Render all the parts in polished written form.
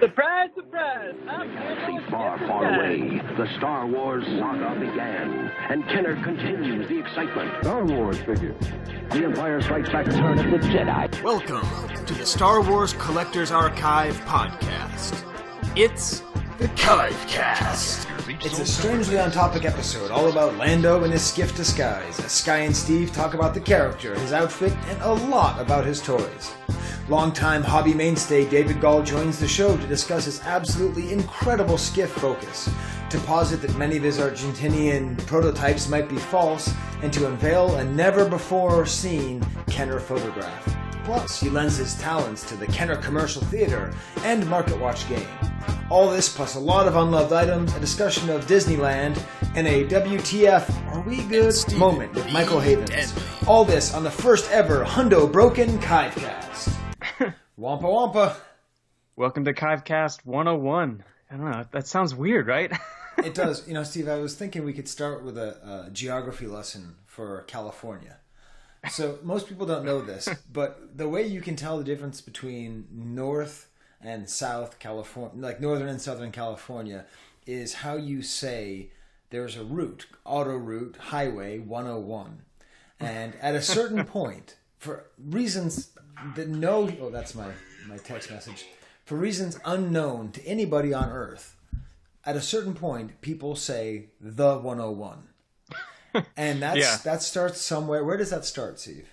Surprise, surprise! I'm In a galaxy far, far away, the Star Wars saga began, and Kenner continues the excitement. Star Wars figures. The Empire Strikes Back Return of the Jedi. Welcome to the Star Wars Collector's Archive podcast. It's the Chive Cast. It's a strangely on-topic episode all about Lando and his skiff disguise, as Skye and Steve talk about the character, his outfit, and a lot about his toys. Longtime hobby mainstay David Gaule joins the show to discuss his absolutely incredible skiff focus, to posit that many of his Argentinian prototypes might be false, and to unveil a never-before-seen Kenner photograph. Plus, he lends his talents to the Kenner commercial theater and Market Watch game. All this plus a lot of unloved items, a discussion of Disneyland, and a WTF Are We Good moment with Michael Havens. All this on the first ever Hundo Broken Chive Cast. Wampa Wampa. Welcome to Chive Cast 101. I don't know, that sounds weird, right? It does. You know, Steve, I was thinking we could start with a geography lesson for California. So most people don't know this, but the way you can tell the difference between North and South California, like Northern and Southern California, is how you say there's a route, auto route, highway 101. And at a certain point, for reasons that that's my text message. For reasons unknown to anybody on Earth, at a certain point, people say the 101. And that starts somewhere. Where does that start, Steve?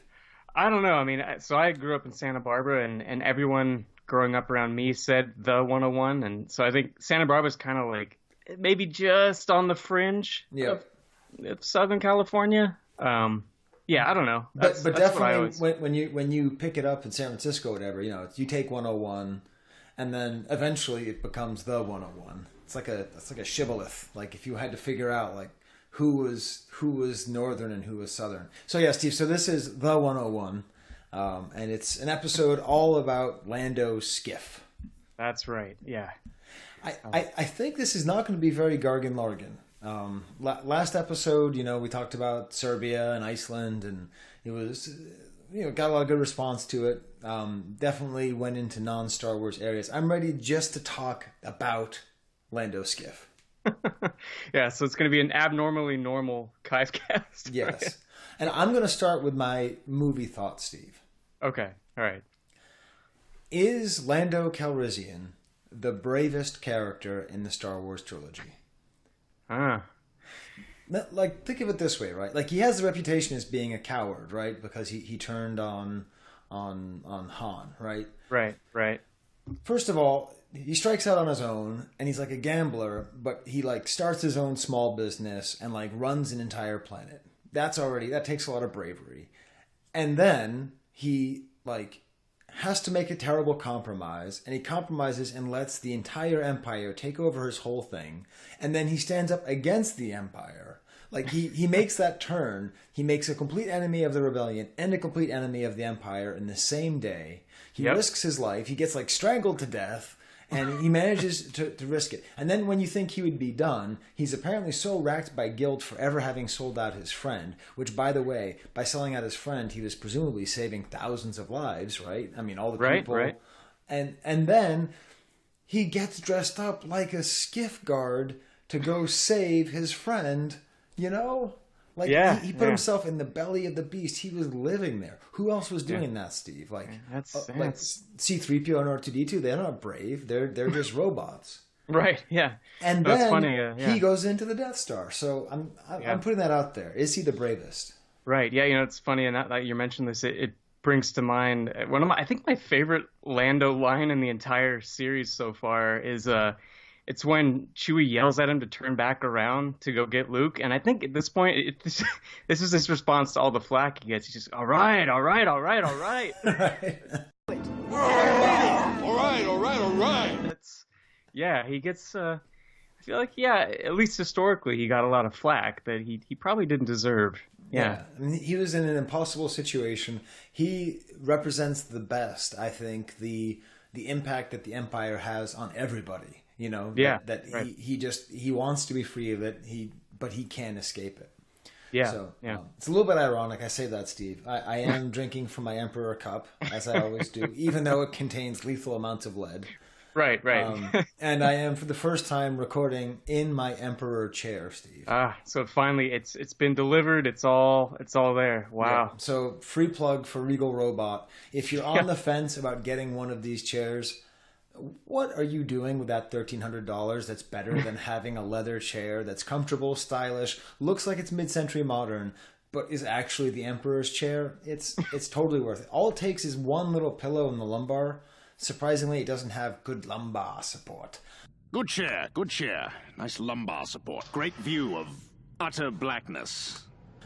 I don't know. I mean, so I grew up in Santa Barbara, and everyone growing up around me said the 101. And so I think Santa Barbara's kind of like maybe just on the fringe of Southern California. Yeah, I don't know. But definitely when you pick it up in San Francisco or whatever, you know, you take 101 and then eventually it becomes the 101. It's like a shibboleth. Like if you had to figure out like who was northern and who was southern. So yeah, Steve, so this is the 101. And it's an episode all about Lando's skiff. That's right. Yeah. I think this is not going to be very Gargan Largan. Last episode, you know, we talked about Serbia and Iceland, and it was, you know, got a lot of good response to it. Definitely went into non-Star Wars areas. I'm ready just to talk about Lando's skiff. Yeah, so it's going to be an abnormally normal Chive Cast. Yes. Right? And I'm going to start with my movie thought, Steve. Okay, all right. Is Lando Calrissian the bravest character in the Star Wars trilogy? Like, think of it this way, right? Like, he has the reputation as being a coward, right? Because he turned on Han, right? Right. First of all, he strikes out on his own, and he's like a gambler, but he like starts his own small business and like runs an entire planet. That takes a lot of bravery. And then he like has to make a terrible compromise, and he compromises and lets the entire Empire take over his whole thing, and then he stands up against the Empire. Like he makes that turn. He makes a complete enemy of the rebellion and a complete enemy of the Empire in the same day. He risks his life. He gets like strangled to death. And he manages to risk it. And then when you think he would be done, he's apparently so racked by guilt for ever having sold out his friend, which, by the way, by selling out his friend, he was presumably saving thousands of lives, right? I mean, all the people. Right. And then he gets dressed up like a skiff guard to go save his friend, you know? Like, he put himself in the belly of the beast. He was living there. Who else was doing that, Steve? Like, like C-3PO and R2-D2, they're not brave. They're just robots. Right, yeah. And that's then funny, he goes into the Death Star. So I'm putting that out there. Is he the bravest? Right, yeah. You know, it's funny, and that you mentioned this, it brings to mind one of I think my favorite Lando line in the entire series so far is... It's when Chewie yells at him to turn back around to go get Luke. And I think at this point, this is his response to all the flack he gets. He's just, all right. Right. All right. He gets, I feel like, at least historically, he got a lot of flack that he probably didn't deserve. Yeah. I mean, he was in an impossible situation. He represents the best, I think, the impact that the Empire has on everybody. You know, he wants to be free of it, but he can't escape it. Yeah. So it's a little bit ironic. I say that, Steve. I am drinking from my Emperor cup, as I always do, even though it contains lethal amounts of lead. Right. And I am for the first time recording in my Emperor chair, Steve. So finally it's been delivered. It's all there. Wow. Yeah. So free plug for Regal Robot. If you're on the fence about getting one of these chairs, what are you doing with that $1,300 that's better than having a leather chair that's comfortable, stylish, looks like it's mid-century modern, but is actually the Emperor's chair? It's totally worth it. All it takes is one little pillow in the lumbar. Surprisingly, it doesn't have good lumbar support. Good chair. Nice lumbar support. Great view of utter blackness.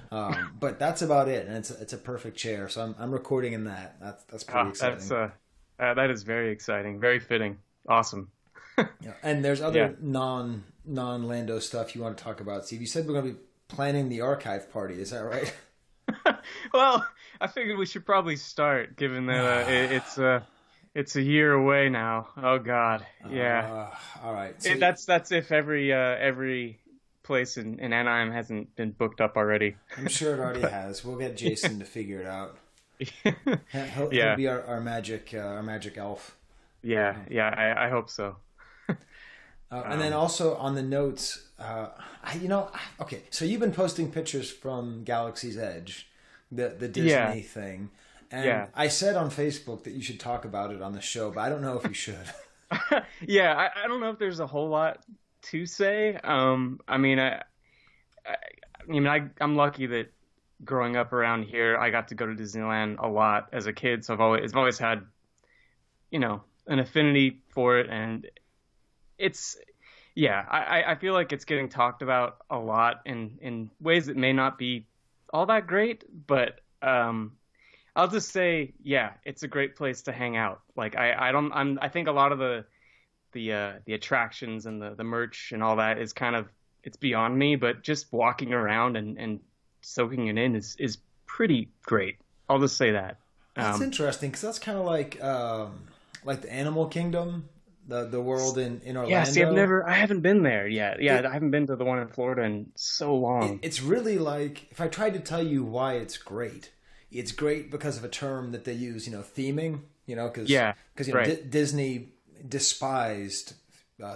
But that's about it, and it's a perfect chair. So I'm recording in that. That's pretty exciting. That is very exciting, very fitting, awesome. Yeah. And there's other non Lando stuff you want to talk about, Steve. You said we're going to be planning the archive party. Is that right? Well, I figured we should probably start, given that it's a year away now. Oh God, yeah. All right. So that's if every place in Anaheim hasn't been booked up already. I'm sure it already has. We'll get Jason to figure it out. He'll be our magic elf. Yeah, I hope so. And then also on the notes, okay, so you've been posting pictures from Galaxy's Edge, the Disney thing, and I said on Facebook that you should talk about it on the show, but I don't know if you should. Yeah, I don't know if there's a whole lot to say. I'm lucky that growing up around here, I got to go to Disneyland a lot as a kid, so I've always had, an affinity for it, and I feel like it's getting talked about a lot in ways that may not be all that great, but I'll just say, it's a great place to hang out. Like I think a lot of the attractions and the merch and all that is kind of, it's beyond me, but just walking around and soaking it in is pretty great. I'll just say that. That's interesting, because that's kind of like the Animal Kingdom, the world in Orlando. Yeah, see, I haven't been there yet. Yeah, I haven't been to the one in Florida in so long. It's really like, if I tried to tell you why it's great because of a term that they use, theming, because Disney despised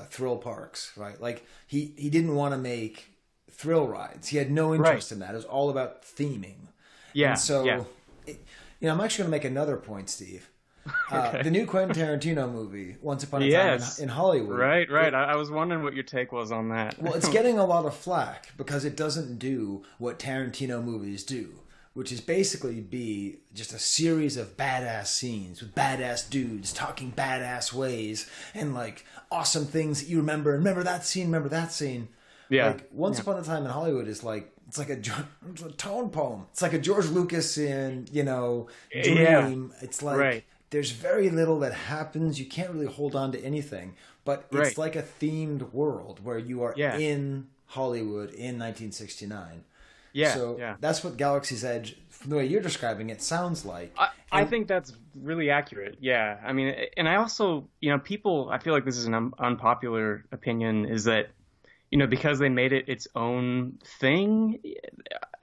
thrill parks, right? Like he didn't want to make thrill rides. He had no interest in that. It was all about theming. Yeah. And so, I'm actually going to make another point, Steve. Okay. The new Quentin Tarantino movie, Once Upon a Time in Hollywood. Right. I was wondering what your take was on that. Well, it's getting a lot of flack because it doesn't do what Tarantino movies do, which is basically be just a series of badass scenes with badass dudes talking badass ways and like awesome things that you remember. Remember that scene. Yeah. Like Once Upon a Time in Hollywood is like, it's like a tone poem. It's like a George Lucas in, Dream. Yeah. It's like there's very little that happens. You can't really hold on to anything. But it's like a themed world where you are in Hollywood in 1969. Yeah. So that's what Galaxy's Edge, from the way you're describing it, sounds like. I think that's really accurate. Yeah. I mean, and I also, people, I feel like this is an unpopular opinion, is that, because they made it its own thing,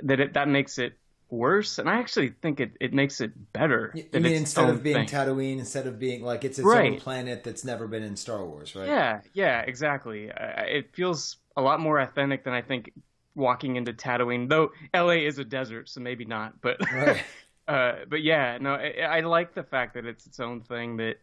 that makes it worse. And I actually think it makes it better. You mean instead of being Tatooine, instead of being like it's own planet that's never been in Star Wars, right? Yeah, exactly. It feels a lot more authentic than I think walking into Tatooine, though LA is a desert, so maybe not. But but yeah, no, I like the fact that it's its own thing that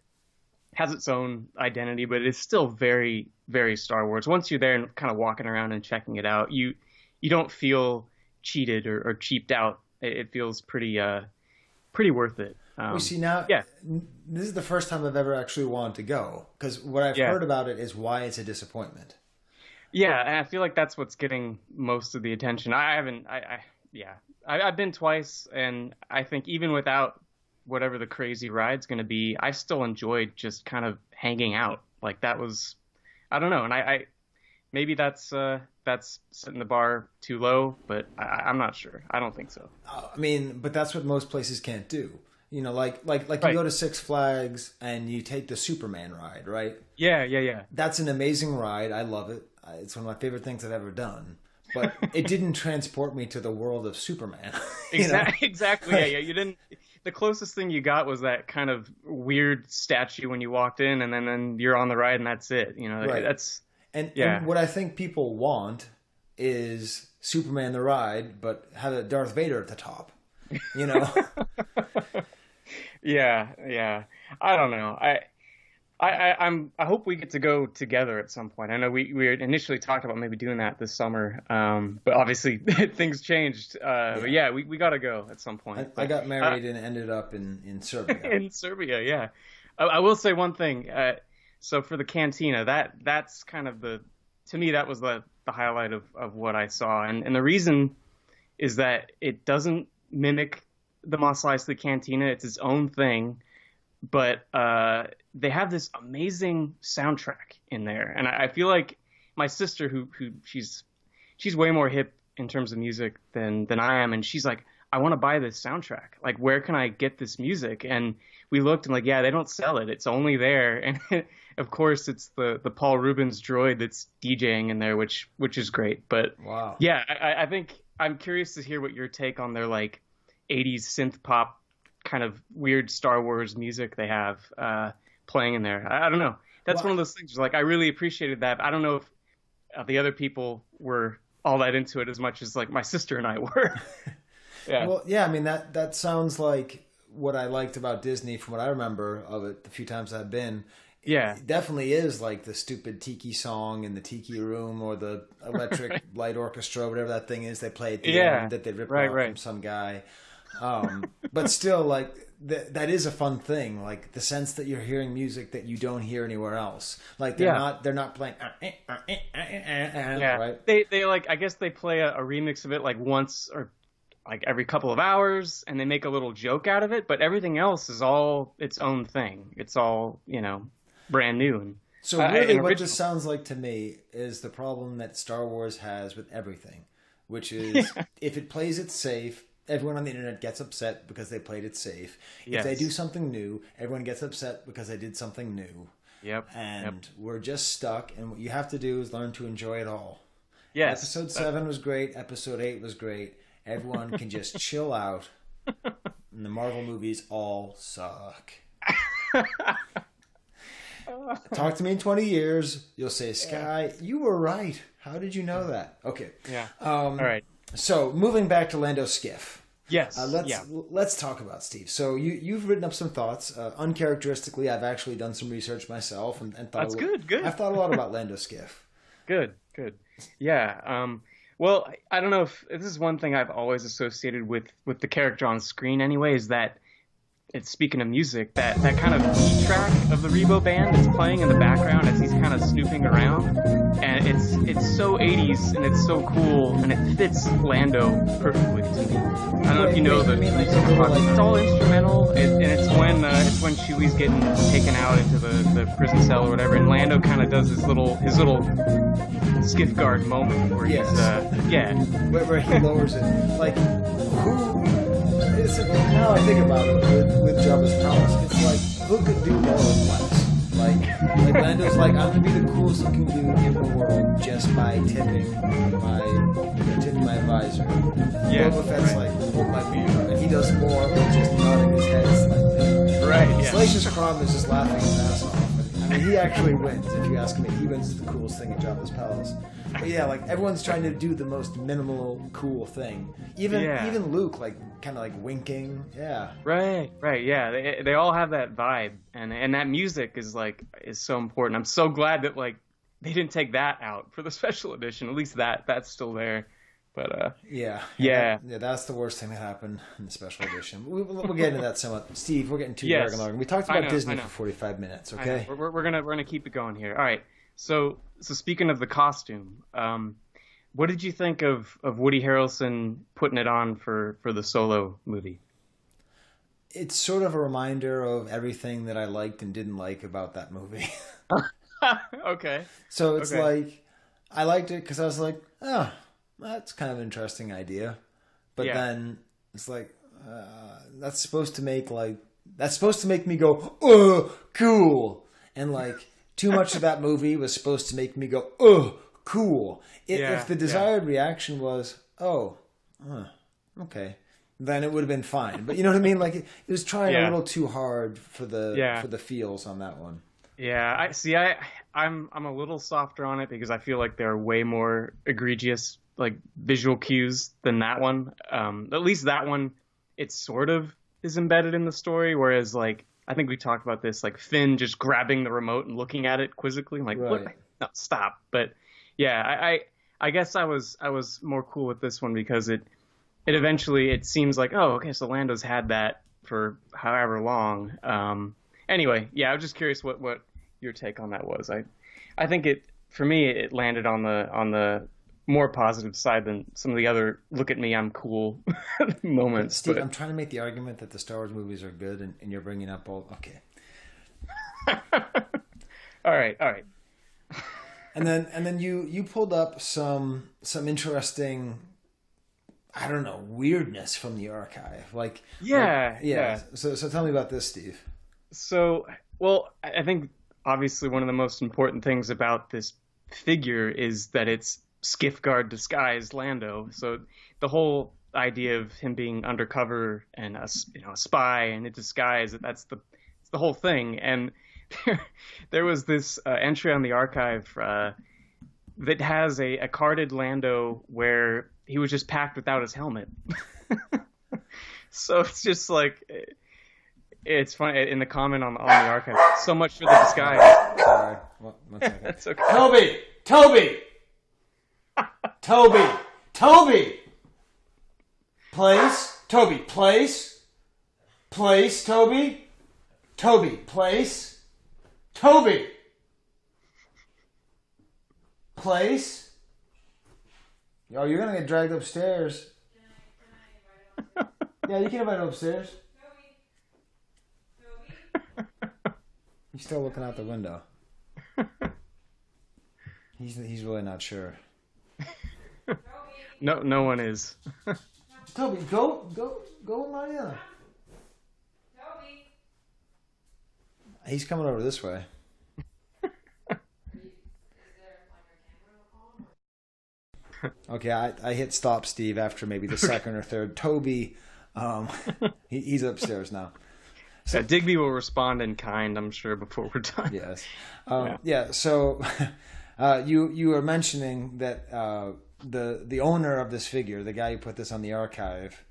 has its own identity, but it's still very, very Star Wars. Once you're there and kind of walking around and checking it out, you don't feel cheated or cheaped out. It feels pretty worth it. See, now, this is the first time I've ever actually wanted to go, because what I've heard about it is why it's a disappointment. Yeah, and I feel like that's what's getting most of the attention. I've been twice, and I think even without whatever the crazy ride's going to be, I still enjoyed just kind of hanging out. Like that was, I don't know, and I maybe that's setting the bar too low, but I'm not sure. I don't think so. I mean, but that's what most places can't do. Like you go to Six Flags and you take the Superman ride, right? Yeah. That's an amazing ride. I love it. It's one of my favorite things I've ever done. But it didn't transport me to the world of Superman. Exactly. Yeah. You didn't. the closest thing you got was that kind of weird statue when you walked in, and then you're on the ride, and that's it. You know, Right. And what I think people want is Superman the ride, but have a Darth Vader at the top. You know. Yeah. I don't know. I hope we get to go together at some point. I know we initially talked about maybe doing that this summer, but obviously things changed. But yeah, we got to go at some point. I got married and ended up in Serbia. In Serbia, yeah. I will say one thing. So for the cantina, that's kind of to me that was the highlight of what I saw, and the reason is that it doesn't mimic the Mos Eisley Cantina. It's its own thing, but they have this amazing soundtrack in there, and I feel like my sister, who she's way more hip in terms of music than I am, and she's like, I want to buy this soundtrack. Like, where can I get this music? And we looked and like, yeah, they don't sell it. It's only there, and of course, it's the Paul Rubens droid that's DJing in there, which is great. But wow, yeah, I think I'm curious to hear what your take on their like 80s synth pop kind of weird Star Wars music they have playing in there. I don't know. That's one of those things. Like, I really appreciated that. I don't know if the other people were all that into it as much as like my sister and I were. Yeah. Well, yeah. I mean, that sounds like what I liked about Disney from what I remember of it the few times I've been. Yeah. It definitely is like the stupid tiki song in the tiki room or the electric light orchestra, whatever that thing is they play at the end that they rip off from some guy. But still, like, that is a fun thing. Like, the sense that you're hearing music that you don't hear anywhere else. Like, they're not playing right? They like, I guess they play a remix of it like once or like every couple of hours, and they make a little joke out of it, but everything else is all its own thing. It's all, you know, brand new. And so really what this sounds like to me is the problem that Star Wars has with everything, which is if it plays it safe, everyone on the internet gets upset because they played it safe. If they do something new, everyone gets upset because they did something new. And we're just stuck, and what you have to do is learn to enjoy it all. Yes. Episode 7 was great. Episode 8 was great. Everyone can just chill out. And the Marvel movies all suck. Talk to me in 20 years. You'll say, Skye, you were right. How did you know that? Okay. Yeah. All right. So moving back to Lando's Skiff. Yes. Let's talk about Steve. So you've written up some thoughts. Uncharacteristically, I've actually done some research myself and thought. That's good. I've thought a lot about Lando's Skiff. Good. Yeah. Well, I don't know if this is one thing I've always associated with the character on screen. Anyway, is that it's speaking of music, that kind of B track of the Rebo band is playing in the background as he's kind of snooping around, and it's so 80s and it's so cool and it fits Lando perfectly to me. I don't know if you know it's all instrumental, and it's when Chewie's getting taken out into the prison cell or whatever, and Lando kind of does his little skiff guard moment where he's where he lowers it. Like, now I think about it with Jabba's palace, it's like, who could do lower flaps? Like Lando's like, I'm gonna be the coolest looking dude in the world just by tipping my visor. Yeah, Boba Fett's like, hold my beer, and he does more than just nodding his head slightly. Right. Yeah. Salacious Crumb is just laughing his ass off. I mean, he actually wins. If you ask me, he wins the coolest thing at Jabba's palace. But yeah, like, everyone's trying to do the most minimal cool thing. Even Luke, like, kind of like winking. Yeah. Right. Yeah. They all have that vibe, and that music is so important. I'm so glad that like they didn't take that out for the special edition. At least that's still there. But yeah, that's the worst thing that happened in the special edition. We'll get into that somewhat. Steve, we're getting too long. We talked about Disney for 45 minutes. Okay, we're gonna keep it going here. All right. So speaking of the costume, what did you think of Woody Harrelson putting it on for the Solo movie? It's sort of a reminder of everything that I liked and didn't like about that movie. Okay. So it's like, I liked it because I was like, oh, that's kind of an interesting idea. But then it's like, that's supposed to make me go, oh, cool. And like, too much of that movie was supposed to make me go, oh, cool. If the desired reaction was, oh, okay, then it would have been fine. But you know what I mean? Like, it was trying a Yeah. little too hard for the Yeah. for the feels on that one. Yeah, I'm a little softer on it because I feel like there are way more egregious like visual cues than that one. At least that one, it sort of is embedded in the story, whereas like I think we talked about this, like Finn just grabbing the remote and looking at it quizzically, like what? Right. No, stop. But yeah, I guess I was more cool with this one because it eventually it seems like, oh, okay, so Lando's had that for however long. Anyway, yeah, I was just curious what your take on that was. I think for me it landed on the more positive side than some of the other look at me, I'm cool moments. Steve, but... I'm trying to make the argument that the Star Wars movies are good, and you're bringing up all okay. all right. And then you pulled up some interesting, I don't know, weirdness from the archive. Yeah. So tell me about this, Steve. So, well, I think obviously one of the most important things about this figure is that it's Skiff guard disguised Lando. So the whole idea of him being undercover and a spy and in disguise, that's the whole thing. And there was this entry on the archive that has a carded Lando where he was just packed without his helmet. So it's just like, it's funny in the comment on the archive. So much for the disguise. Sorry, one second. That's okay. Toby, place, Toby, place, Toby, place, Toby, place. Oh, you're gonna get dragged upstairs. Yeah, you can invite him upstairs. He's still looking out the window. He's really not sure. No one is. Toby, go and lie down. Toby. He's coming over this way. Okay, I hit stop, Steve, after maybe the second or third. Toby, he's upstairs now. So Digby will respond in kind, I'm sure, before we're done. Yes. Yeah. So you were mentioning that the owner of this figure, the guy who put this on the archive,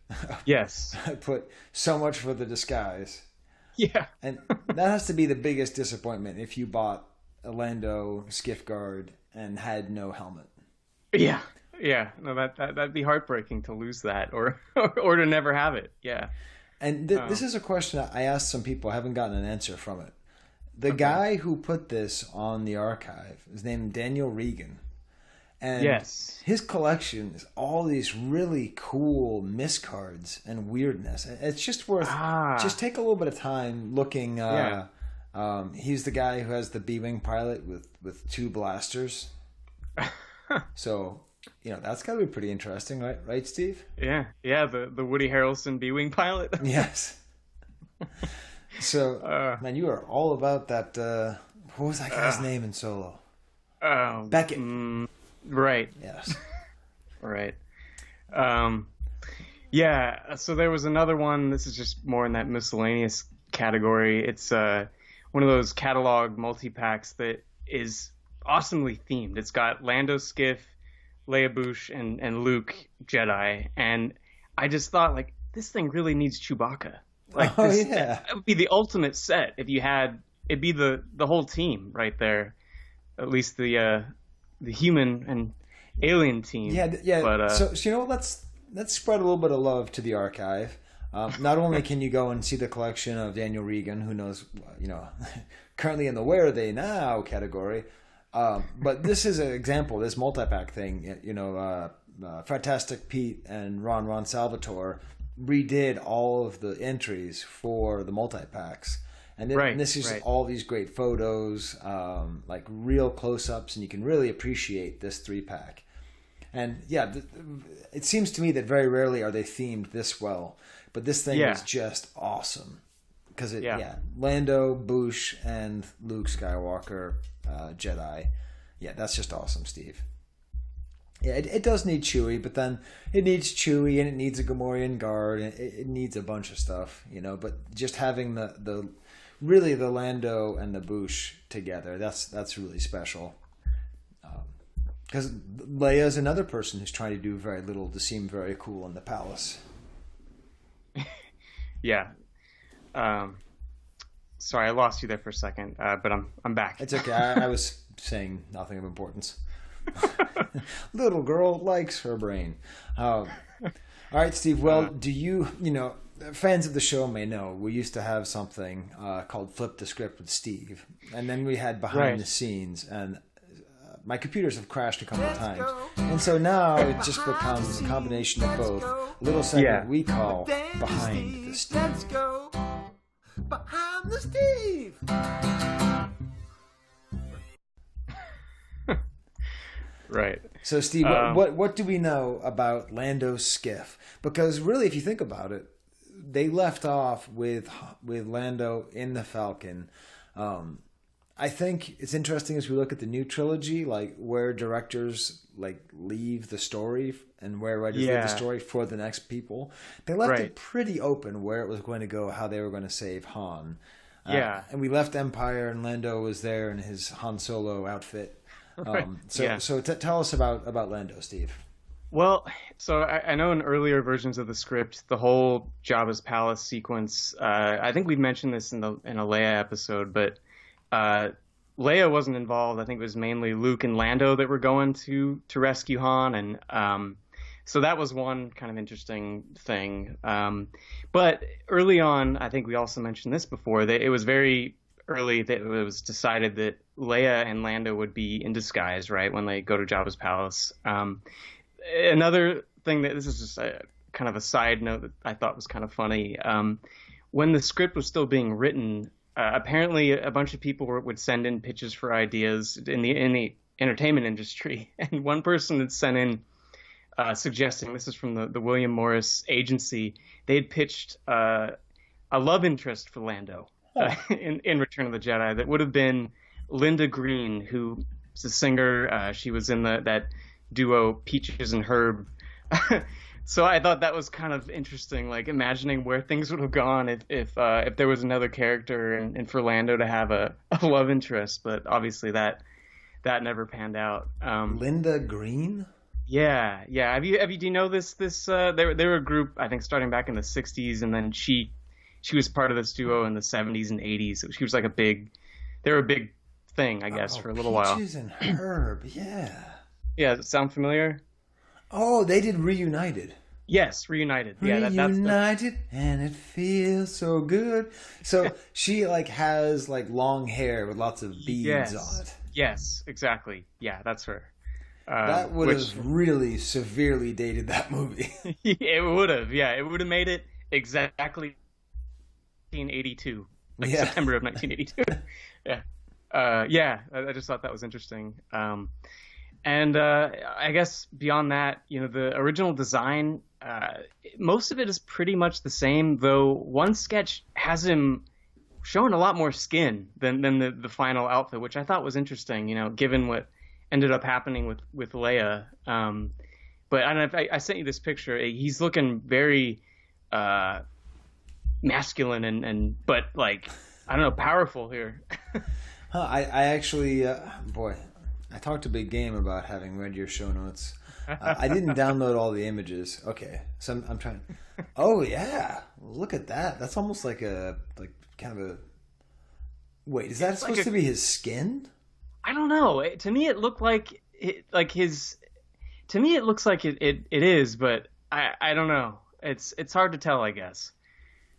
Yes. put so much for the disguise. Yeah. And that has to be the biggest disappointment if you bought a Lando skiff guard and had no helmet. Yeah. Yeah. No, that'd be heartbreaking to lose that or to never have it. Yeah. And this is a question I asked some people. I haven't gotten an answer from it. The guy who put this on the archive is named Daniel Regan. And yes, his collection is all these really cool miscards and weirdness. It's just worth just take a little bit of time looking. He's the guy who has the B-wing pilot with two blasters. So, that's got to be pretty interesting, right, Steve? Yeah, the Woody Harrelson B-wing pilot. Yes. So, man, you are all about that. What was that guy's name in Solo? Beckett. Right. Yes. Right. Yeah. So there was another one. This is just more in that miscellaneous category. It's one of those catalog multi-packs that is awesomely themed. It's got Lando Skiff, Leia Bouche, and Luke Jedi. And I just thought, like, this thing really needs Chewbacca. Like, that would be the ultimate set if you had. It'd be the whole team right there. At least the human and alien team. Yeah. But, so let's spread a little bit of love to the archive. Not only can you go and see the collection of Daniel Regan, who knows, currently in the Where Are They Now category, but this is an example, this multi-pack thing. Fantastic Pete and Ron Salvatore redid all of the entries for the multi-packs. And this is all these great photos, like real close-ups, and you can really appreciate this 3-pack. And yeah, it seems to me that very rarely are they themed this well. But this thing is just awesome. Because Lando, Bouche, and Luke Skywalker, Jedi. Yeah, that's just awesome, Steve. Yeah, it does need Chewie, but then it needs Chewie and it needs a Gamorrean guard and it needs a bunch of stuff, But just having the Lando and the Bouche together, that's really special. Because Leia is another person who's trying to do very little to seem very cool in the palace. Yeah. Sorry, I lost you there for a second, but I'm back. It's okay. I was saying nothing of importance. Little girl likes her brain. All right, Steve. Well, do you fans of the show may know we used to have something called Flip the Script with Steve, and then we had behind the scenes, and my computers have crashed a couple of times, and so now it just becomes a combination of both. A little segment we call Behind the Steve. Let's go behind the Steve. Right. So, Steve, what do we know about Lando's skiff? Because really, if you think about it, they left off with Lando in the Falcon. I think it's interesting as we look at the new trilogy, like where directors leave the story and where writers leave the story for the next people. They left it pretty open where it was going to go, how they were going to save Han. And we left Empire, and Lando was there in his Han Solo outfit. So tell us about Lando, Steve. Well, so I know in earlier versions of the script, the whole Jabba's palace sequence. I think we've mentioned this in a Leia episode, but Leia wasn't involved. I think it was mainly Luke and Lando that were going to rescue Han, and so that was one kind of interesting thing. But early on, I think we also mentioned this before, that it was very early that it was decided that Leia and Lando would be in disguise, right, when they go to Jabba's palace. Another thing this is just kind of a side note that I thought was kind of funny. When the script was still being written, apparently a bunch of people would send in pitches for ideas in the entertainment industry, and one person had sent in suggesting, this is from the William Morris agency, they had pitched a love interest for Lando. In Return of the Jedi, that would have been Linda Green, who is a singer. She was in that duo Peaches and Herb. So I thought that was kind of interesting, like imagining where things would have gone if there was another character and for Lando to have a love interest. But obviously that never panned out. Linda Green? Yeah. Do you know this? They were a group, I think, starting back in the '60s, and then she was part of this duo in the 70s and 80s. She was they were a big thing, I guess, for a little while. Peaches and Herb, yeah. Yeah, does it sound familiar? Oh, they did Reunited. Yes, Reunited. Yeah, Reunited, and it feels so good. So she has long hair with lots of beads on it. Yes, exactly. Yeah, that's her. That would have really severely dated that movie. It would have. Yeah, it would have made it exactly 1982, September of 1982. I just thought that was interesting. And I guess beyond that, the original design, most of it is pretty much the same, though one sketch has him showing a lot more skin than the final outfit, which I thought was interesting, given what ended up happening with Leia. But I don't know if I sent you this picture. He's looking very masculine and but I don't know, powerful here. I actually, I talked a big game about having read your show notes. I didn't download all the images. Okay, so I'm trying. Oh yeah, look at that. That's almost like kind of a. Wait, is that supposed to be his skin? I don't know. To me, it looked like his. To me, it looks like it is, but I don't know. It's hard to tell, I guess.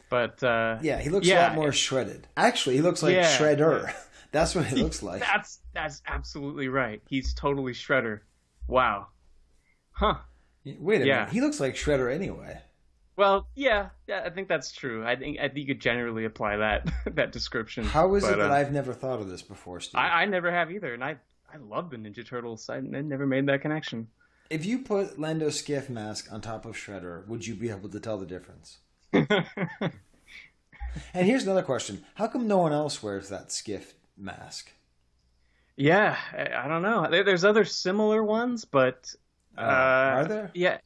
But he looks a lot more shredded. Actually, he looks like Shredder. Yeah. That's what he looks like. That's absolutely right. He's totally Shredder. Wow. Huh. Wait a minute. He looks like Shredder anyway. Well, yeah, I think that's true. I think you could generally apply that description. How is it that I've never thought of this before, Steve? I never have either, and I love the Ninja Turtles. I never made that connection. If you put Lando's Skiff mask on top of Shredder, would you be able to tell the difference? And here's another question. How come no one else wears that Skiff mask? Yeah, I don't know. There's other similar ones, but Are there? Yeah.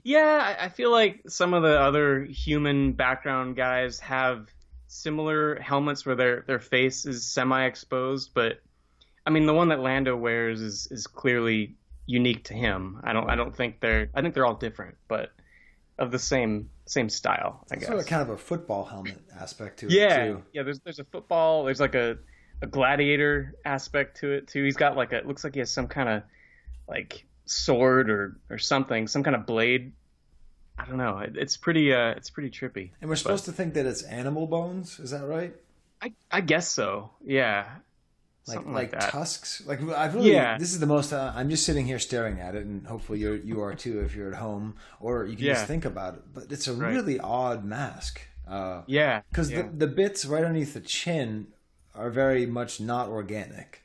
Yeah, I feel like some of the other human background guys have similar helmets where their face is semi-exposed, but I mean the one that Lando wears is clearly unique to him. I think I think they're all different, but of the same style, I guess. Sort of kind of a football helmet aspect to it too. Yeah, there's a football, there's like a gladiator aspect to it too. He's got like it looks like he has some kind of like sword or something, some kind of blade. I don't know. It's pretty trippy. And we're supposed to think that it's animal bones. Is that right? I guess so. Yeah. Something like that. Tusks. Like I've really. Yeah. This is the most. I'm just sitting here staring at it, and hopefully you are too if you're at home, or you can just think about it. But it's a really odd mask. Because the bits right underneath the chin are very much not organic,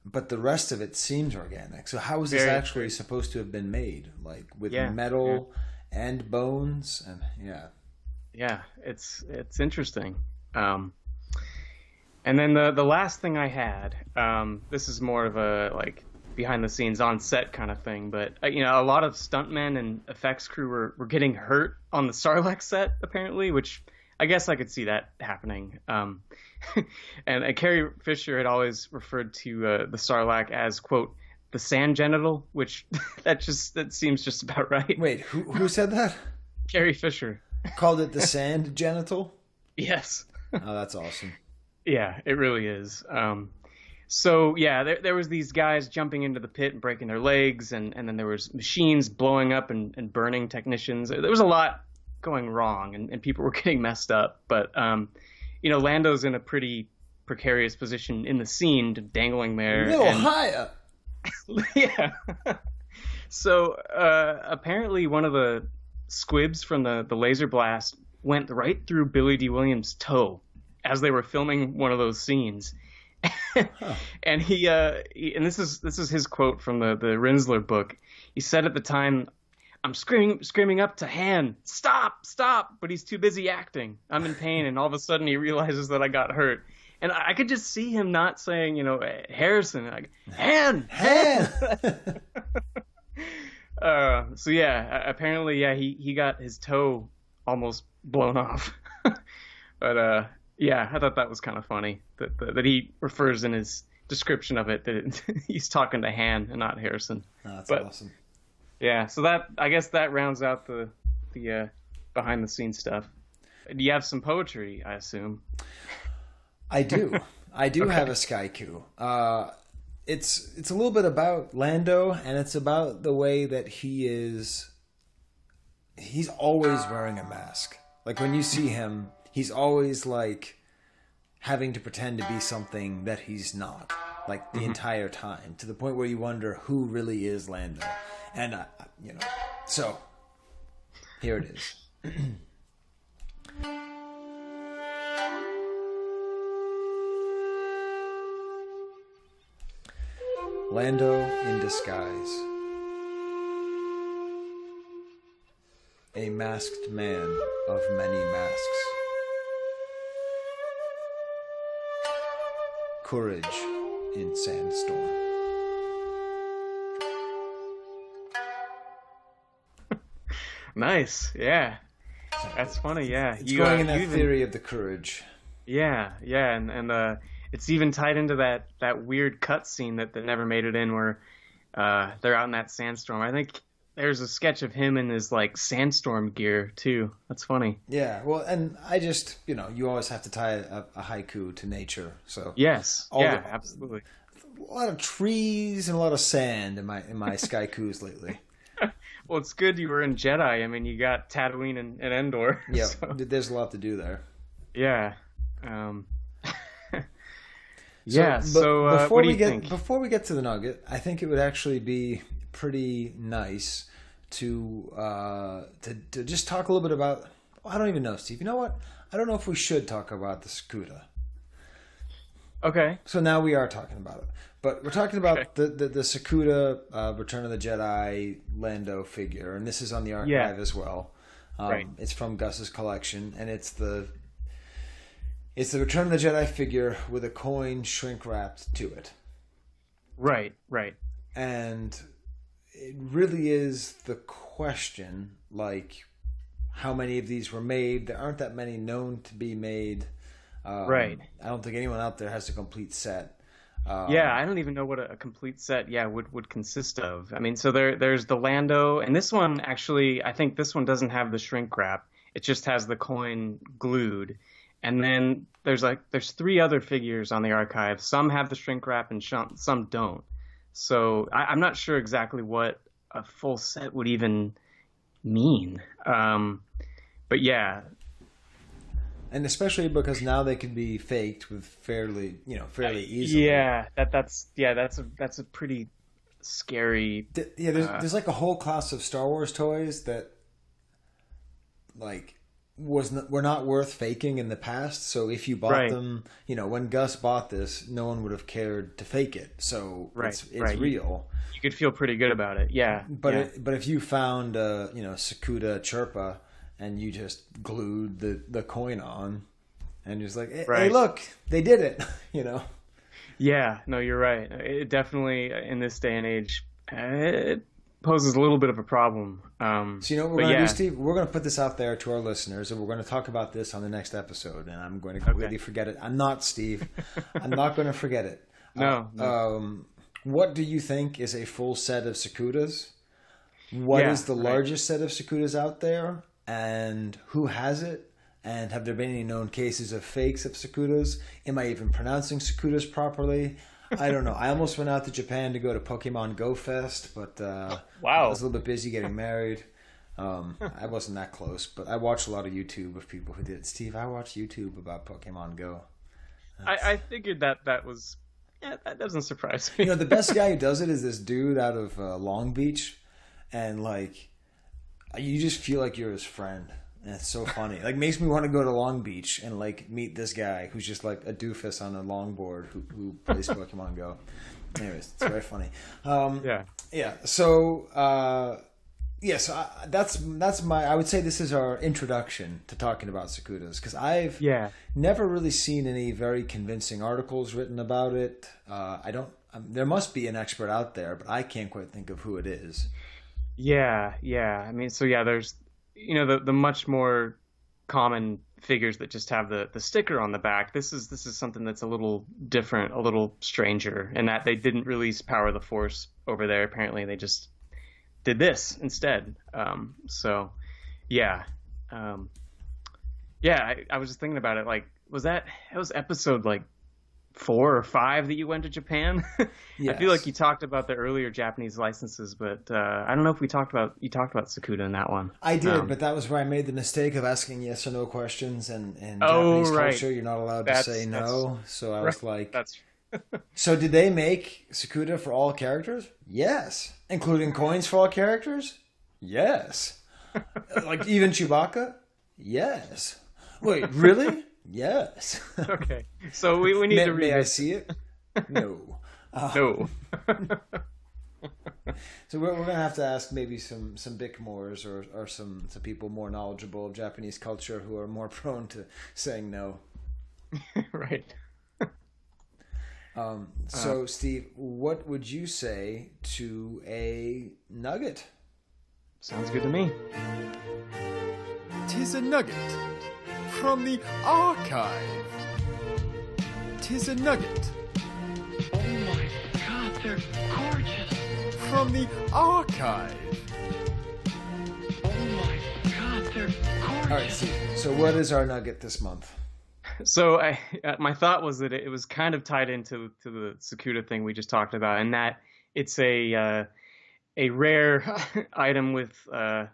but the rest of it seems organic. So how is this actually supposed to have been made? Like with metal and bones and it's interesting. And then the last thing I had, this is more of a like behind the scenes on set kind of thing, but a lot of stuntmen and effects crew were getting hurt on the Sarlacc set apparently, which I guess I could see that happening. And Carrie Fisher had always referred to the Sarlacc as, quote, the sand genital, which that seems just about right. Wait, who said that? Carrie Fisher. Called it the sand genital? Yes. Oh, that's awesome. Yeah, it really is. So yeah, there was these guys jumping into the pit and breaking their legs, and then there was machines blowing up and burning technicians. There was a lot going wrong, and people were getting messed up. But Lando's in a pretty precarious position in the scene, dangling there. A little higher. Yeah. So apparently one of the squibs from the laser blast went right through Billy D. Williams' toe as they were filming one of those scenes. And he and this is his quote from the Rinsler book. He said at the time, "I'm screaming up to Han, stop, but he's too busy acting. I'm in pain." And all of a sudden he realizes that I got hurt. And I could just see him not saying, Harrison, like, Han. So yeah, apparently, he got his toe almost blown off. But yeah, I thought that was kind of funny that he refers in his description of it that he's talking to Han and not Harrison. Oh, that's awesome. Yeah, so I guess that rounds out the behind the scenes stuff. Do you have some poetry, I assume? I do. I do have a Skye-Ku. It's a little bit about Lando, and it's about the way that he's always wearing a mask. Like when you see him, he's always like having to pretend to be something that he's not, like the entire time, to the point where you wonder who really is Lando. And so here it is. Lando in disguise. A masked man of many masks. Courage in sandstorm. Nice, yeah. That's funny, yeah. It's going in that theory of the courage. Yeah, and it's even tied into that weird cut scene that never made it in, where they're out in that sandstorm. I think there's a sketch of him in his like sandstorm gear too. That's funny. Yeah, well, and I just you always have to tie a haiku to nature. So yes, absolutely. A lot of trees and a lot of sand in my Skye-Kus lately. Well, it's good you were in Jedi. I mean, you got Tatooine and Endor. Yeah, so. There's a lot to do there. Yeah. Before what do you think? Before we get to the Nugget, I think it would actually be pretty nice to just talk a little bit about. I don't even know, Steve. You know what? I don't know if we should talk about the Tskuda. Okay. So now we are talking about it, but we're talking about the Tskuda Return of the Jedi Lando figure, and this is on the archive as well. Right. It's from Gus's collection, and it's the Return of the Jedi figure with a coin shrink wrapped to it. Right. And it really is the question, like, how many of these were made? There aren't that many known to be made. Right. I don't think anyone out there has a complete set. Yeah, I don't even know what a complete set, would consist of. I mean, so there's the Lando, and this one actually, I think this one doesn't have the shrink wrap. It just has the coin glued. And then there's 3 other figures on the archive. Some have the shrink wrap and some don't. So I'm not sure exactly what a full set would even mean. But yeah. And especially because now they can be faked with fairly easily. Yeah, that's a pretty scary. There's like a whole class of Star Wars toys that like were not worth faking in the past. So if you bought them, when Gus bought this, no one would have cared to fake it. So it's real. You could feel pretty good about it. Yeah. But if you found Tskuda Chirpa and you just glued the coin on and just like, hey, look, they did it, Yeah, no, you're right. It definitely, in this day and age, it poses a little bit of a problem. So what we're going to do, Steve? We're going to put this out there to our listeners, and we're going to talk about this on the next episode, and I'm going to completely forget it. I'm not, Steve. I'm not going to forget it. No. What do you think is a full set of Tskudas? What is the largest set of Tskudas out there? And who has it? And have there been any known cases of fakes of Tskudas? Am I even pronouncing Tskudas properly? I don't know. I almost went out to Japan to go to Pokemon Go Fest, but I was a little bit busy getting married. I wasn't that close, but I watched a lot of YouTube of people who did it. Steve, I watched YouTube about Pokemon Go. I figured that was... Yeah, that doesn't surprise me. The best guy who does it is this dude out of Long Beach, and like... You just feel like you're his friend. And it's so funny. Like, makes me want to go to Long Beach and like meet this guy who's just like a doofus on a longboard who plays Pokemon Go. Anyways, it's very funny. Yeah. So that's my. I would say this is our introduction to talking about Tskudas, because I've never really seen any very convincing articles written about it. I don't. There must be an expert out there, but I can't quite think of who it is. Yeah. I mean, so there's, the much more common figures that just have the sticker on the back. This is something that's a little different, a little stranger, in that they didn't release Power of the Force over there. Apparently, they just did this instead. I was just thinking about it. Like, it was episode like 4 or 5 that you went to Japan? Yes. I feel like you talked about the earlier Japanese licenses, but I don't know if you talked about Tskuda in that one. I did, but that was where I made the mistake of asking yes or no questions, and in Japanese culture, you're not allowed to say no. So I was like, so did they make Tskuda for all characters? Yes. Including coins for all characters? Yes. Like even Chewbacca? Yes. Wait, really? Yes. Okay. So we need to read. May I see it? No. No. So we're gonna have to ask maybe some Bickmores or some people more knowledgeable of Japanese culture who are more prone to saying no. Right. So Steve, what would you say to a nugget? Sounds good to me. 'Tis a nugget from the archive. 'Tis a nugget. Oh my God, they're gorgeous. From the archive. Oh my God, they're gorgeous. All right, Steve. So what is our nugget this month? So my thought was that it was kind of tied into the Tskuda thing we just talked about, and that it's a rare item with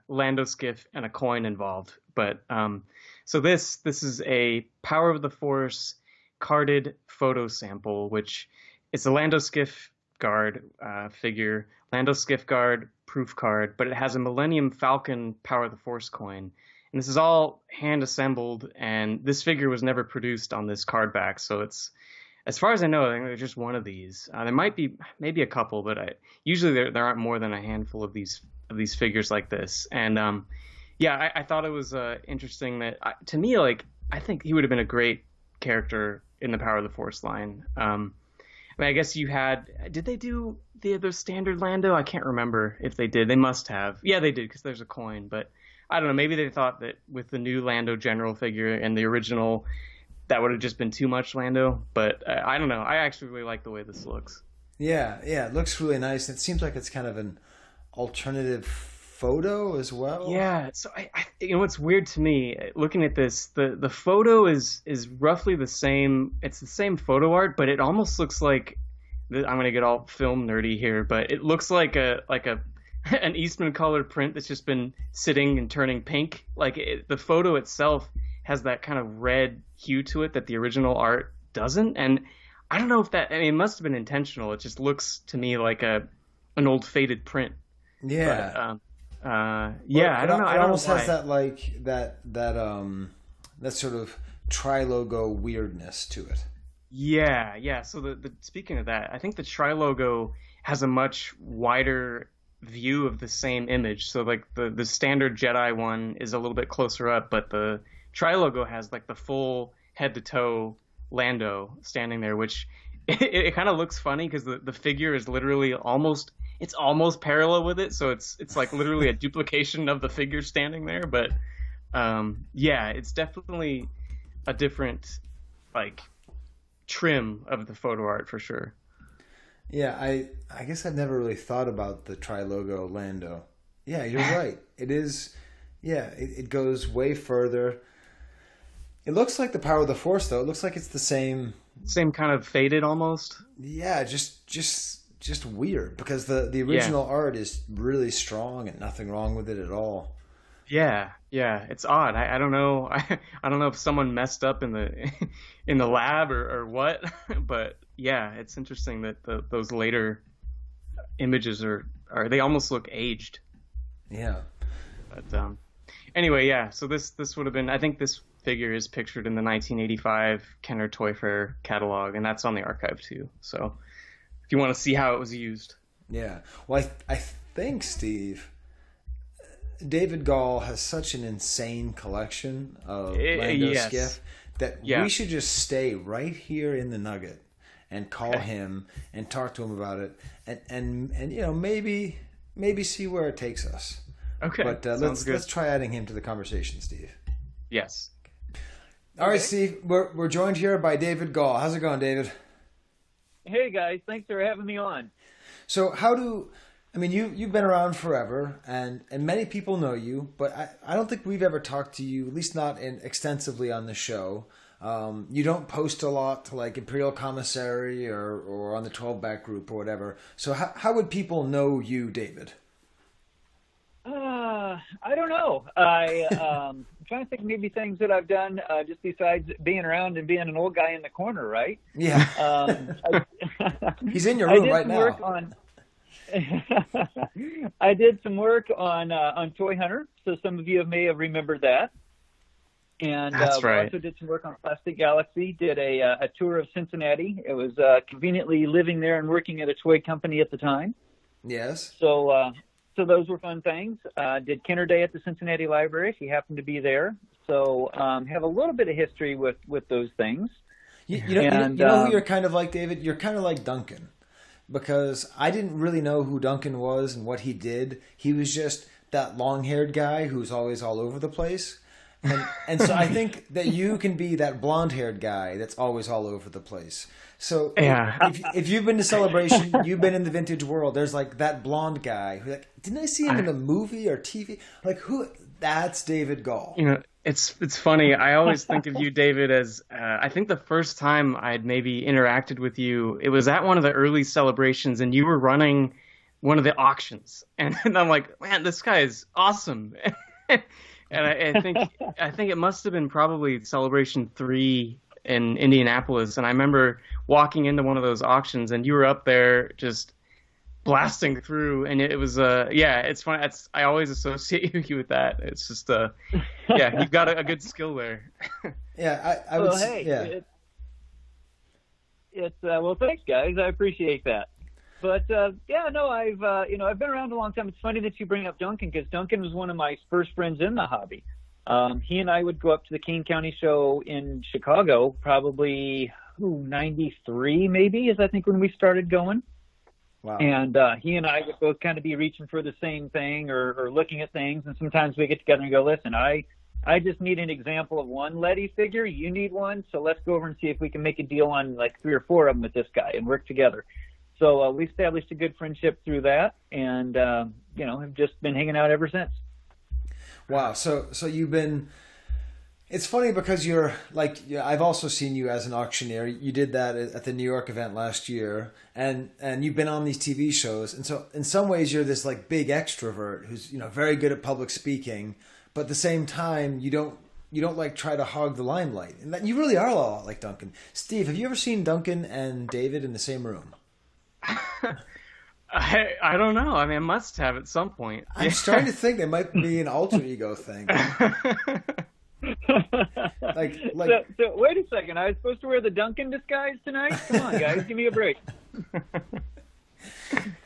Lando Skiff and a coin involved. But so this is a Power of the Force carded photo sample, which it's a Lando Skiff guard figure, Lando Skiff guard proof card, but it has a Millennium Falcon Power of the Force coin. And this is all hand assembled, and this figure was never produced on this card back. So it's, as far as I know, I think there's just one of these. There might be maybe a couple, but usually there aren't more than a handful of these figures like this. And I thought it was interesting that to me, like, I think he would have been a great character in the Power of the Force line. I mean, I guess did they do the other standard Lando? I can't remember if they did. They must have. Yeah, they did, because there's a coin. But I don't know. Maybe they thought that with the new Lando General figure and the original, that would have just been too much Lando. But I don't know. I actually really like the way this looks. Yeah, it looks really nice. It seems like it's kind of an alternative photo as well. Yeah, so I what's weird to me looking at this, the photo is roughly the same. It's the same photo art, but it almost looks like, I'm gonna get all film nerdy here, but it looks like an Eastman colored print that's just been sitting and turning pink. Like the photo itself has that kind of red hue to it that the original art doesn't, and I don't know if that. I mean, it must have been intentional. It just looks to me like an old faded print. Yeah. But, yeah, I don't know. It almost has that that sort of tri-logo weirdness to it. Yeah. So the speaking of that, I think the tri-logo has a much wider view of the same image. So like the standard Jedi one is a little bit closer up, but the tri-logo has like the full head to toe Lando standing there, which it kind of looks funny because the figure is literally almost parallel with it, so it's like literally a duplication of the figure standing there. But yeah, it's definitely a different like trim of the photo art for sure. Yeah, I guess I've never really thought about the tri-logo Lando. Yeah, you're right. It is. Yeah, it goes way further. It looks like the Power of the Force, though. It looks like it's the same kind of faded almost. Yeah, just weird, because the original art is really strong and nothing wrong with it at all. Yeah, it's odd. I don't know. I don't know if someone messed up in the lab or what, but yeah, it's interesting that those later images are they almost look aged. Yeah. But anyway, yeah. So this would have been. I think this figure is pictured in the 1985 Kenner Toy Fair catalog, and that's on the archive too. So if you want to see how it was used. Yeah. Well, I think, Steve, David Gaule has such an insane collection of Lando Skiff that we should just stay right here in the Nugget and call him and talk to him about it, and you know, maybe see where it takes us. Okay. But let's try adding him to the conversation, Steve. Yes. All right, Steve. We're joined here by David Gaule. How's it going, David? Hey guys, thanks for having me on. So you've been around forever, and many people know you, but I don't think we've ever talked to you, at least not extensively on the show. You don't post a lot to like Imperial Commissary or on the 12-back group or whatever. So how would people know you, David? I don't know. I'm trying to think of maybe things that I've done just besides being around and being an old guy in the corner, right? Yeah. He's in your room right now. I did some work on Toy Hunter, so some of you may have remembered that. And That's right. We also did some work on Plastic Galaxy, did a tour of Cincinnati. It was conveniently living there and working at a toy company at the time. Yes. So those were fun things. Did Kenner Day at the Cincinnati Library, if you happen to be there. So have a little bit of history with those things. You know who you're kind of like, David? You're kind of like Duncan. Because I didn't really know who Duncan was and what he did. He was just that long-haired guy who's always all over the place. And so I think that you can be that blonde-haired guy that's always all over the place. So if you've been to Celebration, you've been in the vintage world, there's like that blonde guy who like, didn't I see him in a movie or TV? Like who? That's David Gaule. You know, it's funny. I always think of you, David, as I think the first time I'd maybe interacted with you, it was at one of the early Celebrations, and you were running one of the auctions, and I'm like, man, this guy is awesome. And I think it must have been probably Celebration 3 in Indianapolis, and I remember walking into one of those auctions, and you were up there just blasting through, and it was it's fun. I always associate you with that. It's just you've got a good skill there. I would say, yeah. It's well, thanks guys, I appreciate that. But I've been around a long time. It's funny that you bring up Duncan, because Duncan was one of my first friends in the hobby. He and I would go up to the Kane County show in Chicago probably, 93 maybe is I think when we started going. Wow. And he and I would both kind of be reaching for the same thing or looking at things. And sometimes we get together and go, listen, I just need an example of one Letty figure. You need one. So let's go over and see if we can make a deal on like 3 or 4 of them with this guy and work together. So we established a good friendship through that. And, have just been hanging out ever since. Wow. So you've been... It's funny because you're like, I've also seen you as an auctioneer. You did that at the New York event last year, and you've been on these TV shows. And so in some ways you're this like big extrovert who's, very good at public speaking, but at the same time you don't like try to hog the limelight. And that you really are a lot like Duncan. Steve, have you ever seen Duncan and David in the same room? I don't know. I mean, I must have at some point. I'm starting to think it might be an alter ego thing. So wait a second. I was supposed to wear the Duncan disguise tonight? Come on, guys, give me a break.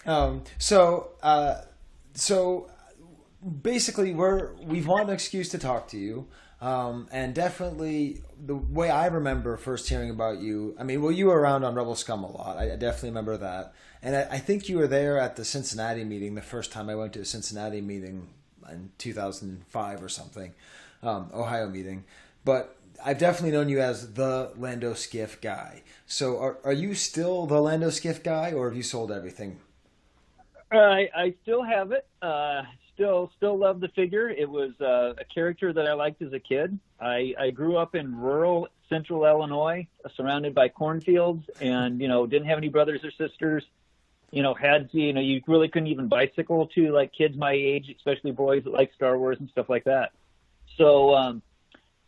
So basically, we've wanted an excuse to talk to you, and definitely the way I remember first hearing about you. I mean, well, you were around on Rebel Scum a lot. I definitely remember that, and I think you were there at the Cincinnati meeting the first time I went to a Cincinnati meeting in 2005 or something. Ohio meeting, but I've definitely known you as the Lando Skiff guy. So are you still the Lando Skiff guy, or have you sold everything? I still have it. Still love the figure. It was a character that I liked as a kid. I grew up in rural central Illinois, surrounded by cornfields, and didn't have any brothers or sisters. You really couldn't even bicycle to like kids my age, especially boys that like Star Wars and stuff like that. So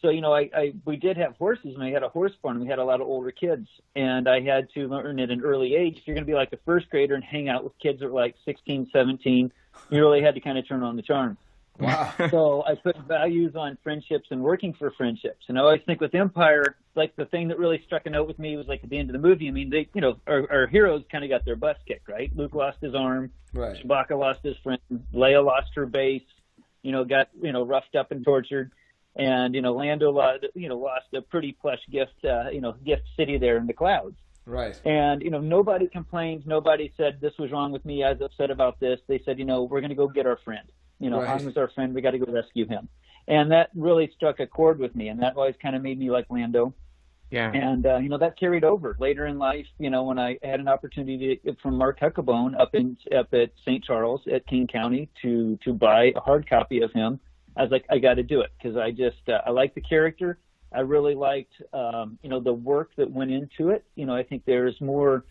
we did have horses, and we had a horse farm, and we had a lot of older kids, and I had to learn at an early age, if you're going to be like a first grader and hang out with kids that were like 16, 17, you really had to kind of turn on the charm. Wow. So I put values on friendships and working for friendships. And I always think with Empire, like the thing that really struck a note with me was like at the end of the movie, I mean, they, our heroes kind of got their butts kicked, right? Luke lost his arm. Right. Chewbacca lost his friend. Leia lost her base. Got roughed up and tortured, and Lando lost a pretty plush gift city there in the clouds. Right. And nobody complained, nobody said this was wrong with me, I was upset about this. They said, we're going to go get our friend. Right. Han was our friend, we got to go rescue him. And that really struck a chord with me, and that always kind of made me like Lando. Yeah. And that carried over later in life. When I had an opportunity from Mark Huckabone up at St. Charles at King County to buy a hard copy of him, I was like, I got to do it because I like the character. I really liked the work that went into it. I think there's more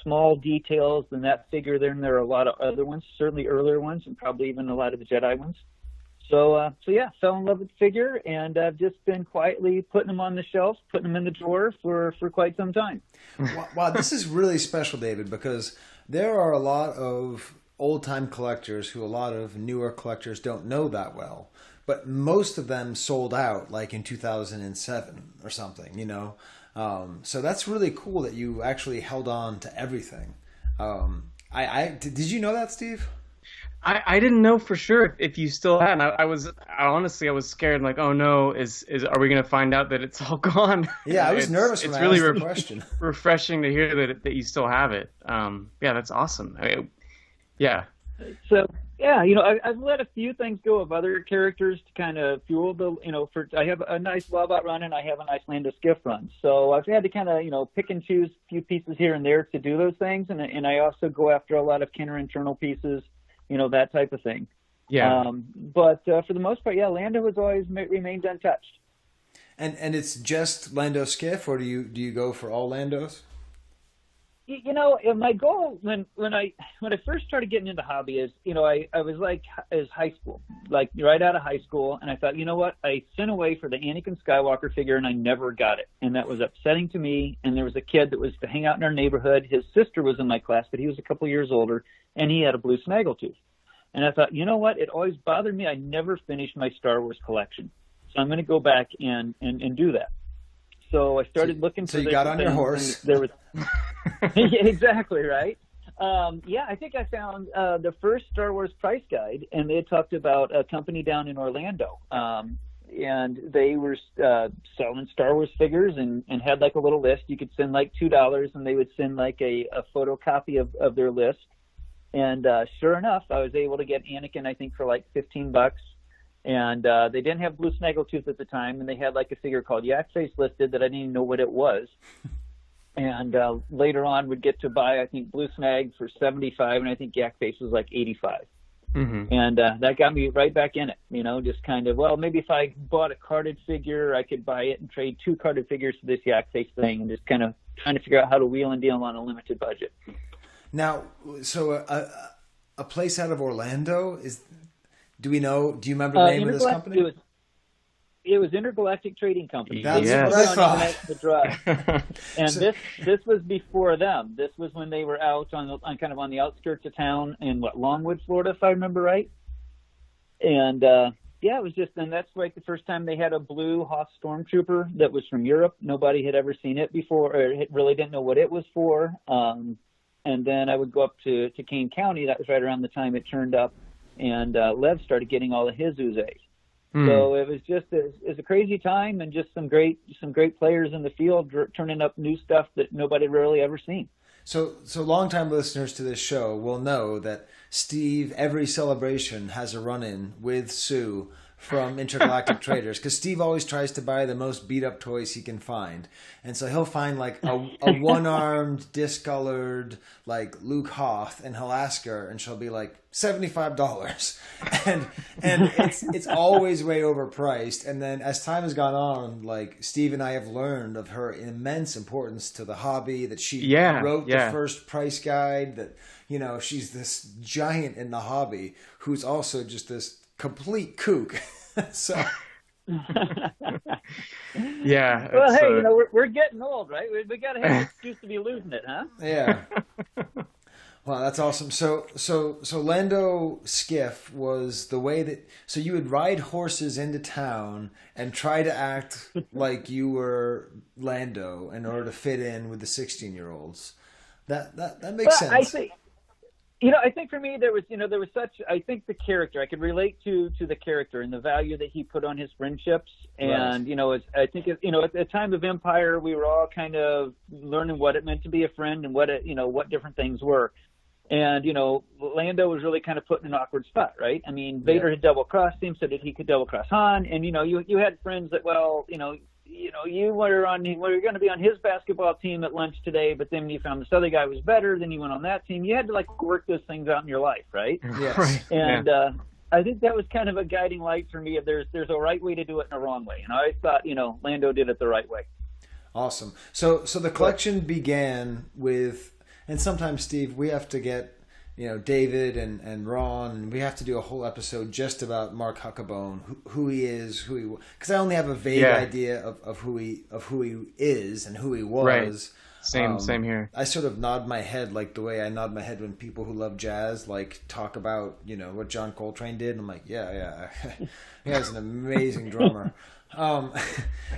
small details than that figure there, and there are a lot of other ones, certainly earlier ones, and probably even a lot of the Jedi ones. So yeah, fell in love with the figure, and I've just been quietly putting them on the shelf, putting them in the drawer for quite some time. Wow, this is really special, David, because there are a lot of old-time collectors who a lot of newer collectors don't know that well, but most of them sold out like in 2007 or something, so that's really cool that you actually held on to everything. Did you know that, Steve? I didn't know for sure if you still had. And I was scared. Like, oh no, are we going to find out that it's all gone? Yeah, I was nervous when I asked the question. Refreshing to hear that you still have it. Yeah, that's awesome. Yeah. So yeah, I've let a few things go of other characters to kind of fuel the, I have a nice Lobot run and I have a nice Lando Skiff run. So I've had to kind of, pick and choose a few pieces here and there to do those things. And I also go after a lot of Kenner internal pieces, that type of thing. Yeah. But for the most part, yeah, Lando has always remained untouched. And it's just Lando Skiff, or do you go for all Landos? My goal when I first started getting into hobby is, I was like as high school, like right out of high school, and I thought, you know what, I sent away for the Anakin Skywalker figure and I never got it, and that was upsetting to me. And there was a kid that was to hang out in our neighborhood. His sister was in my class, but he was a couple years older, and he had a blue snaggletooth. And I thought, you know what, it always bothered me. I never finished my Star Wars collection, so I'm going to go back and do that. So I started looking for this. So you got on your horse. There was exactly right. I think I found the first Star Wars price guide, and they had talked about a company down in Orlando. and they were selling Star Wars figures and had like a little list. You could send like $2, and they would send like a photocopy of their list. And sure enough, I was able to get Anakin, I think, for like $15. And they didn't have Blue Snaggletooth at the time, and they had like a figure called Yak Face listed that I didn't even know what it was. And later on, would get to buy, I think, Blue Snag for $75, and I think Yak Face was like $85. Mm-hmm. And that got me right back in it, just kind of, well, maybe if I bought a carded figure, I could buy it and trade 2 carded figures for this Yak Face thing, and just kind of trying to figure out how to wheel and deal on a limited budget. Now, so a place out of Orlando do you remember the name of this company? It was Intergalactic Trading Company. That's what I thought. The drive. And this was before them. This was when they were out on kind of on the outskirts of town in Longwood, Florida, if I remember right. And it was just, and that's like the first time they had a blue Hoth Stormtrooper that was from Europe. Nobody had ever seen it before, or really didn't know what it was for. And then I would go up to Kane County. That was right around the time it turned up, and Lev started getting all of his Uzes. So it was just it's a crazy time, and just some great players in the field turning up new stuff that nobody really ever seen. So longtime listeners to this show will know that Steve, every celebration, has a run-in with Sue from Intergalactic Traders, because Steve always tries to buy the most beat-up toys he can find. And so he'll find like a one-armed, discolored, like Luke Hoth, and he'll ask her, and she'll be like, $75. And it's always way overpriced. And then as time has gone on, like Steve and I have learned of her immense importance to the hobby, that she wrote the first price guide, that, she's this giant in the hobby who's also just this complete kook. So yeah. Well, hey, we're getting old, right? We got to have an excuse to be losing it, huh? Yeah. Wow, that's awesome. So Lando Skiff was the way that, so you would ride horses into town and try to act like you were Lando in order to fit in with the 16-year-olds. That makes sense. I think for me there was such, I think the character, I could relate to the character and the value that he put on his friendships. And, right. I think, at the time of Empire, we were all kind of learning what it meant to be a friend and what different things were. And, Lando was really kind of put in an awkward spot, right? I mean, Vader had double-crossed him so that he could double-cross Han. And, you had friends that, you were going to be on his basketball team at lunch today, but then you found this other guy was better, then you went on that team. You had to, work those things out in your life, right? Yes. Right. And I think that was kind of a guiding light for me. There's a right way to do it and a wrong way. And I always thought, Lando did it the right way. Awesome. So the collection began with, and sometimes, Steve, we have to get, David and Ron, and we have to do a whole episode just about Mark Huckabone, who he is, because I only have a vague idea of who he is and who he was. Right. Same here. I sort of nod my head like the way I nod my head when people who love jazz talk about what John Coltrane did. And I'm like, yeah, he has an amazing drummer.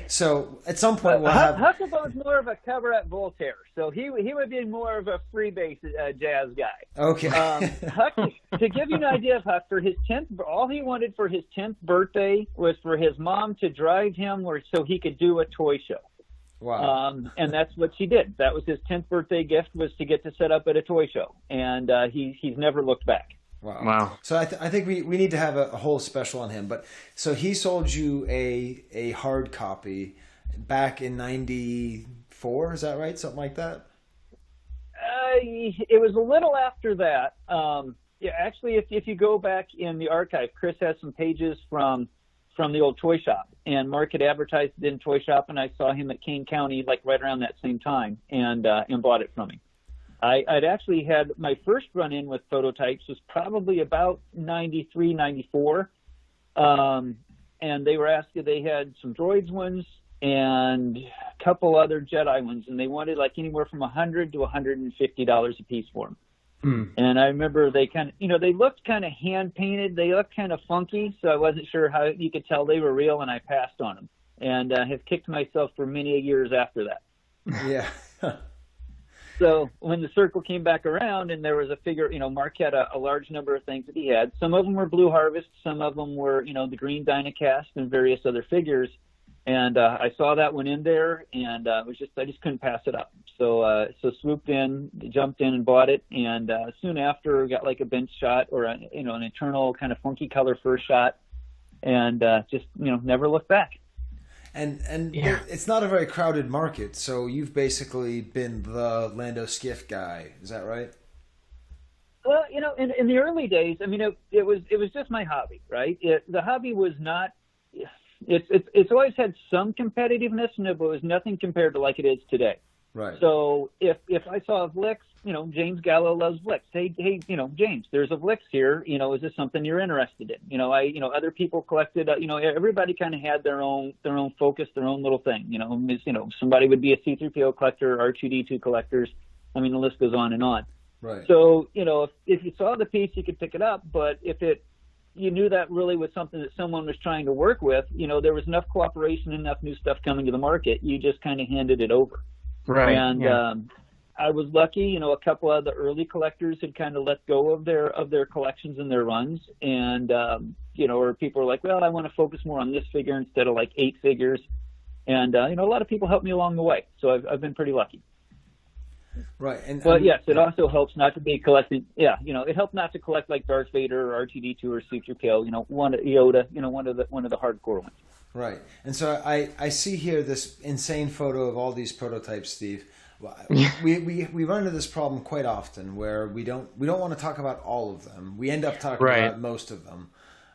So at some point we'll have Huckabone's more of a cover at Voltaire, so he would be more of a freebase jazz guy. Okay. Huck, to give you an idea of Huck, for his 10th, all he wanted for his 10th birthday was for his mom to drive him so he could do a toy show. Wow. And that's what she did. That was his 10th birthday gift, was to get to set up at a toy show, and he's never looked back. Wow. So I think we need to have a whole special on him. But so he sold you a hard copy back in '94. Is that right? Something like that. It was a little after that. Actually, if you go back in the archive, Chris has some pages from the old toy shop, and Mark had advertised it in toy shop, and I saw him at Kane County right around that same time, and bought it from him. I'd actually had my first run-in with prototypes was probably about 93, 94. And they were asking, they had some droids ones and a couple other Jedi ones, and they wanted anywhere from $100 to $150 a piece for them. And I remember they kind of, they looked kind of hand-painted. They looked kind of funky, so I wasn't sure how you could tell they were real, and I passed on them. And have kicked myself for many years after that. Yeah. So when the circle came back around and there was a figure, Mark had a large number of things that he had. Some of them were Blue Harvest, some of them were, the Green Dynacast and various other figures. And I saw that one in there, and I just couldn't pass it up. So swooped in, jumped in, and bought it. And soon after, got like a bench shot or an internal kind of funky color first shot, and just never looked back. And it's not a very crowded market, so you've basically been the Lando Skiff guy. Is that right? Well, in the early days, I mean, it was just my hobby, right? The hobby was not. It's always had some competitiveness, but it was nothing compared to like it is today. Right. So if I saw a Vlix, James Gaule loves Vlix. Hey, James, there's a Vlix here. Is this something you're interested in? Other people collected. Everybody kind of had their own focus, their own little thing. Somebody would be a C-3PO collector, R2D2 collectors. I mean, the list goes on and on. Right. So if you saw the piece, you could pick it up. But if you knew that really was something that someone was trying to work with, there was enough cooperation, enough new stuff coming to the market. You just kind of handed it over. Right. And I was lucky, a couple of the early collectors had kind of let go of their collections and their runs. And, or people were like, well, I want to focus more on this figure instead of like 8 figures. And, a lot of people helped me along the way. So I've been pretty lucky. Right. But yes, it also helps not to be collecting. Yeah, it helped not to collect like Darth Vader or R2D2 or C-3PO. One Yoda. One of the hardcore ones. Right. And so I see here this insane photo of all these prototypes, Steve. We run into this problem quite often where we don't want to talk about all of them. We end up talking about most of them.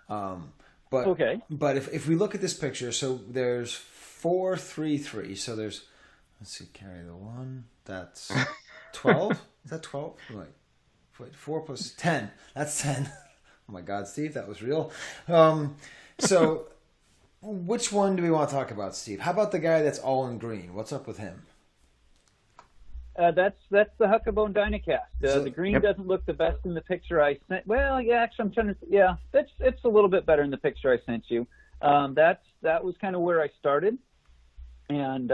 But okay. But if we look at this picture, so there's 4, 3, 3. So there's, let's see, carry the 1. That's 12. Is that 12? Wait, 4 plus 10. That's 10. Oh my God, Steve, that was real. So which one do we want to talk about, Steve? How about the guy that's all in green? What's up with him? That's the Huckabone Dynacast. The green doesn't look the best in the picture I sent. Well, yeah, actually, I'm trying to. Yeah, it's a little bit better in the picture I sent you. That was kind of where I started, and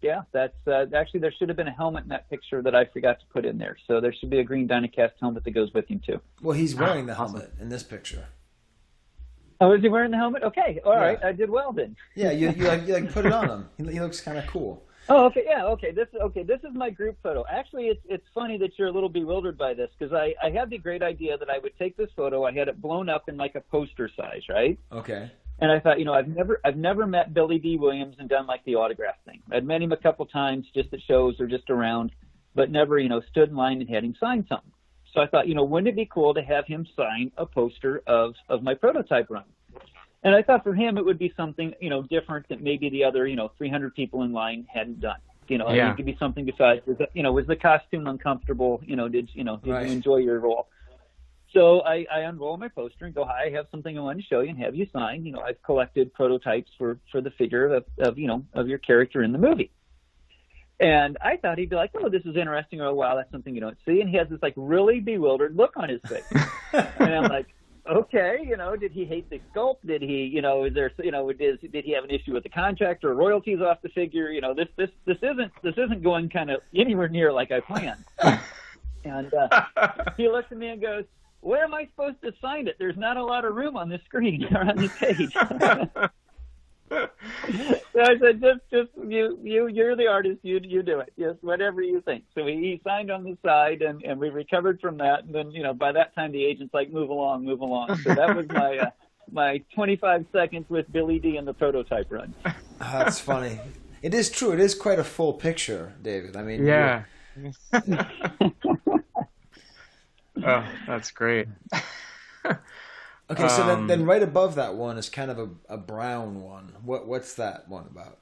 that's actually there should have been a helmet in that picture that I forgot to put in there. So there should be a green Dynacast helmet that goes with him too. Well, he's wearing the helmet in this picture. Oh, is he wearing the helmet? Okay, all right, I did well then. Yeah, you put it on him. He looks kind of cool. Oh, okay, yeah, okay. This is my group photo. Actually, it's funny that you're a little bewildered by this because I had the great idea that I would take this photo. I had it blown up in like a poster size, right? Okay. And I thought, I've never met Billy D. Williams and done like the autograph thing. I'd met him a couple times just at shows or just around, but never, stood in line and had him sign something. So I thought, wouldn't it be cool to have him sign a poster of my prototype run? And I thought for him it would be something, different that maybe the other, 300 people in line hadn't done. It could be something besides, was the costume uncomfortable? Did you enjoy your role? So I unroll my poster and go, hi, I have something I want to show you and have you sign. I've collected prototypes for the figure of your character in the movie. And I thought he'd be like, oh, this is interesting, or wow, that's something you don't see. And he has this like really bewildered look on his face. And I'm like, okay, did he hate the sculpt? Did he, is there, did he have an issue with the contract or royalties off the figure? This isn't going kind of anywhere near like I planned. And he looks at me and goes, where am I supposed to sign it? There's not a lot of room on this screen or on this page. So I said, just you're the artist. You do it. Yes, whatever you think. So he signed on the side, and we recovered from that. And then, by that time, the agent's like, move along. So that was my 25 seconds with Billy D and the prototype run. That's funny. It is true. It is quite a full picture, David. I mean, yeah. Oh, that's great. Okay, so then right above that one is kind of a brown one. What's that one about?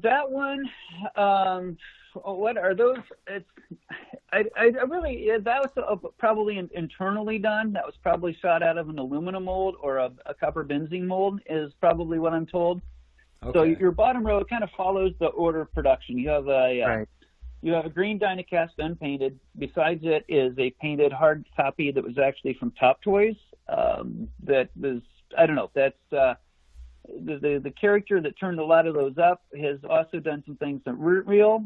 That one, what are those? I really, that was probably internally done. That was probably shot out of an aluminum mold or a copper benzene mold is probably what I'm told. Okay. So your bottom row kind of follows the order of production. You have You have a green Dynacast unpainted. Besides it is a painted hard copy that was actually from TopToys. That was, I don't know, that's the character that turned a lot of those up has also done some things that weren't real.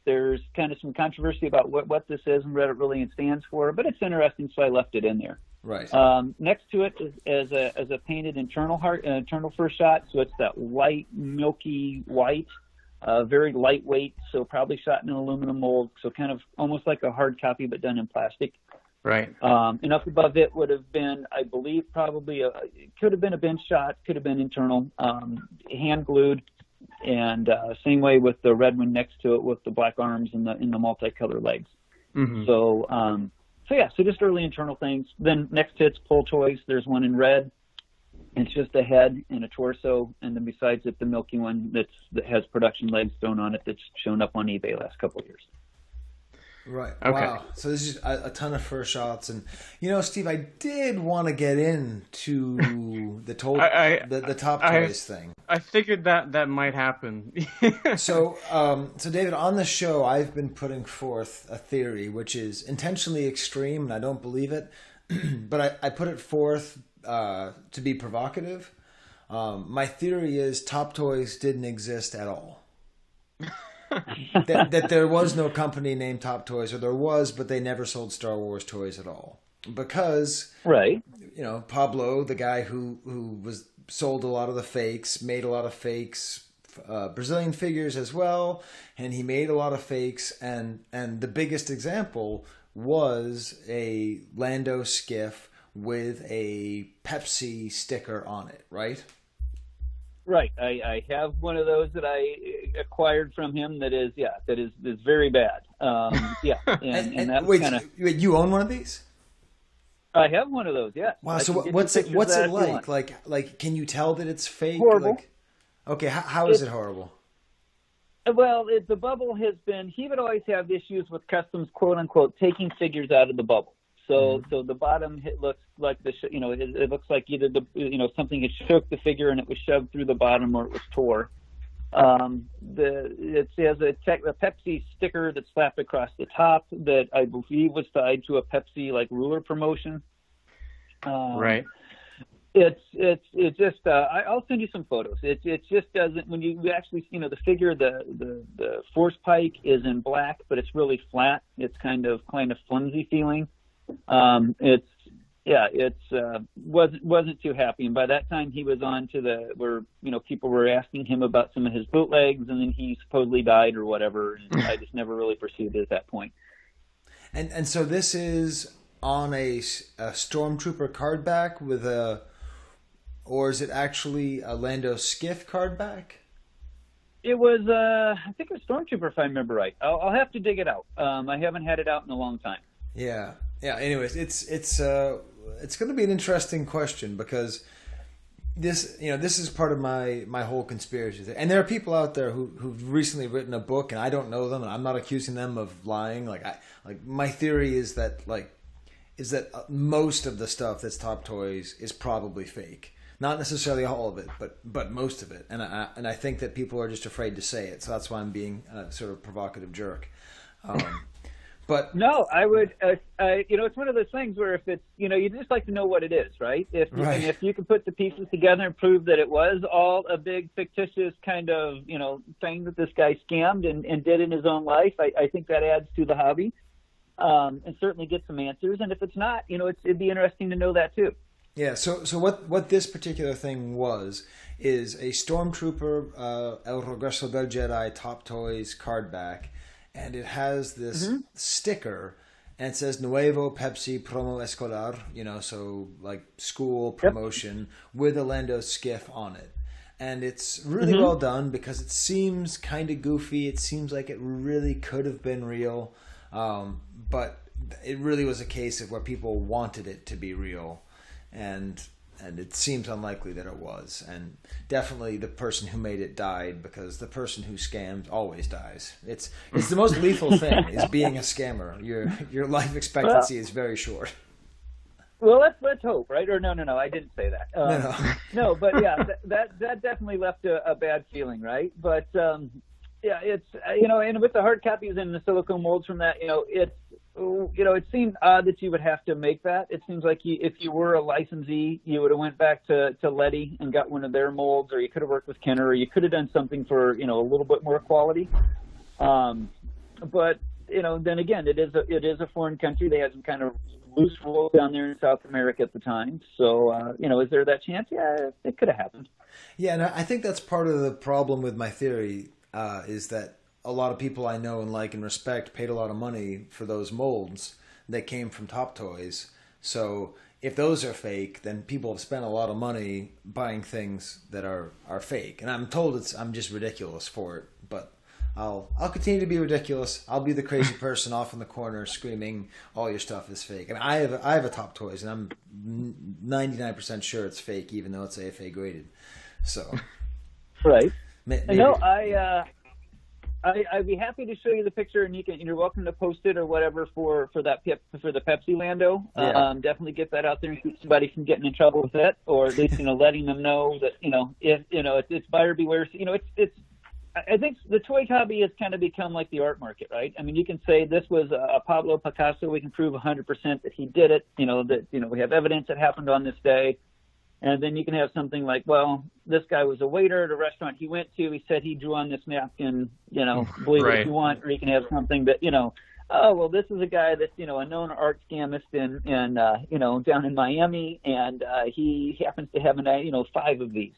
There's kind of some controversy about what this is and what it really stands for, but it's interesting, so I left it in there. Right. Next to it is as a painted internal first shot, so it's that light, milky white, very lightweight, so probably shot in an aluminum mold, so kind of almost like a hard copy but done in plastic. Right. And up above it would have been, I believe, probably it could have been a bench shot, could have been internal, hand glued, and same way with the red one next to it with the black arms and the multicolored legs. Mm-hmm. So just early internal things. Then next to it's pull toys. There's one in red. It's just a head and a torso, and then besides it, the milky one that has production legs thrown on it that's shown up on eBay last couple of years. Right. Okay. Wow. So this is a ton of first shots, and Steve, I did want to get into the TopToys thing. I figured that might happen. So David, on the show, I've been putting forth a theory which is intentionally extreme, and I don't believe it, but I put it forth to be provocative. My theory is TopToys didn't exist at all. that there was no company named TopToys, or there was, but they never sold Star Wars toys at all. Because, right, Pablo, the guy who sold a lot of the fakes, made a lot of fakes, Brazilian figures as well, and he made a lot of fakes, and the biggest example was a Lando Skiff with a Pepsi sticker on it, right? Right. I have one of those that I acquired from him that is very bad. And that's wait, kinda... you own one of these? I have one of those, yeah. Wow, so what's it like? Like, can you tell that it's fake? Horrible. Okay, how is it horrible? Well, the bubble has been, he would always have issues with customs, quote unquote, taking figures out of the bubble. So the bottom looks like it looks like either something had shook the figure and it was shoved through the bottom, or it was tore. It has a Pepsi sticker that's slapped across the top that I believe was tied to a Pepsi ruler promotion. Right. It's just I'll send you some photos. It just doesn't, when you actually the figure, the force pike is in black, but it's really flat. It's kind of flimsy feeling. Wasn't too happy, and by that time he was on to where people were asking him about some of his bootlegs, and then he supposedly died or whatever, and I just never really pursued it at that point. And so this is on a Stormtrooper card back or is it actually a Lando Skiff card back? It was I think it was Stormtrooper, if I remember right. I'll have to dig it out. I haven't had it out in a long time. Yeah. Anyways, it's going to be an interesting question, because this is part of my whole conspiracy thing. And there are people out there who've recently written a book, and I don't know them, and I'm not accusing them of lying. My theory is that most of the stuff that's TopToys is probably fake. Not necessarily all of it, but most of it. And I think that people are just afraid to say it, so that's why I'm being a sort of provocative jerk. But no, I would. It's one of those things where if it's, you'd just like to know what it is, right? And if you can put the pieces together and prove that it was all a big fictitious kind of, thing that this guy scammed and did in his own life, I think that adds to the hobby, and certainly get some answers. And if it's not, it'd be interesting to know that too. Yeah. So what this particular thing is a Stormtrooper El Regreso del Jedi TopToys card back. And it has this sticker, and it says Nuevo Pepsi Promo Escolar, so like school promotion, with a Lando Skiff on it. And it's really well done, because it seems kind of goofy. It seems like it really could have been real, but it really was a case of where people wanted it to be real. And it seems unlikely that it was. And definitely the person who made it died, because the person who scams always dies. It's the most lethal thing, is being a scammer. Your life expectancy is very short. Well, let's hope, right? Or no, I didn't say that. No, but yeah, that definitely left a bad feeling, right? But it's and with the hard copies and the silicone molds from that, it seemed odd that you would have to make that. It seems like if you were a licensee, you would have went back to Letty and got one of their molds, or you could have worked with Kenner, or you could have done something for a little bit more quality. but then again, it is a foreign country. They had some kind of loose rules down there in South America at the time. So, is there that chance? Yeah, it could have happened. Yeah, and I think that's part of the problem with my theory is that a lot of people I know and like and respect paid a lot of money for those molds that came from TopToys. So if those are fake, then people have spent a lot of money buying things that are fake. And I'm told I'm just ridiculous for it, but I'll continue to be ridiculous. I'll be the crazy person off in the corner screaming, "All your stuff is fake." And I have a TopToys, and I'm 99% sure it's fake, even though it's AFA graded. So, right. Maybe. No, I'd be happy to show you the picture, and you're welcome to post it or whatever for the Pepsi Lando. Yeah. Definitely get that out there and keep somebody from getting in trouble with it, or at least letting them know that if it's buyer beware. I think the toy hobby has kind of become like the art market, right? I mean, you can say this was a Pablo Picasso. We can prove 100% that he did it. We have evidence that happened on this day. And then you can have something like, well, this guy was a waiter at a restaurant he went to. He said he drew on this napkin, believe it if you want. Or you can have something that, oh, well, this is a guy that's, a known art scamist in down in Miami, and he happens to have 5 of these.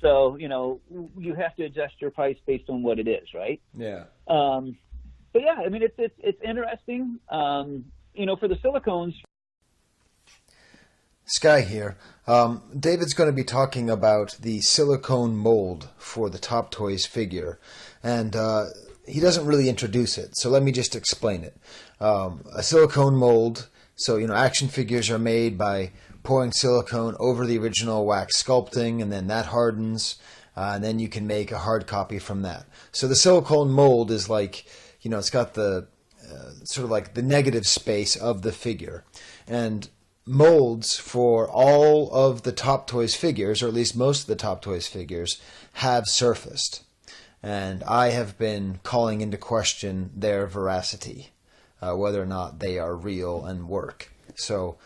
So, you have to adjust your price based on what it is, right? Yeah. But yeah, I mean, it's interesting. For the silicones. Skye here. David's going to be talking about the silicone mold for the TopToys figure, and he doesn't really introduce it, so let me just explain it. A silicone mold, so action figures are made by pouring silicone over the original wax sculpting, and then that hardens, and then you can make a hard copy from that. So the silicone mold is like, it's got the sort of like the negative space of the figure, and molds for all of the TopToys figures, or at least most of the TopToys figures, have surfaced. And I have been calling into question their veracity, whether or not they are real and work. So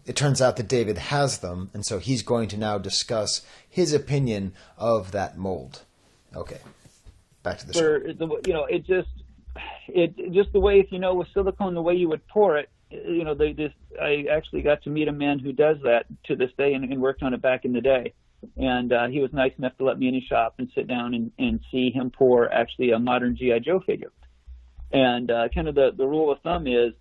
it turns out that David has them, and so he's going to now discuss his opinion of that mold. Okay, back to the show. It just the way, with silicone, the way you would pour it, I actually got to meet a man who does that to this day and worked on it back in the day. And he was nice enough to let me in his shop and sit down and see him pour actually a modern G.I. Joe figure. And kind of the rule of thumb is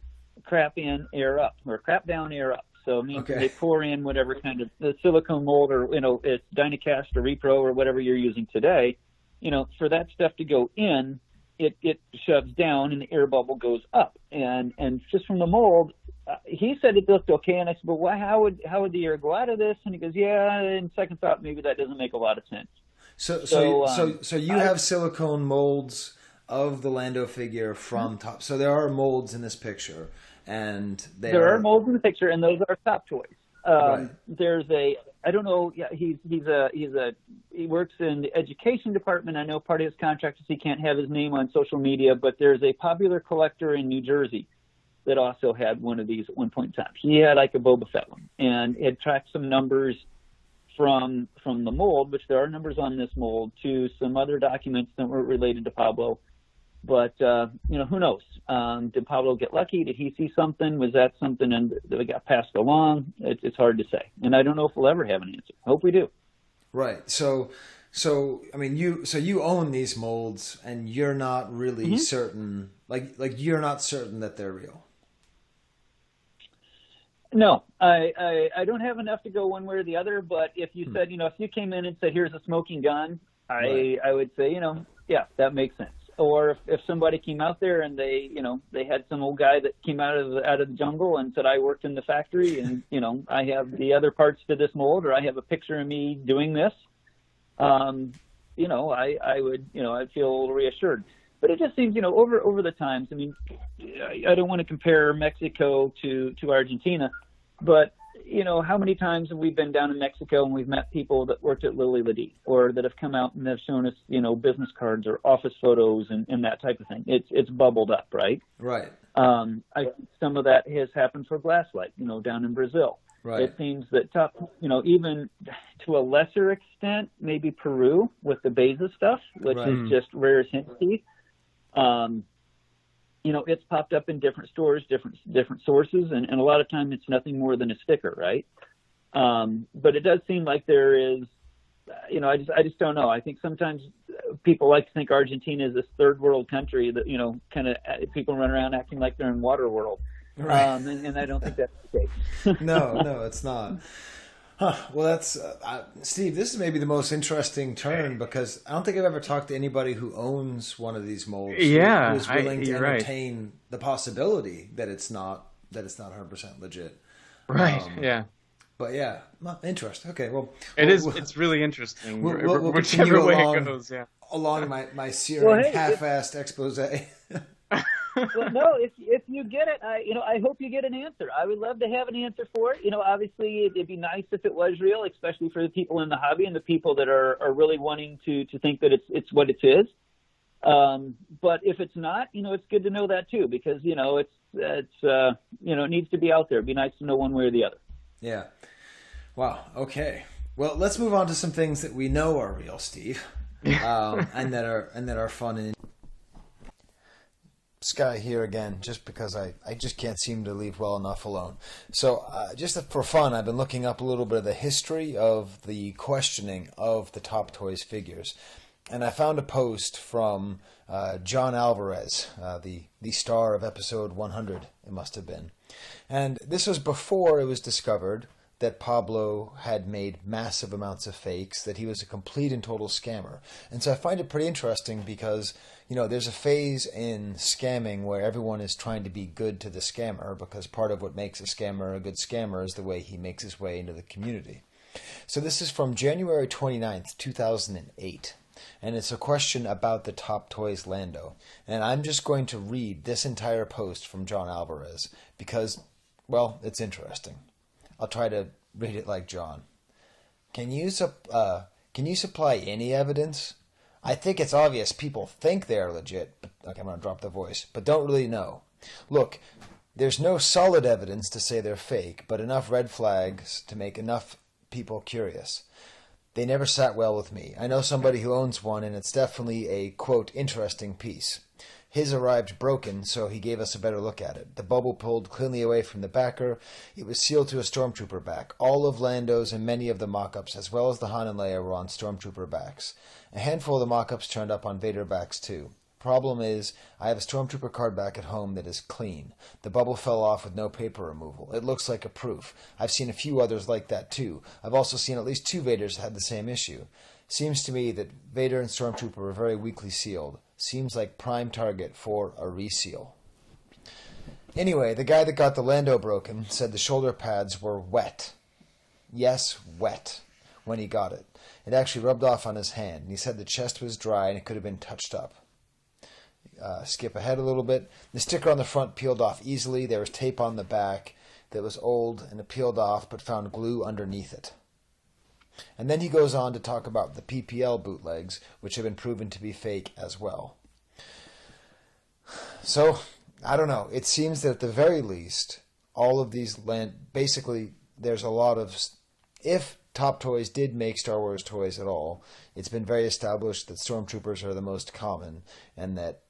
crap in, air up, or crap down, air up. So it means they pour in whatever kind of the silicone mold, or, it's Dynacast or Repro or whatever you're using today. For that stuff to go in, it shoves down and the air bubble goes up. And just from the mold, he said it looked okay. And I said, well, how would the air go out of this? And he goes, yeah, and second thought, maybe that doesn't make a lot of sense. So you have silicone molds of the Lando figure from Top. So there are molds in this picture, and there are molds in the picture, and those are TopToys. Right. There's I don't know. Yeah, he works in the education department. I know part of his contract is he can't have his name on social media, but there's a popular collector in New Jersey that also had one of these at one point in time. He had like a Boba Fett one, and it tracked some numbers from the mold, which there are numbers on this mold, to some other documents that were related to Pablo. But, who knows? Did Pablo get lucky? Did he see something? Was that something that got passed along? It's hard to say. And I don't know if we'll ever have an answer. Hope we do. Right. So I mean, you own these molds, and you're not really certain, like you're not certain that they're real. No, I don't have enough to go one way or the other. But if you said, if you came in and said, here's a smoking gun, I would say, yeah, that makes sense. Or if somebody came out there and they had some old guy that came out of the jungle and said, I worked in the factory and, I have the other parts to this mold, or I have a picture of me doing this, I would, I'd feel a little reassured. But it just seems, over the times, I mean, I don't want to compare Mexico to Argentina, but, how many times have we been down in Mexico and we've met people that worked at Lily Lady, or that have come out and have shown us, business cards or office photos and that type of thing. It's bubbled up, right? Right. Some of that has happened for Glasslight, down in Brazil. Right. It seems that even to a lesser extent, maybe Peru with the Beza stuff, which is just rare as hen's teeth. it's popped up in different stores, different sources, and a lot of times it's nothing more than a sticker, right? But it does seem like there is, I just don't know. I think sometimes people like to think Argentina is this third world country that, kind of people run around acting like they're in water world. Right. And I don't think that's the case. No, it's not. Huh. Well, that's Steve. This is maybe the most interesting turn because I don't think I've ever talked to anybody who owns one of these molds. Yeah, who is willing to you're right. entertain the possibility that it's not 100% legit. Right. Yeah. But yeah, well, interesting. Okay, well, it's really interesting. We'll whichever way along, it goes. Yeah. Along my searing half-assed expose. Well, no, if you get it, I hope you get an answer. I would love to have an answer for it. Obviously it'd be nice if it was real, especially for the people in the hobby and the people that are really wanting to think that it's what it is. But if it's not, it's good to know that too, because, it needs to be out there. It'd be nice to know one way or the other. Yeah. Wow. Okay. Well, let's move on to some things that we know are real, Steve, and that are fun and. Skye here again, just because I just can't seem to leave well enough alone. So just for fun, I've been looking up a little bit of the history of the questioning of the TopToys figures. And I found a post from John Alvarez, the star of episode 100, it must have been. And this was before it was discovered that Pablo had made massive amounts of fakes, that he was a complete and total scammer. And so I find it pretty interesting because, there's a phase in scamming where everyone is trying to be good to the scammer, because part of what makes a scammer a good scammer is the way he makes his way into the community. So this is from January 29th, 2008. And it's a question about the TopToys Lando. And I'm just going to read this entire post from John Alvarez because, well, it's interesting. I'll try to read it like John. Can you supply any evidence? I think it's obvious people think they are legit. Okay, I'm going to drop the voice, but don't really know. Look, there's no solid evidence to say they're fake, but enough red flags to make enough people curious. They never sat well with me. I know somebody who owns one, and it's definitely a, quote, interesting piece. His arrived broken, so he gave us a better look at it. The bubble pulled cleanly away from the backer. It was sealed to a Stormtrooper back. All of Lando's and many of the mock-ups, as well as the Han and Leia, were on Stormtrooper backs. A handful of the mock-ups turned up on Vader backs, too. Problem is, I have a Stormtrooper card back at home that is clean. The bubble fell off with no paper removal. It looks like a proof. I've seen a few others like that, too. I've also seen at least 2 Vaders had the same issue. Seems to me that Vader and Stormtrooper were very weakly sealed. Seems like prime target for a reseal. Anyway, the guy that got the Lando broken said the shoulder pads were wet. Yes, wet, when he got it. It actually rubbed off on his hand, and he said the chest was dry and it could have been touched up. Skip ahead a little bit. The sticker on the front peeled off easily. There was tape on the back that was old and it peeled off but found glue underneath it. And then he goes on to talk about the PPL bootlegs, which have been proven to be fake as well. So, I don't know. It seems that at the very least, all of these basically, there's a lot of... If TopToys did make Star Wars toys at all, it's been very established that Stormtroopers are the most common, and that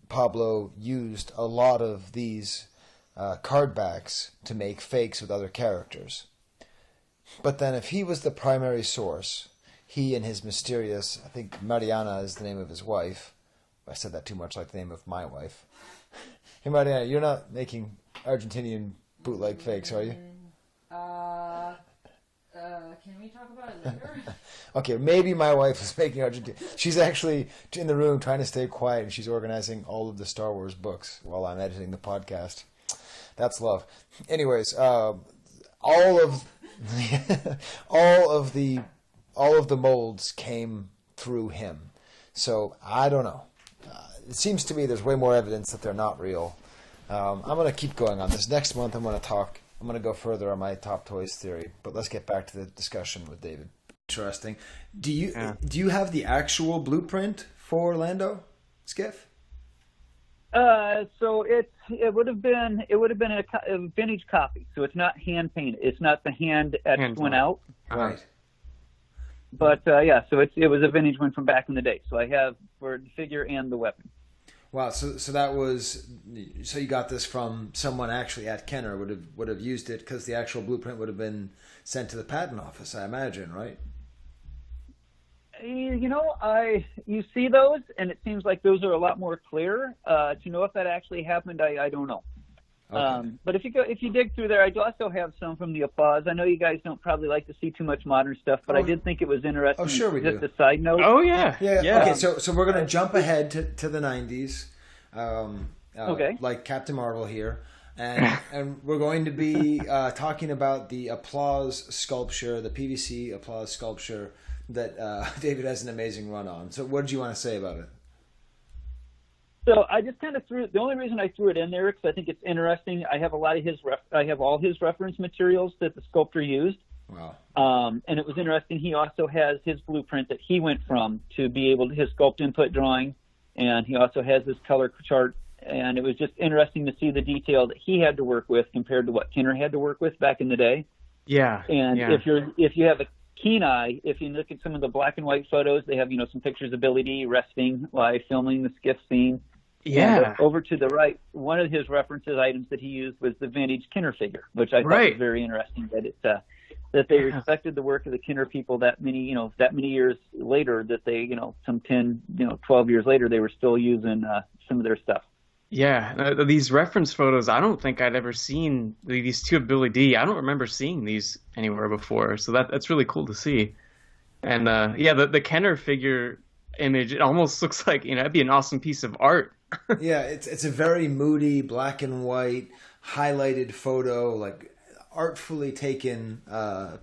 Pablo used a lot of these card backs to make fakes with other characters. But then if he was the primary source, he and his mysterious, I think Mariana is the name of his wife. I said that too much like the name of my wife. Hey Mariana, you're not making Argentinian bootleg fakes, are you? Can we talk about it later? Okay, maybe my wife is making Argentinian. She's actually in the room trying to stay quiet, and she's organizing all of the Star Wars books while I'm editing the podcast. That's love. Anyways, all of the molds came through him. So I don't know. It seems to me there's way more evidence that they're not real. I'm going to keep going on this. Next month I'm going to go further on my TopToys theory. But let's get back to the discussion with David. Interesting. Do you have the actual blueprint for Lando, Skiff? So it would have been a vintage copy. So it's not hand painted. It's not the hand etched one out. Right. But so it was a vintage one from back in the day. So I have for the figure and the weapon. Wow, so that was so you got this from someone actually at Kenner would have used it because the actual blueprint would have been sent to the patent office, I imagine, right? You know, you see those, and it seems like those are a lot more clear. To know if that actually happened, I don't know. Okay. But if you dig through there, I also have some from the Applause. I know you guys don't probably like to see too much modern stuff, but I did think it was interesting. Oh, sure we just do. a side note. Oh yeah. Okay, so we're gonna jump ahead to the 90s, Okay. like Captain Marvel here, and we're going to be talking about the Applause sculpture, the PVC Applause sculpture that David has an amazing run on. So what did you want to say about it? So I just kind of the only reason I threw it in there because I think it's interesting. I have a lot of I have all his reference materials that the sculptor used. Wow. And it was interesting. He also has his blueprint that he went from to be able to his sculpt input drawing, and he also has his color chart. And it was just interesting to see the detail that he had to work with compared to what Kenner had to work with back in the day. Yeah. And if you have a keen eye, if you look at some of the black and white photos, they have some pictures of Billy D resting while filming the Skiff scene. Yeah. And over to the right, one of his references items that he used was the vintage Kenner figure, which I thought was very interesting. That they respected the work of the Kenner people that many years later. That they some 10 12 years later they were still using some of their stuff. Yeah, these reference photos, I don't think I'd ever seen these two of Billy D. I don't remember seeing these anywhere before, so that's really cool to see. And the Kenner figure image, it almost looks like it'd be an awesome piece of art. Yeah, it's a very moody black and white highlighted photo, like artfully taken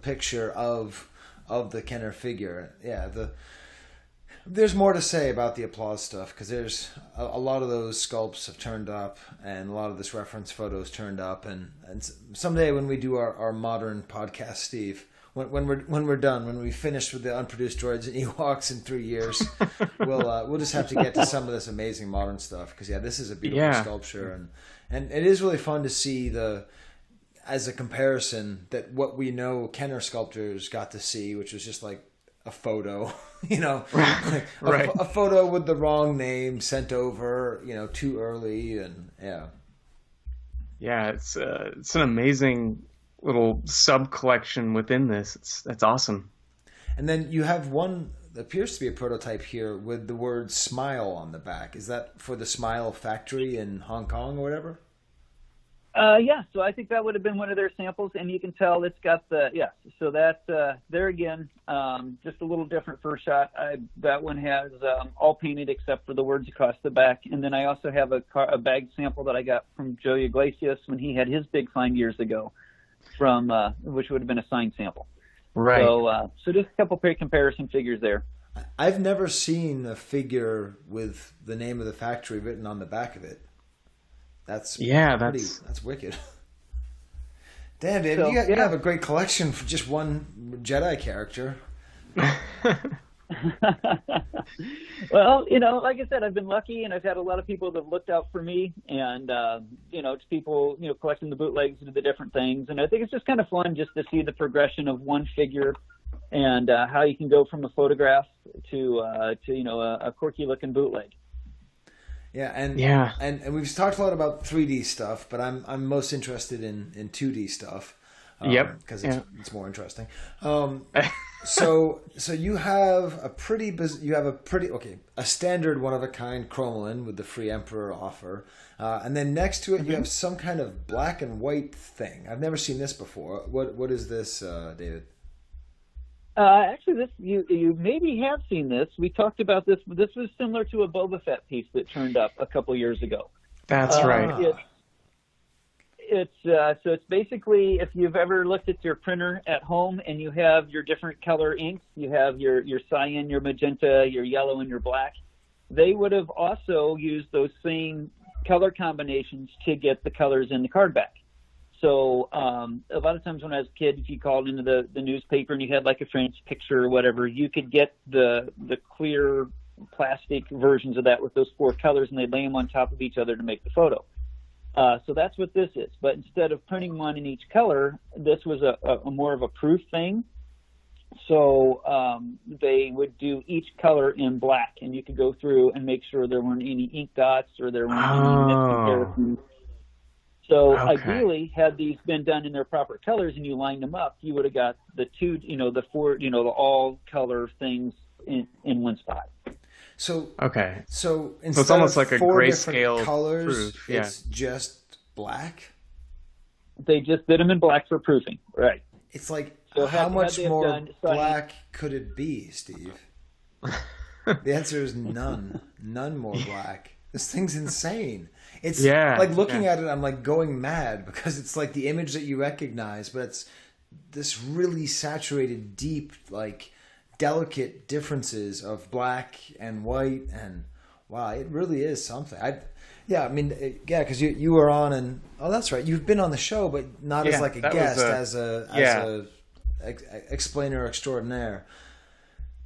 picture of the Kenner figure. Yeah, there's more to say about the Applause stuff because there's a lot of those sculpts have turned up and a lot of this reference photos turned up, and someday when we do our modern podcast, Steve, when we're done, when we finish with the unproduced droids and Ewoks in 3 years, we'll just have to get to some of this amazing modern stuff because this is a beautiful sculpture, and it is really fun to see as a comparison that what we know Kenner sculptors got to see, which was just like a photo, like a photo with the wrong name sent over, too early, and it's an amazing little sub collection within this. That's awesome. And then you have one that appears to be a prototype here with the word "smile" on the back. Is that for the Smile Factory in Hong Kong or whatever? So I think that would have been one of their samples, and you can tell it's got so that there again, just a little different first shot. That one has all painted except for the words across the back, and then I also have a bag sample that I got from Joe Iglesias when he had his big find years ago, from which would have been a signed sample. Right. So just a couple comparison figures there. I've never seen a figure with the name of the factory written on the back of it. That's wicked. Damn, David, you have a great collection for just one Jedi character. Well, like I said, I've been lucky, and I've had a lot of people that have looked out for me, and it's people collecting the bootlegs and the different things, and I think it's just kind of fun just to see the progression of one figure and how you can go from a photograph to a quirky looking bootleg. Yeah, and we've talked a lot about 3D stuff, but I'm most interested in 2D stuff. Because it's more interesting. So you have a standard one of a kind chromalin with the free Emperor offer, and then next to it you have some kind of black and white thing. I've never seen this before. What is this, David? Actually, this you maybe have seen this. We talked about this. This was similar to a Boba Fett piece that turned up a couple years ago. That's right. It's basically, if you've ever looked at your printer at home and you have your different color inks, you have your cyan, your magenta, your yellow, and your black. They would have also used those same color combinations to get the colors in the card back. So a lot of times when I was a kid, if you called into the newspaper and you had like a French picture or whatever, you could get the clear plastic versions of that with those four colors, and they'd lay them on top of each other to make the photo. So that's what this is. But instead of printing one in each color, this was a more of a proof thing. So they would do each color in black, and you could go through and make sure there weren't any ink dots or there weren't any miskomparisons. So ideally, had these been done in their proper colors and you lined them up, you would have got the two, the four, the all color things in one spot. So okay. So it's almost like a grayscale colors. Proof. Yeah. It's just black. They just did them in black for proofing, right? It's like, so how much more black could it be, Steve? The answer is none. None more black. This thing's insane. It's like looking at it, I'm like going mad because it's like the image that you recognize, but it's this really saturated, deep, like delicate differences of black and white, and wow, it really is something. Because you were on, and that's right, you've been on the show, but not as like a guest, as a explainer extraordinaire.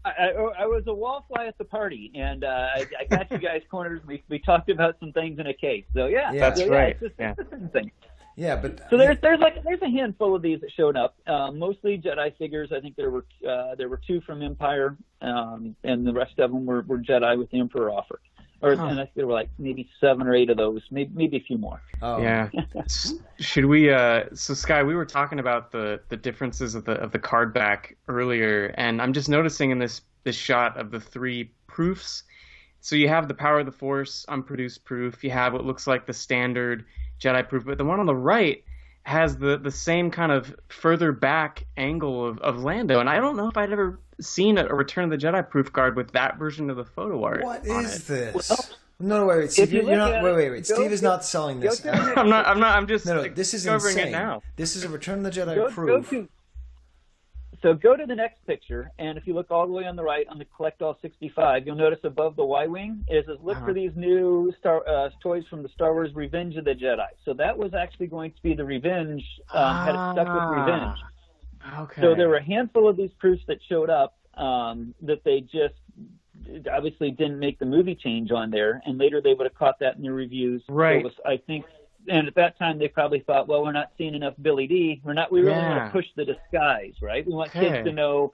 I was a wallfly at the party, and I got you guys cornered. We talked about some things in a case. So that's right. It's the same thing. Yeah, but so there's a handful of these that showed up. Mostly Jedi figures. I think there were 2 from Empire, and the rest of them were Jedi with the Emperor offer. And I think there were like maybe 7 or 8 of those, maybe a few more. Oh. Yeah. Should we? So Skye, we were talking about the differences of the card back earlier, and I'm just noticing in this shot of the 3 proofs. So you have the Power of the Force unproduced proof. You have what looks like the standard Jedi proof, but the one on the right has the same kind of further back angle of Lando, and I don't know if I'd ever seen a Return of the Jedi proof card with that version of the photo art. What is this? No, wait, Steve, you're not. Wait. Steve is not selling this. I'm not. I'm just. No, this is discovering insane. it now. This is a Return of the Jedi proof. So go to the next picture, and if you look all the way on the right on the Collect All 65, you'll notice above the Y-wing it says, look for these new toys from the Star Wars Revenge of the Jedi. So that was actually going to be the Revenge, had it stuck with Revenge. Okay. So there were a handful of these proofs that showed up that they just obviously didn't make the movie change on there, and later they would have caught that in their reviews. Right. So I think... And at that time, they probably thought, well, we're not seeing enough Billy D. We really want to push the disguise, right? We want kids to know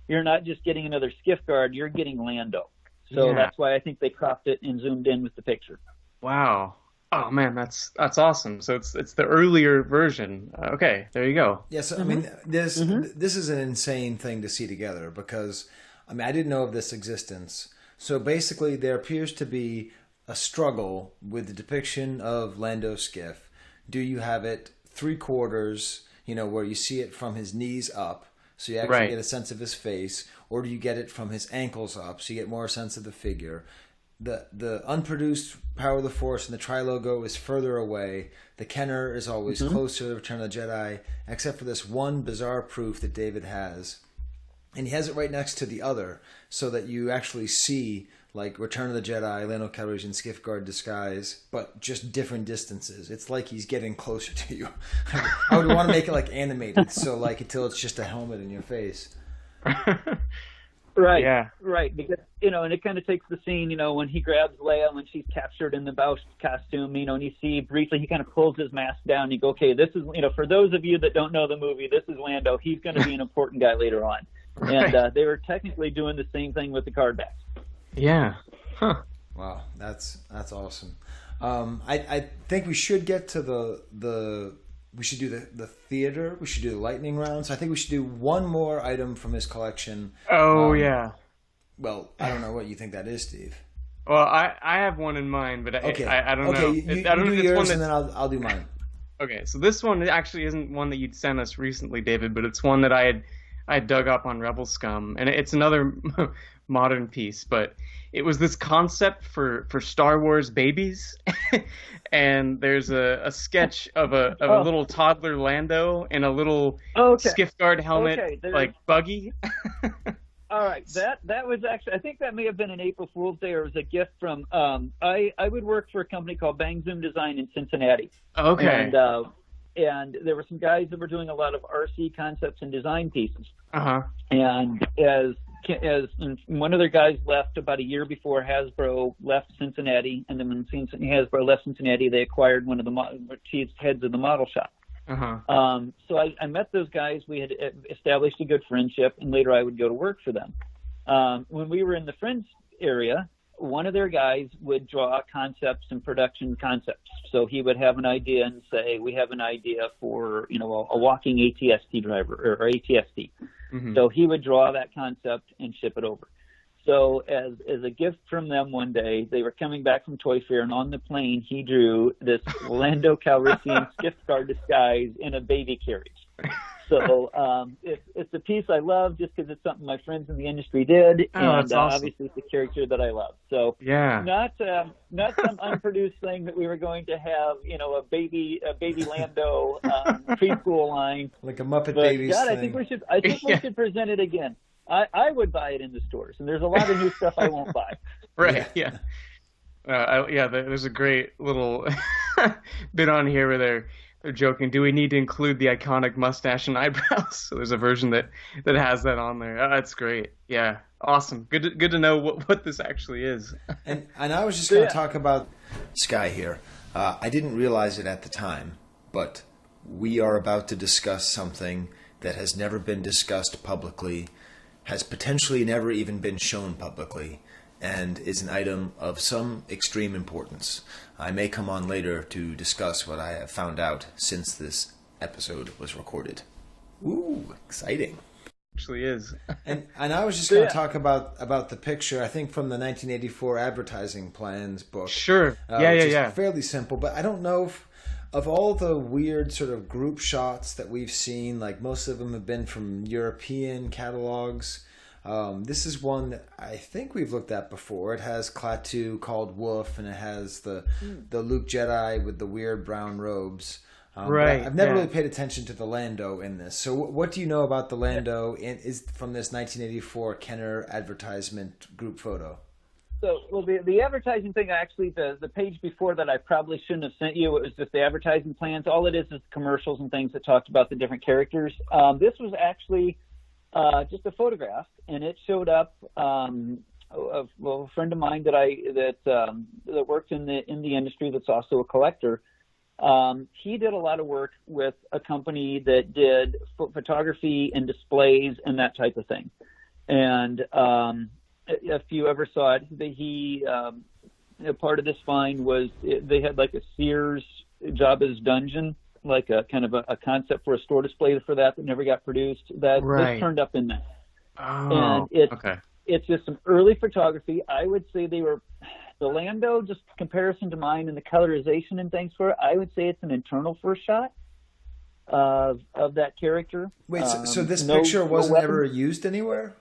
you're not just getting another Skiff guard, you're getting Lando. So that's why I think they cropped it and zoomed in with the picture. Wow. Oh man, that's awesome. So it's the earlier version. Okay, there you go. Yes, I mean this is an insane thing to see together because I didn't know of this existence. So basically, there appears to be a struggle with the depiction of Lando Skiff. Do you have it 3/4, where you see it from his knees up, so you actually get a sense of his face, or do you get it from his ankles up, so you get more sense of the figure? The unproduced Power of the Force and the Tri-Logo is further away. The Kenner is always closer to the Return of the Jedi, except for this one bizarre proof that David has. And he has it right next to the other, so that you actually see like Return of the Jedi, Lando Calrissian Skiff Guard disguise, but just different distances. It's like he's getting closer to you. I would want to make it like animated, so like until it's just a helmet in your face. Right. Yeah. Right. Because and it kind of takes the scene, when he grabs Leia when she's captured in the Bausch costume, and you see briefly he kind of pulls his mask down. And you go, okay, this is for those of you that don't know the movie, this is Lando. He's going to be an important guy later on. Right. And they were technically doing the same thing with the card backs. Yeah. Huh. Wow, that's awesome. I think we should get to the we should do the theater. We should do the lightning round. So I think we should do one more item from his collection. Oh yeah. Well, I don't know what you think that is, Steve. Well, I have one in mind, but okay. I don't know. I don't know if yours, and then I'll do mine. Okay, so this one actually isn't one that you'd sent us recently, David, but it's one that I had dug up on Rebel Scum, and it's another modern piece, but it was this concept for Star Wars babies, and there's a sketch of a little toddler Lando in a little Skiff Guard helmet, like buggy. All right, that was actually, I think that may have been an April Fool's Day, or it was a gift from, I would work for a company called Bang Zoom Design in Cincinnati. Okay. And there were some guys that were doing a lot of RC concepts and design pieces. Uh-huh. And as one of their guys left about a year before Hasbro left Cincinnati, and then when Hasbro left Cincinnati, they acquired one of the chief heads of the model shop. So I met those guys. We had established a good friendship, and later I would go to work for them. When we were in the Friends area, one of their guys would draw concepts and production concepts. So he would have an idea and say, we have an idea for, a walking ATST driver or ATST. So he would draw that concept and ship it over. So as a gift from them one day, they were coming back from Toy Fair, and on the plane, he drew this Lando Calrissian Skiff car disguise in a baby carriage. So it's a piece I love just because it's something my friends in the industry did, and awesome. Obviously it's a character that I love. So not some unproduced thing that we were going to have, a baby Lando preschool line, like a Muppet Babies God, thing. I think we should present it again. I would buy it in the stores, and there's a lot of new stuff I won't buy. Right? Yeah. There's a great little bit on here where they're joking. Do we need to include the iconic mustache and eyebrows? So there's a version that has that on there. That's great. Yeah, awesome. Good to know what this actually is. And I was just going to talk about Skye here. I didn't realize it at the time, but we are about to discuss something that has never been discussed publicly, has potentially never even been shown publicly, and is an item of some extreme importance. I may come on later to discuss what I have found out since this episode was recorded. Ooh, exciting. Actually is. and I was just going to talk about the picture, I think from the 1984 advertising plans book. Sure. Which is fairly simple, but I don't know if, of all the weird sort of group shots that we've seen, like most of them have been from European catalogs. This is one that I think we've looked at before. It has Klaatu called Wolf, and it has the Luke Jedi with the weird brown robes. Right. I've never really paid attention to the Lando in this. So what do you know about the Lando is from this 1984 Kenner advertisement group photo? So, well, the advertising thing, actually, the page before that I probably shouldn't have sent you. It was just the advertising plans. All it is commercials and things that talked about the different characters. This was actually just a photograph, and it showed up. A friend of mine that works in the industry that's also a collector. He did a lot of work with a company that did photography and displays and that type of thing. And if you ever saw it, part of this find was they had like a Sears Jabba's Dungeon, like a kind of a concept for a store display for that never got produced. This turned up in that. Oh, and it's just some early photography. I would say the Lando, just comparison to mine and the colorization and things for it, I would say it's an internal first shot of that character. Wait, so this picture wasn't ever used anywhere?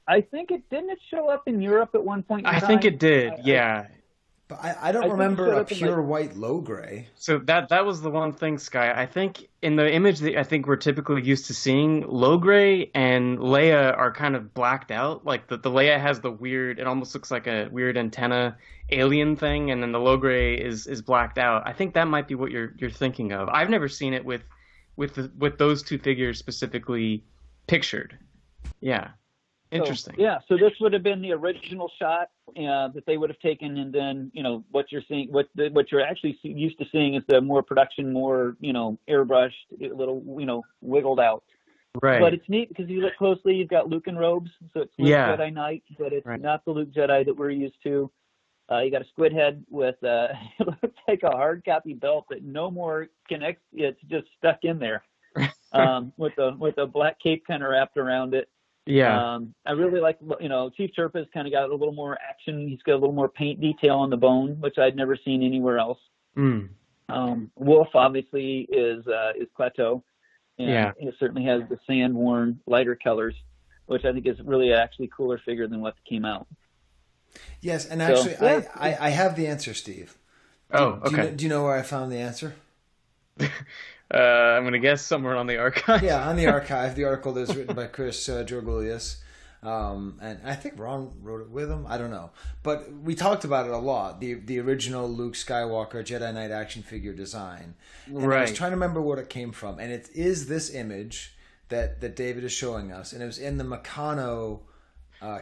I think it didn't show up in Europe at one point in time. I think it did, yeah. But I don't remember a pure white low gray. So that was the one thing, Skye. I think in the image that I think we're typically used to seeing, low gray and Leia are kind of blacked out. Like the Leia has the weird, it almost looks like a weird antenna alien thing, and then the low gray is blacked out. I think that might be what you're thinking of. I've never seen it with those two figures specifically pictured. Yeah. Interesting. So this would have been the original shot that they would have taken, and then what you're seeing, what you're actually used to seeing is the more production, more airbrushed, a little wiggled out. Right. But it's neat because you look closely, you've got Luke in robes, so it's Luke Jedi Knight, but it's not the Luke Jedi that we're used to. You got a squid head with it looks like a hard copy belt that no more connects. It's just stuck in there with a black cape kind of wrapped around it. Yeah. I really like, Chief Chirpa's kind of got a little more action. He's got a little more paint detail on the bone, which I'd never seen anywhere else. Wolf obviously is Klaatu, and it certainly has the sand-worn lighter colors, which I think is really actually cooler figure than what came out. Yes, and actually, I have the answer, Steve. Okay. Do you know where I found the answer? I'm going to guess somewhere on the archive. Yeah, on the archive. The article is written by Chris Georgoulias. And I think Ron wrote it with him. I don't know. But we talked about it a lot. The original Luke Skywalker Jedi Knight action figure design. And I was trying to remember what it came from. And it is this image that David is showing us. And it was in the Meccano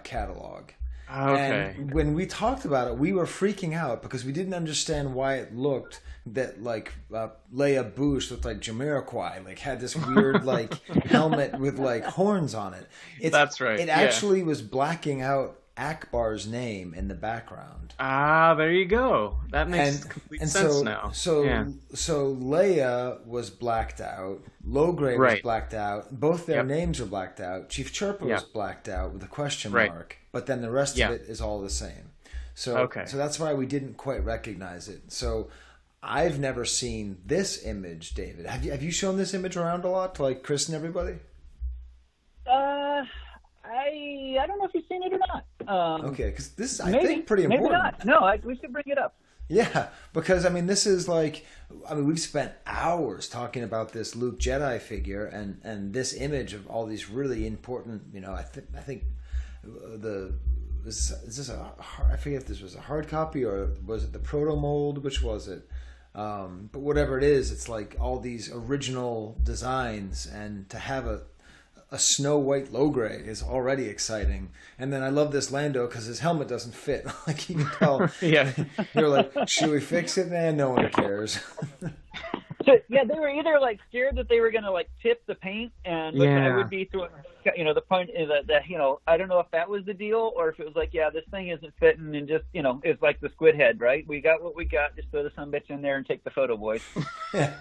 catalog. Okay. And when we talked about it, we were freaking out because we didn't understand why it looked that like Leia Boosh looked like Jamiroquai, like had this weird like helmet with like horns on it. That's right. It actually was blacking out Akbar's name in the background. Ah, there you go. That makes complete sense now. So Leia was blacked out. Logray was blacked out. Both their names are blacked out. Chief Chirpa was blacked out with a question mark. But then the rest of it is all the same. So that's why we didn't quite recognize it. So I've never seen this image, David. Have you shown this image around a lot to like Chris and everybody? I don't know if you've seen it or not. Okay, because this is, I think, pretty important. Maybe not. No, we should bring it up. Yeah, because, I mean, this is like, I mean, we've spent hours talking about this Luke Jedi figure and this image of all these really important, you know, I think is this I forget if this was a hard copy or was it the proto mold? Which was it? But whatever it is, it's like all these original designs, and to have a Snow White Logray is already exciting. And then I love this Lando because his helmet doesn't fit. Like you can tell. Yeah. You're like, should we fix it, man? No one cares. So, yeah, they were either like scared that they were going to like tip the paint, and I would be through. You know, the point is that you know, I don't know if that was the deal or if it was like, yeah, this thing isn't fitting, and just, you know, it's like the squid head, right? We got what we got. Just throw the sumbitch in there and take the photo, boys. Yeah.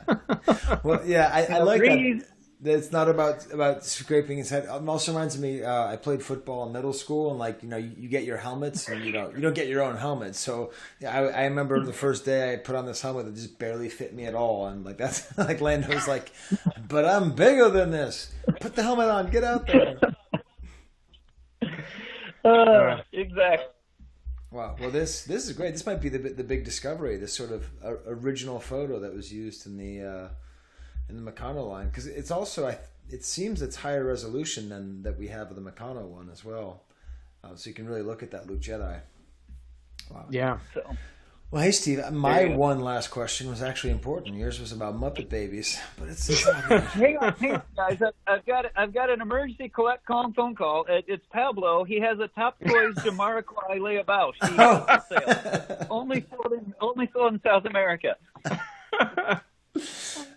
Well, yeah, I like that. It's not about scraping his head. It also reminds me, I played football in middle school, and like, you know, you get your helmets, and you don't get your own helmet. So yeah, I remember the first day I put on this helmet that just barely fit me at all, and like that's like Lando's like, but I'm bigger than this. Put the helmet on, get out there. Exactly. Wow. Well, this is great. This might be the big discovery. This sort of original photo that was used in the Meccano line, because it's also it seems it's higher resolution than that we have of the Meccano one as well, so you can really look at that Luke Jedi. Wow. Yeah. Well, hey Steve, my one last question was actually important. Yours was about Muppet Babies, but it's hang on, guys. I've got an emergency phone call. It's Pablo. He has a TopToys Jamiroquai Leia Bausch. He has for sale. Only sold in South America.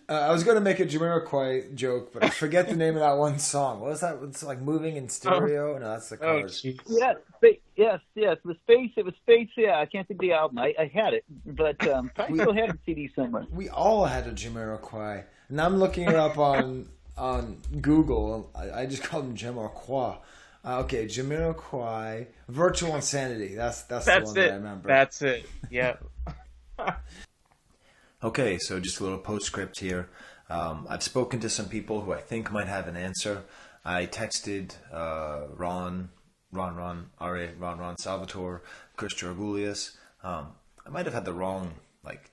I was going to make a Jamiroquai joke, but I forget the name of that one song. What was that? It's like Moving in Stereo? No, that's the Cars. Yes. The Space. It was Space. Yeah, I can't think of the album. I had it, but probably still had a CD somewhere. We all had a Jamiroquai. And I'm looking it up on Google. I just called him Jamiroquai. Okay, Jamiroquai Virtual Insanity. That's the one that I remember. That's it. Yeah. Okay, so just a little postscript here. I've spoken to some people who I think might have an answer. I texted Ron Salvatore, Chris Georgulius. I might have had the wrong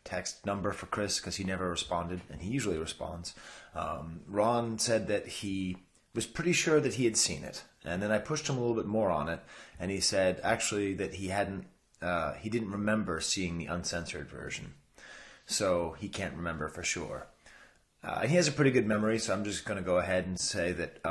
text number for Chris because he never responded, and he usually responds. Ron said that he was pretty sure that he had seen it, and then I pushed him a little bit more on it, and he said actually that he didn't remember seeing the uncensored version. So he can't remember for sure. And he has a pretty good memory, so I'm just going to go ahead and say that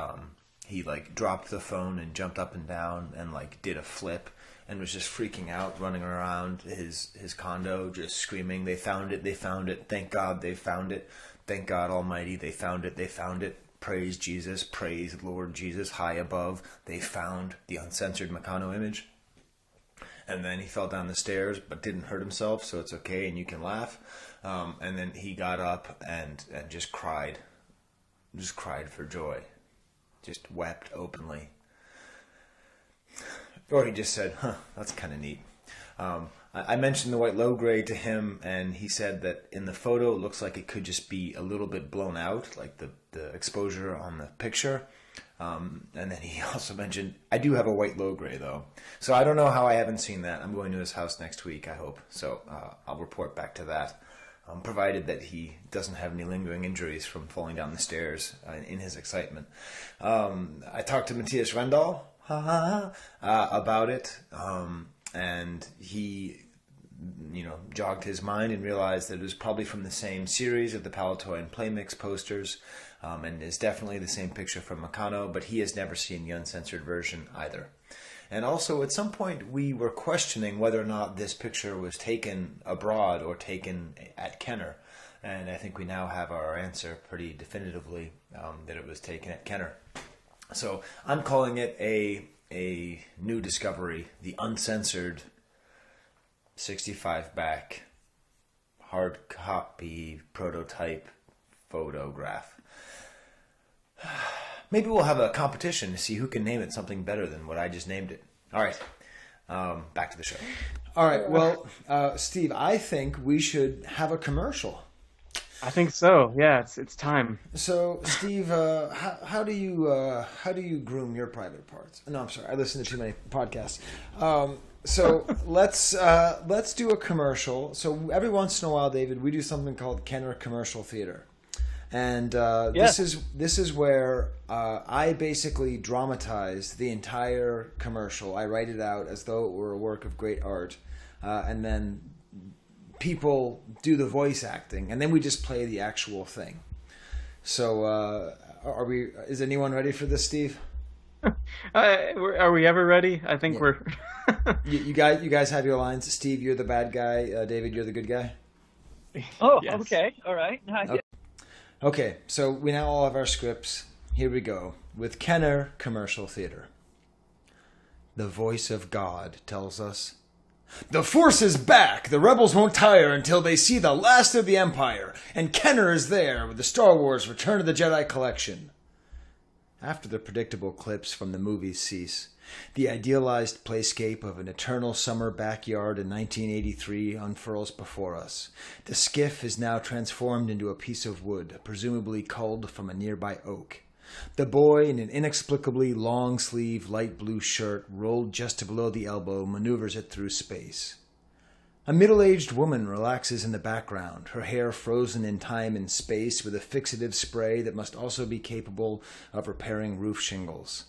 he dropped the phone and jumped up and down and did a flip and was just freaking out, running around his condo, just screaming, "They found it! They found it! Thank God they found it! Thank God Almighty, they found it! They found it! Praise Jesus! Praise Lord Jesus high above! They found the uncensored Meccano image." And then he fell down the stairs, but didn't hurt himself, so it's okay, and you can laugh. And then he got up and just cried for joy, just wept openly. Or he just said, "Huh, that's kind of neat." I mentioned the white Logray to him, and he said that in the photo it looks like it could just be a little bit blown out, like the exposure on the picture. And then he also mentioned, I do have a white Logray though. So I don't know how I haven't seen that. I'm going to his house next week, I hope. So I'll report back to that, provided that he doesn't have any lingering injuries from falling down the stairs in his excitement. I talked to Matthias Rendall about it, and jogged his mind and realized that it was probably from the same series of the Palatoy and Playmix posters, and is definitely the same picture from Meccano, but he has never seen the uncensored version either. And also, at some point, we were questioning whether or not this picture was taken abroad or taken at Kenner. And I think we now have our answer pretty definitively, that it was taken at Kenner. So I'm calling it a new discovery, the uncensored 65 back hard copy prototype photograph. Maybe we'll have a competition to see who can name it something better than what I just named it. All right, back to the show. All right, well, Steve, I think we should have a commercial. I think so. Yeah, it's time. So, Steve, how do you groom your private parts? No, I'm sorry, I listen to too many podcasts. So let's do a commercial. So every once in a while, David, we do something called Kenner Commercial Theater, and this is where I basically dramatize the entire commercial. I write it out as though it were a work of great art, and then people do the voice acting, and then we just play the actual thing. So, is anyone ready for this, Steve? Are we ever ready? I think we're. you guys have your lines. Steve, you're the bad guy. David, you're the good guy. Oh, Yes. okay, all right. Okay, so we now all have our scripts. Here we go with Kenner Commercial Theater. The voice of God tells us, "The Force is back! The rebels won't tire until they see the last of the Empire, and Kenner is there with the Star Wars Return of the Jedi collection." After the predictable clips from the movies cease, the idealized playscape of an eternal summer backyard in 1983 unfurls before us. The skiff is now transformed into a piece of wood, presumably culled from a nearby oak. The boy, in an inexplicably long-sleeve light blue shirt rolled just below the elbow, maneuvers it through space. A middle-aged woman relaxes in the background, her hair frozen in time and space with a fixative spray that must also be capable of repairing roof shingles.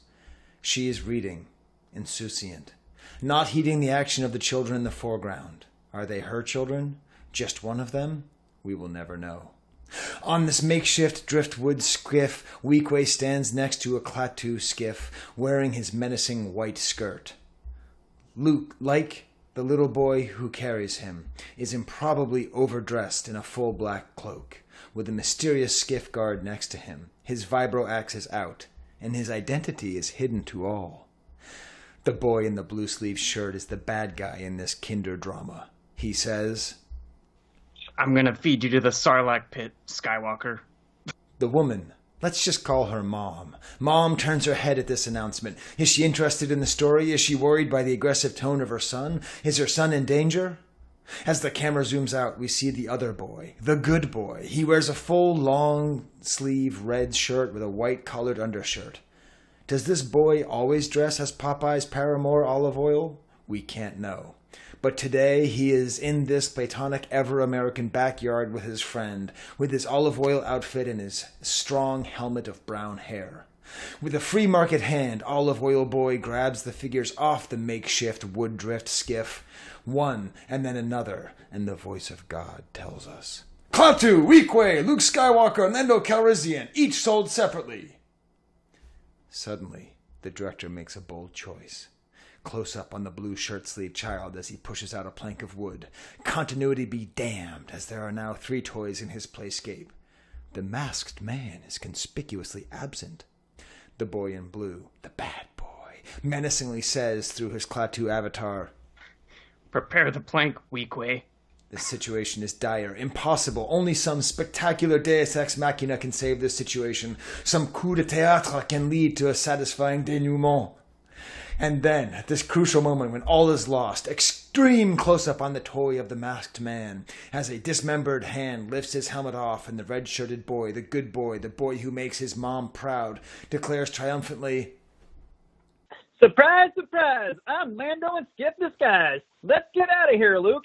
She is reading, insouciant, not heeding the action of the children in the foreground. Are they her children? Just one of them? We will never know. On this makeshift driftwood skiff, Weequay stands next to a Klaatu skiff, wearing his menacing white skirt. Luke, like the little boy who carries him, is improbably overdressed in a full black cloak, with a mysterious skiff guard next to him. His vibro axe is out, and his identity is hidden to all. The boy in the blue-sleeved shirt is the bad guy in this kinder drama. He says, I'm gonna feed you to the Sarlacc pit, Skywalker. The woman, let's just call her Mom. Mom turns her head at this announcement. Is she interested in the story? Is she worried by the aggressive tone of her son? Is her son in danger? As the camera zooms out, we see the other boy, the good boy. He wears a full, long-sleeve red shirt with a white-collared undershirt. Does this boy always dress as Popeye's paramour Olive Oil? We can't know. But today he is in this platonic ever-American backyard with his friend, with his olive oil outfit and his strong helmet of brown hair. With a free market hand, Olive Oil Boy grabs the figures off the makeshift wood-drift skiff, one and then another, and the voice of God tells us, Klaatu, Weequay, Luke Skywalker, and Lando Calrissian, each sold separately. Suddenly, the director makes a bold choice. Close up on the blue shirt-sleeved child as he pushes out a plank of wood. Continuity be damned, as there are now 3 toys in his playscape. The masked man is conspicuously absent. The boy in blue, the bad boy, menacingly says through his Klaatu avatar, Prepare the plank, Weequay. The situation is dire, impossible. Only some spectacular deus ex machina can save this situation. Some coup de théâtre can lead to a satisfying denouement. And then, at this crucial moment when all is lost, extreme close-up on the toy of the masked man, as a dismembered hand lifts his helmet off and the red-shirted boy, the good boy, the boy who makes his mom proud, declares triumphantly, Surprise, surprise! I'm Lando and Skiff disguise. Let's get out of here, Luke.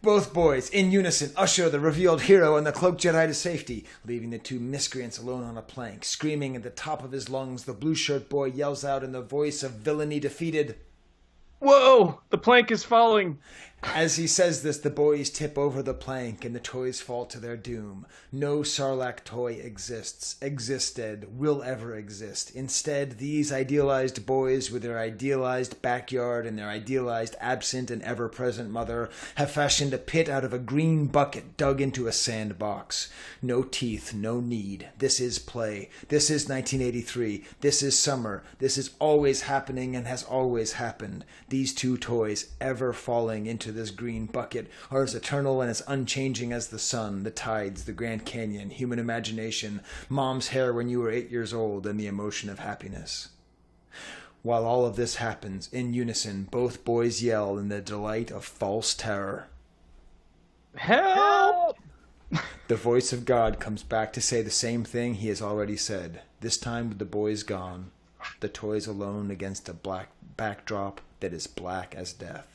Both boys, in unison, usher the revealed hero and the cloaked Jedi to safety, leaving the 2 miscreants alone on a plank. Screaming at the top of his lungs, the blue-shirt boy yells out in the voice of villainy defeated, Whoa! The plank is falling! As he says this, the boys tip over the plank and the toys fall to their doom. No Sarlacc toy existed, will ever exist. Instead, these idealized boys with their idealized backyard and their idealized absent and ever-present mother have fashioned a pit out of a green bucket dug into a sandbox. No teeth, no need. This is play. This is 1983. This is summer. This is always happening and has always happened. These two toys ever falling into this green bucket are as eternal and as unchanging as the sun, the tides, the Grand Canyon, human imagination, mom's hair when you were 8 years old, and the emotion of happiness. While all of this happens, in unison, both boys yell in the delight of false terror. Help! The voice of God comes back to say the same thing he has already said, this time with the boys gone, the toys alone against a black backdrop that is black as death.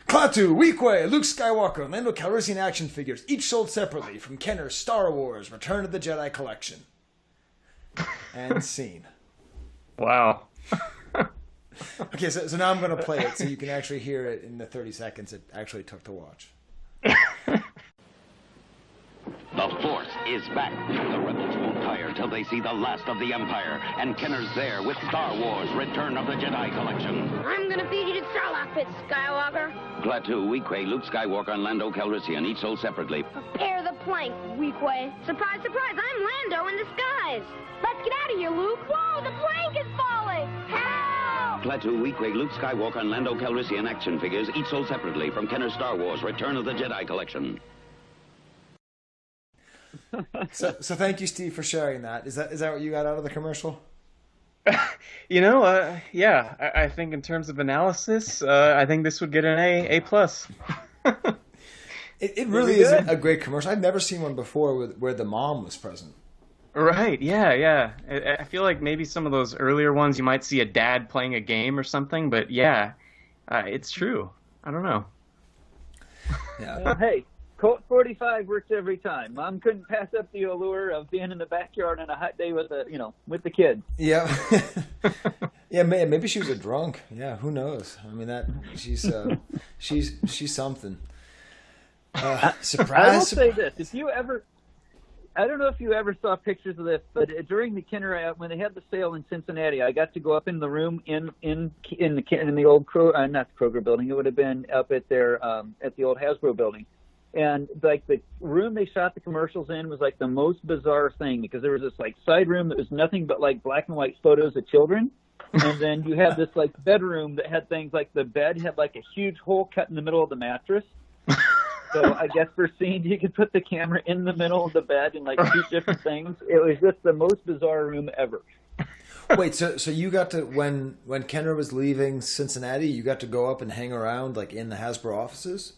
Klaatu, Weequay, Luke Skywalker, and Lando Calrissian action figures, each sold separately from Kenner's Star Wars Return of the Jedi collection. And scene. Wow. Okay, so now I'm going to play it so you can actually hear it in the 30 seconds it actually took to watch. The Force is back. The rebels won't tire till they see the last of the Empire. And Kenner's there with Star Wars Return of the Jedi collection. I'm gonna feed you to Sarlacc pits, Skywalker. Klaatu, Weequay, Luke Skywalker, and Lando Calrissian, each sold separately. Prepare the plank, Weequay. Surprise, surprise, I'm Lando in disguise. Let's get out of here, Luke. Whoa, the plank is falling. Help! Klaatu, Weequay, Luke Skywalker, and Lando Calrissian action figures, each sold separately from Kenner's Star Wars Return of the Jedi collection. So thank you, Steve, for sharing that. Is that what you got out of the commercial? Yeah. I think in terms of analysis, I think this would get an A+. It really is a great commercial. I've never seen one before where the mom was present. Right, yeah. I feel like maybe some of those earlier ones you might see a dad playing a game or something, but yeah, it's true. I don't know. Yeah. Hey, Colt 45 works every time. Mom couldn't pass up the allure of being in the backyard on a hot day with the kids. Yeah. Yeah, maybe she was a drunk. Yeah, who knows? I mean, she's something. Surprise! I will say this: I don't know if you ever saw pictures of this, but during the Kenner, when they had the sale in Cincinnati, I got to go up in the room in the old not the Kroger building. It would have been up at at the old Hasbro building. And like the room they shot the commercials in was like the most bizarre thing, because there was this like side room that was nothing but like black and white photos of children. And then you had this like bedroom that had things like the bed had like a huge hole cut in the middle of the mattress. So I guess for scenes you could put the camera in the middle of the bed and like shoot different things. It was just the most bizarre room ever. Wait, so you got to when Kenner was leaving Cincinnati, you got to go up and hang around like in the Hasbro offices?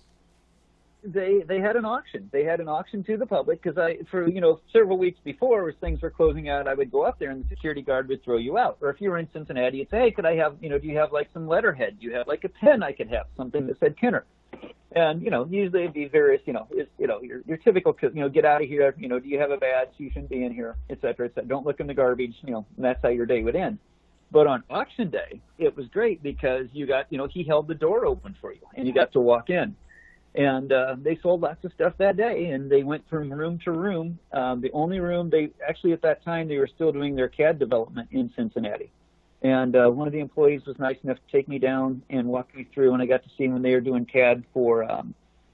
They had an auction. They had an auction to the public because for several weeks before, as things were closing out, I would go up there and the security guard would throw you out. Or if you were in Cincinnati, you'd say, "Hey, could I have do you have like some letterhead? Do you have like a pen I could have, something that said Kenner?" And usually it'd be various your typical get out of here. Do you have a badge? You shouldn't be in here, et cetera, et cetera. Don't look in the garbage. And that's how your day would end. But on auction day, it was great because you got he held the door open for you and you got to walk in. And they sold lots of stuff that day, and they went from room to room. The only room at that time, they were still doing their CAD development in Cincinnati. And one of the employees was nice enough to take me down and walk me through, and I got to see when they were doing CAD for, I'm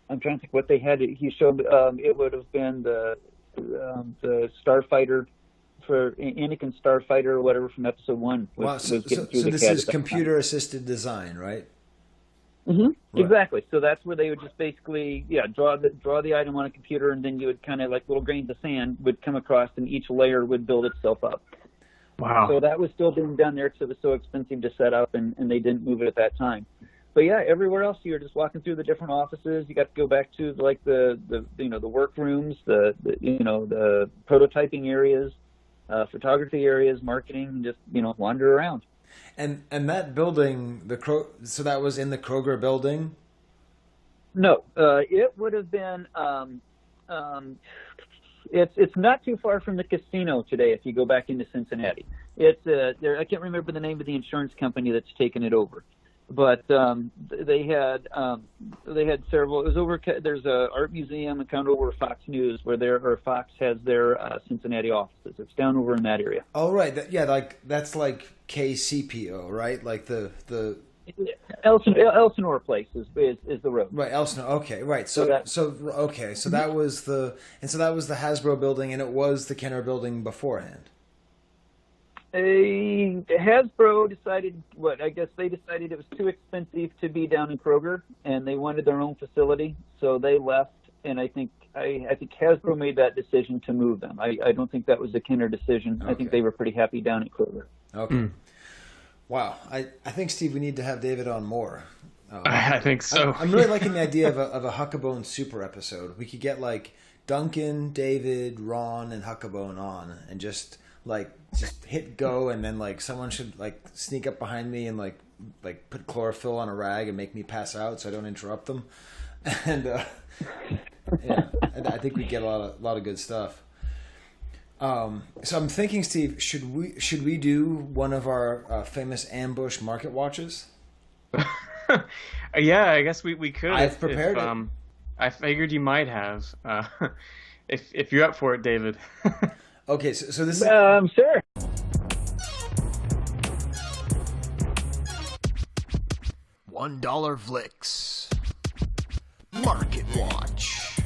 trying to think what they had. He showed, it would have been the Starfighter, for Anakin Starfighter or whatever from Episode 1. Wow, so this is computer-assisted design, right? Mm-hmm. Right. Exactly. So that's where they would just basically, draw the item on a computer, and then you would kind of like little grains of sand would come across, and each layer would build itself up. Wow. So that was still being done there, so it was so expensive to set up, and they didn't move it at that time. But yeah, everywhere else you were just walking through the different offices. You got to go back to like the workrooms, the prototyping areas, photography areas, marketing, just wander around. And that building, so that was in the Kroger building? No, it would have been. It's not too far from the casino today. If you go back into Cincinnati, it's there. I can't remember the name of the insurance company that's taken it over, but they had several. It was over. There's a art museum kind of over Fox News where Fox has their Cincinnati offices. It's down over in that area. Oh right, that's like KCPO, right? Like the Elsinore Place is the road. Right, Elsinore. Okay, right. So that was the Hasbro building, and it was the Kenner building beforehand. Hasbro decided I guess they decided it was too expensive to be down in Kroger, and they wanted their own facility, so they left. And I think Hasbro made that decision to move them. I don't think that was a Kenner decision. Okay. I think they were pretty happy down at Kroger. Okay. Wow. I think, Steve, we need to have David on more. I think so. I'm really liking the idea of a Huckabone Super episode. We could get like Duncan, David, Ron, and Huckabone on, and just hit go, and then like someone should like sneak up behind me and like put chlorophyll on a rag and make me pass out so I don't interrupt them. And and I think we get a lot of good stuff. So I'm thinking, Steve, should we do one of our famous ambush market watches? Yeah, I guess we could. I've prepared it. I figured you might have. If you're up for it, David. Okay, so this is... Sure. $1 Vlix. Market Watch.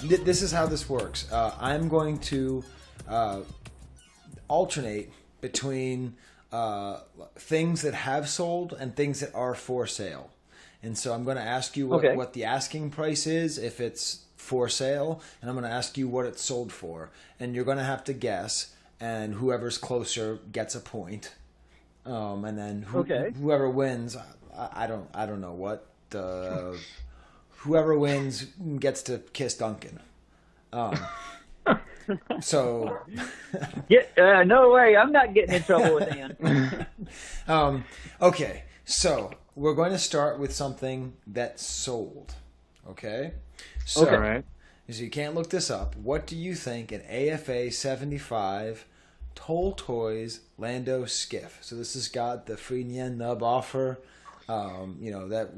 This is how this works. I'm going to alternate between things that have sold and things that are for sale. And so I'm going to ask you what the asking price is if it's for sale, and I'm going to ask you what it's sold for. And you're going to have to guess, and whoever's closer gets a point. And then whoever wins, I don't know what. Whoever wins gets to kiss Duncan. So no way, I'm not getting in trouble with Ian. Okay, so we're going to start with something that's sold. Okay? So, all right. So you can't look this up. What do you think an AFA 75 TopToys Lando Skiff? So this has got the free Nien Nub offer. That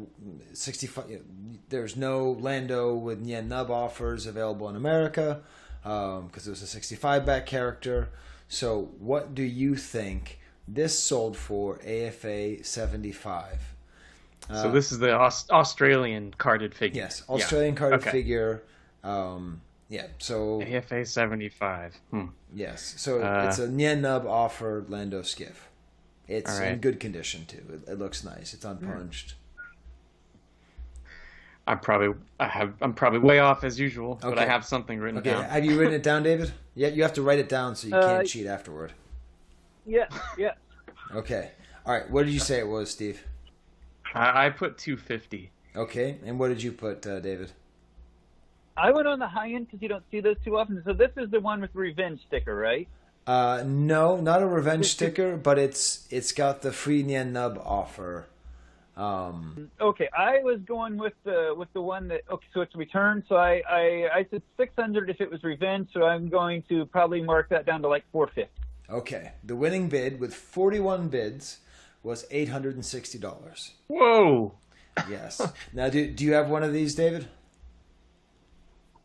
65. There's no Lando with Nien Nub offers available in America because it was a 65 back character. So what do you think this sold for AFA 75? So this is the Australian carded figure. Yes, Australian carded figure. So AFA 75. Yes, so it's a Nien Nub offer Lando Skiff. It's in good condition too. It looks nice. It's unpunched. I'm probably way off as usual, but I have something written down. Have you written it down, David? Yeah, you have to write it down so you can't cheat afterward. Yeah. Okay. All right. What did you say it was, Steve? I put 250. Okay. And what did you put, David? I went on the high end because you don't see those too often. So this is the one with the revenge sticker, right? No, not a revenge sticker, but it's got the free Nien Nub offer. Okay, I was going with the one that so it's returned. So I said 600 if it was revenge. So I'm going to probably mark that down to like 450. Okay, the winning bid with 41 bids was $860. Whoa! Yes. Now, do you have one of these, David?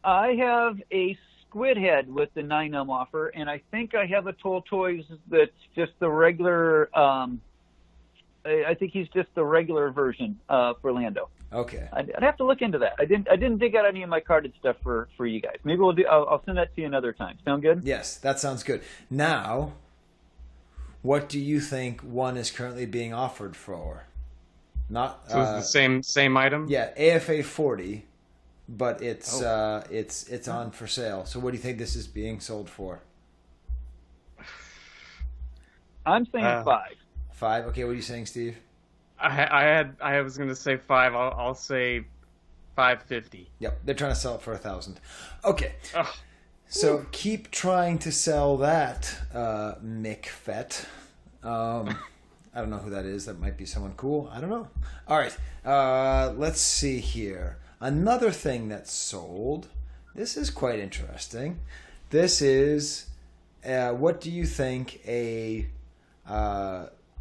I have a squid head with the 9 offer, and I think I have a TopToys that's just the regular. I think he's just the regular version for Lando. Okay. I'd have to look into that. I didn't dig out any of my carded stuff for you guys. Maybe we'll do. I'll send that to you another time. Sound good? Yes, that sounds good. Now, what do you think one is currently being offered for? Not so it's the same item. Yeah, AFA 40, but it's on for sale. So what do you think this is being sold for? I'm saying 5. 5. Okay, what are you saying, Steve? I was going to say 5. I'll say 550. Yep, they're trying to sell it for 1,000. Okay. So keep trying to sell that, Mick Fett. I don't know who that is. That might be someone cool. I don't know. All right. Let's see here. Another thing that's sold. This is quite interesting. This is what do you think a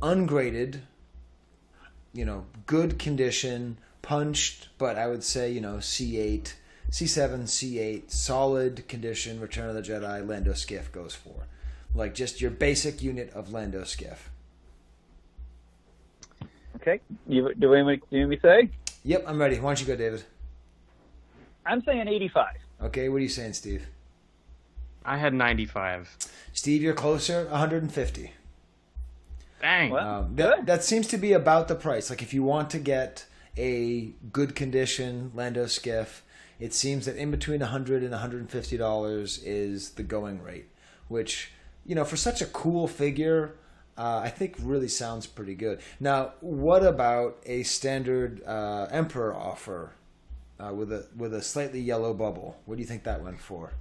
ungraded, good condition, punched, but I would say, C8, C7, C8, solid condition, Return of the Jedi Lando Skiff goes for? Like just your basic unit of Lando Skiff. Okay. Do you want me to say? Yep, I'm ready. Why don't you go, David? I'm saying 85. Okay, what are you saying, Steve? I had 95. Steve, you're closer, 150. Dang. Well, that seems to be about the price. Like if you want to get a good condition Lando Skiff, it seems that in between $100 and $150 is the going rate, which, for such a cool figure, I think really sounds pretty good. Now, what about a standard Emperor offer with a slightly yellow bubble? What do you think that went for?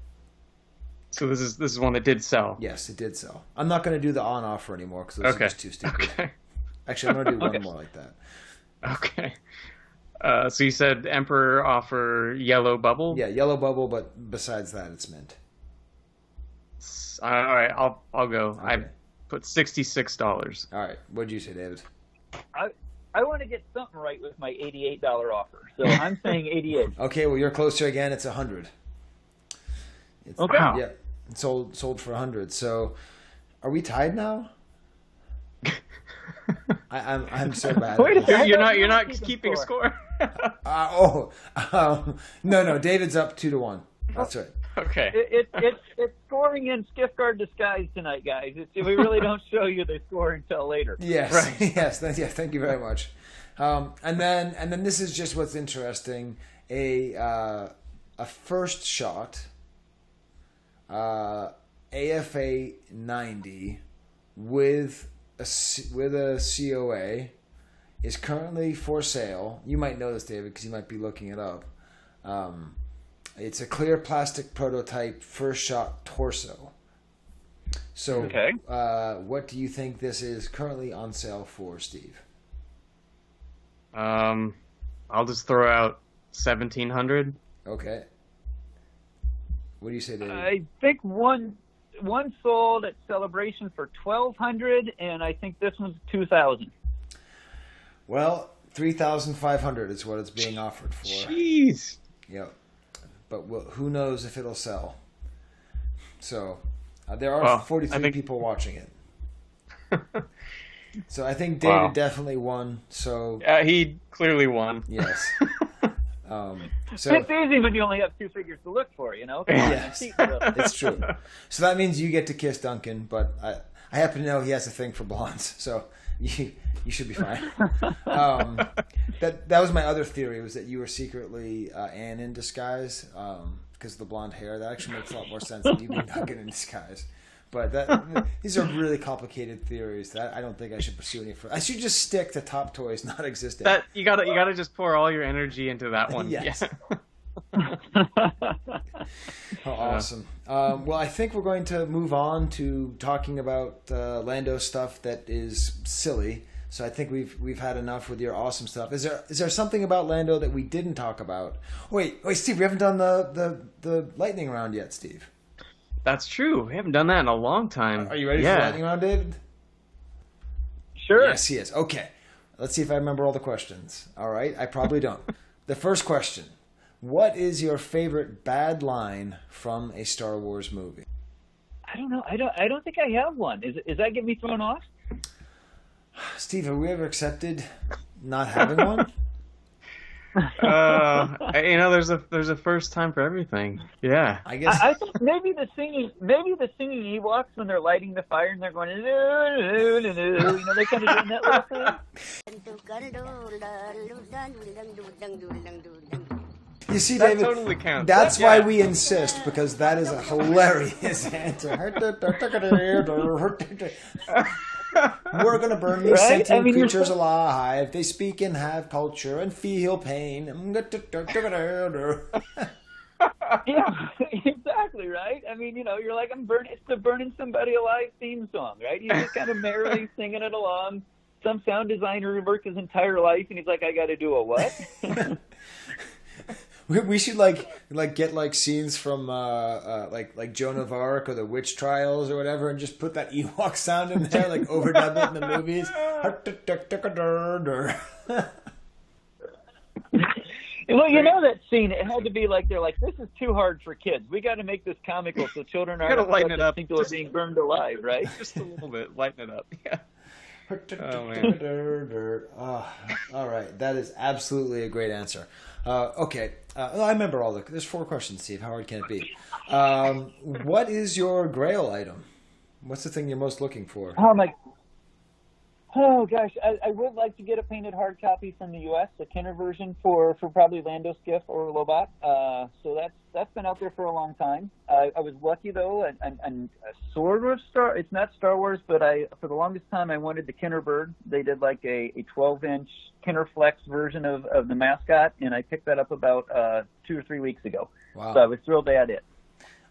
So this is one that did sell. Yes, it did sell. I'm not going to do the on offer anymore because those are just too stupid. Okay. Actually, I'm going to do one more like that. Okay. So you said Emperor offer yellow bubble? Yeah, yellow bubble, but besides that, it's mint. All right, I'll go. Okay. I put $66. All right, what did you say, David? I want to get something right with my $88 offer, so I'm saying 88. Okay, well you're closer again. It's 100. Okay. Wow. Yeah, it's sold for 100. So, are we tied now? I'm so bad. Wait a second. You're not keeping score. No, David's up 2-1. That's right. Okay. It's scoring in Skiff Guard disguise tonight, guys. We really don't show you the score until later. Yes, right. Yes, thank you very much. And then this is just what's interesting: a first shot, AFA 90 with a COA is currently for sale. You might know this, David, because you might be looking it up. It's a clear plastic prototype first shot torso. So, okay. What do you think this is currently on sale for, Steve? I'll just throw out 1,700. Okay. What do you say, David? I think one sold at Celebration for $1,200, and I think this one's $2,000. Well, $3,500 is what it's being offered for. Jeez. Yep. But who knows if it'll sell? So there are 43 people watching it. So I think David definitely won. So he clearly won. Yes. So it's easy when you only have two figures to look for, Yes, it's true. So that means you get to kiss Duncan, but I happen to know he has a thing for blondes, so you should be fine. That was my other theory, was that you were secretly Anne in disguise because of the blonde hair. That actually makes a lot more sense than you being Nugget in disguise. But these are really complicated theories that I don't think I should pursue any further. I should just stick to Top Toys not existing. That you gotta just pour all your energy into that one. Yes. Yeah. Oh, awesome. Well, I think we're going to move on to talking about Lando stuff that is silly. So I think we've had enough with your awesome stuff. Is there something about Lando that we didn't talk about? Wait, Steve, we haven't done the lightning round yet, Steve. That's true. We haven't done that in a long time. Are you ready for the lightning round, David? Sure. Yes, he is. Okay. Let's see if I remember all the questions. All right. I probably don't. The first question. What is your favorite bad line from a Star Wars movie? I don't know. I don't think I have one. Is that getting me thrown off? Steve, have we ever accepted not having one? There's a first time for everything. Yeah. I guess I think maybe the singing Ewoks when they're lighting the fire and they're going, they kind of doing that little thing. You see, that David, totally counts. That's why we insist, because that is a hilarious answer. We're going to burn these sentient creatures alive. They speak and have culture and feel pain. Yeah, exactly, right? I mean, you're like, it's the Burning Somebody Alive theme song, right? You're just kind of merrily singing it along. Some sound designer who worked his entire life, and he's like, I got to do a what? We should like get like scenes from like Joan of Arc or the Witch Trials or whatever, and just put that Ewok sound in there, like overdub it in the movies. Well, you know that scene. It had to be like they're like, this is too hard for kids. We got to make this comical so children gotta lighten it up. Think they're being burned alive, right? Just a little bit, lighten it up. Yeah. Oh, man. All right, that is absolutely a great answer. Okay, I remember all there's 4 questions, Steve. How hard can it be? What is your Grail item? What's the thing you're most looking for? Oh gosh, I would like to get a painted hard copy from the U.S., a Kenner version for probably Lando, Skiff, or Lobot. So that's been out there for a long time. I was lucky though, and sort of it's not Star Wars, but for the longest time I wanted the Kenner bird. They did like a 12-inch Kenner Flex version of the mascot, and I picked that up about 2 or 3 weeks ago. Wow. So I was thrilled they had it.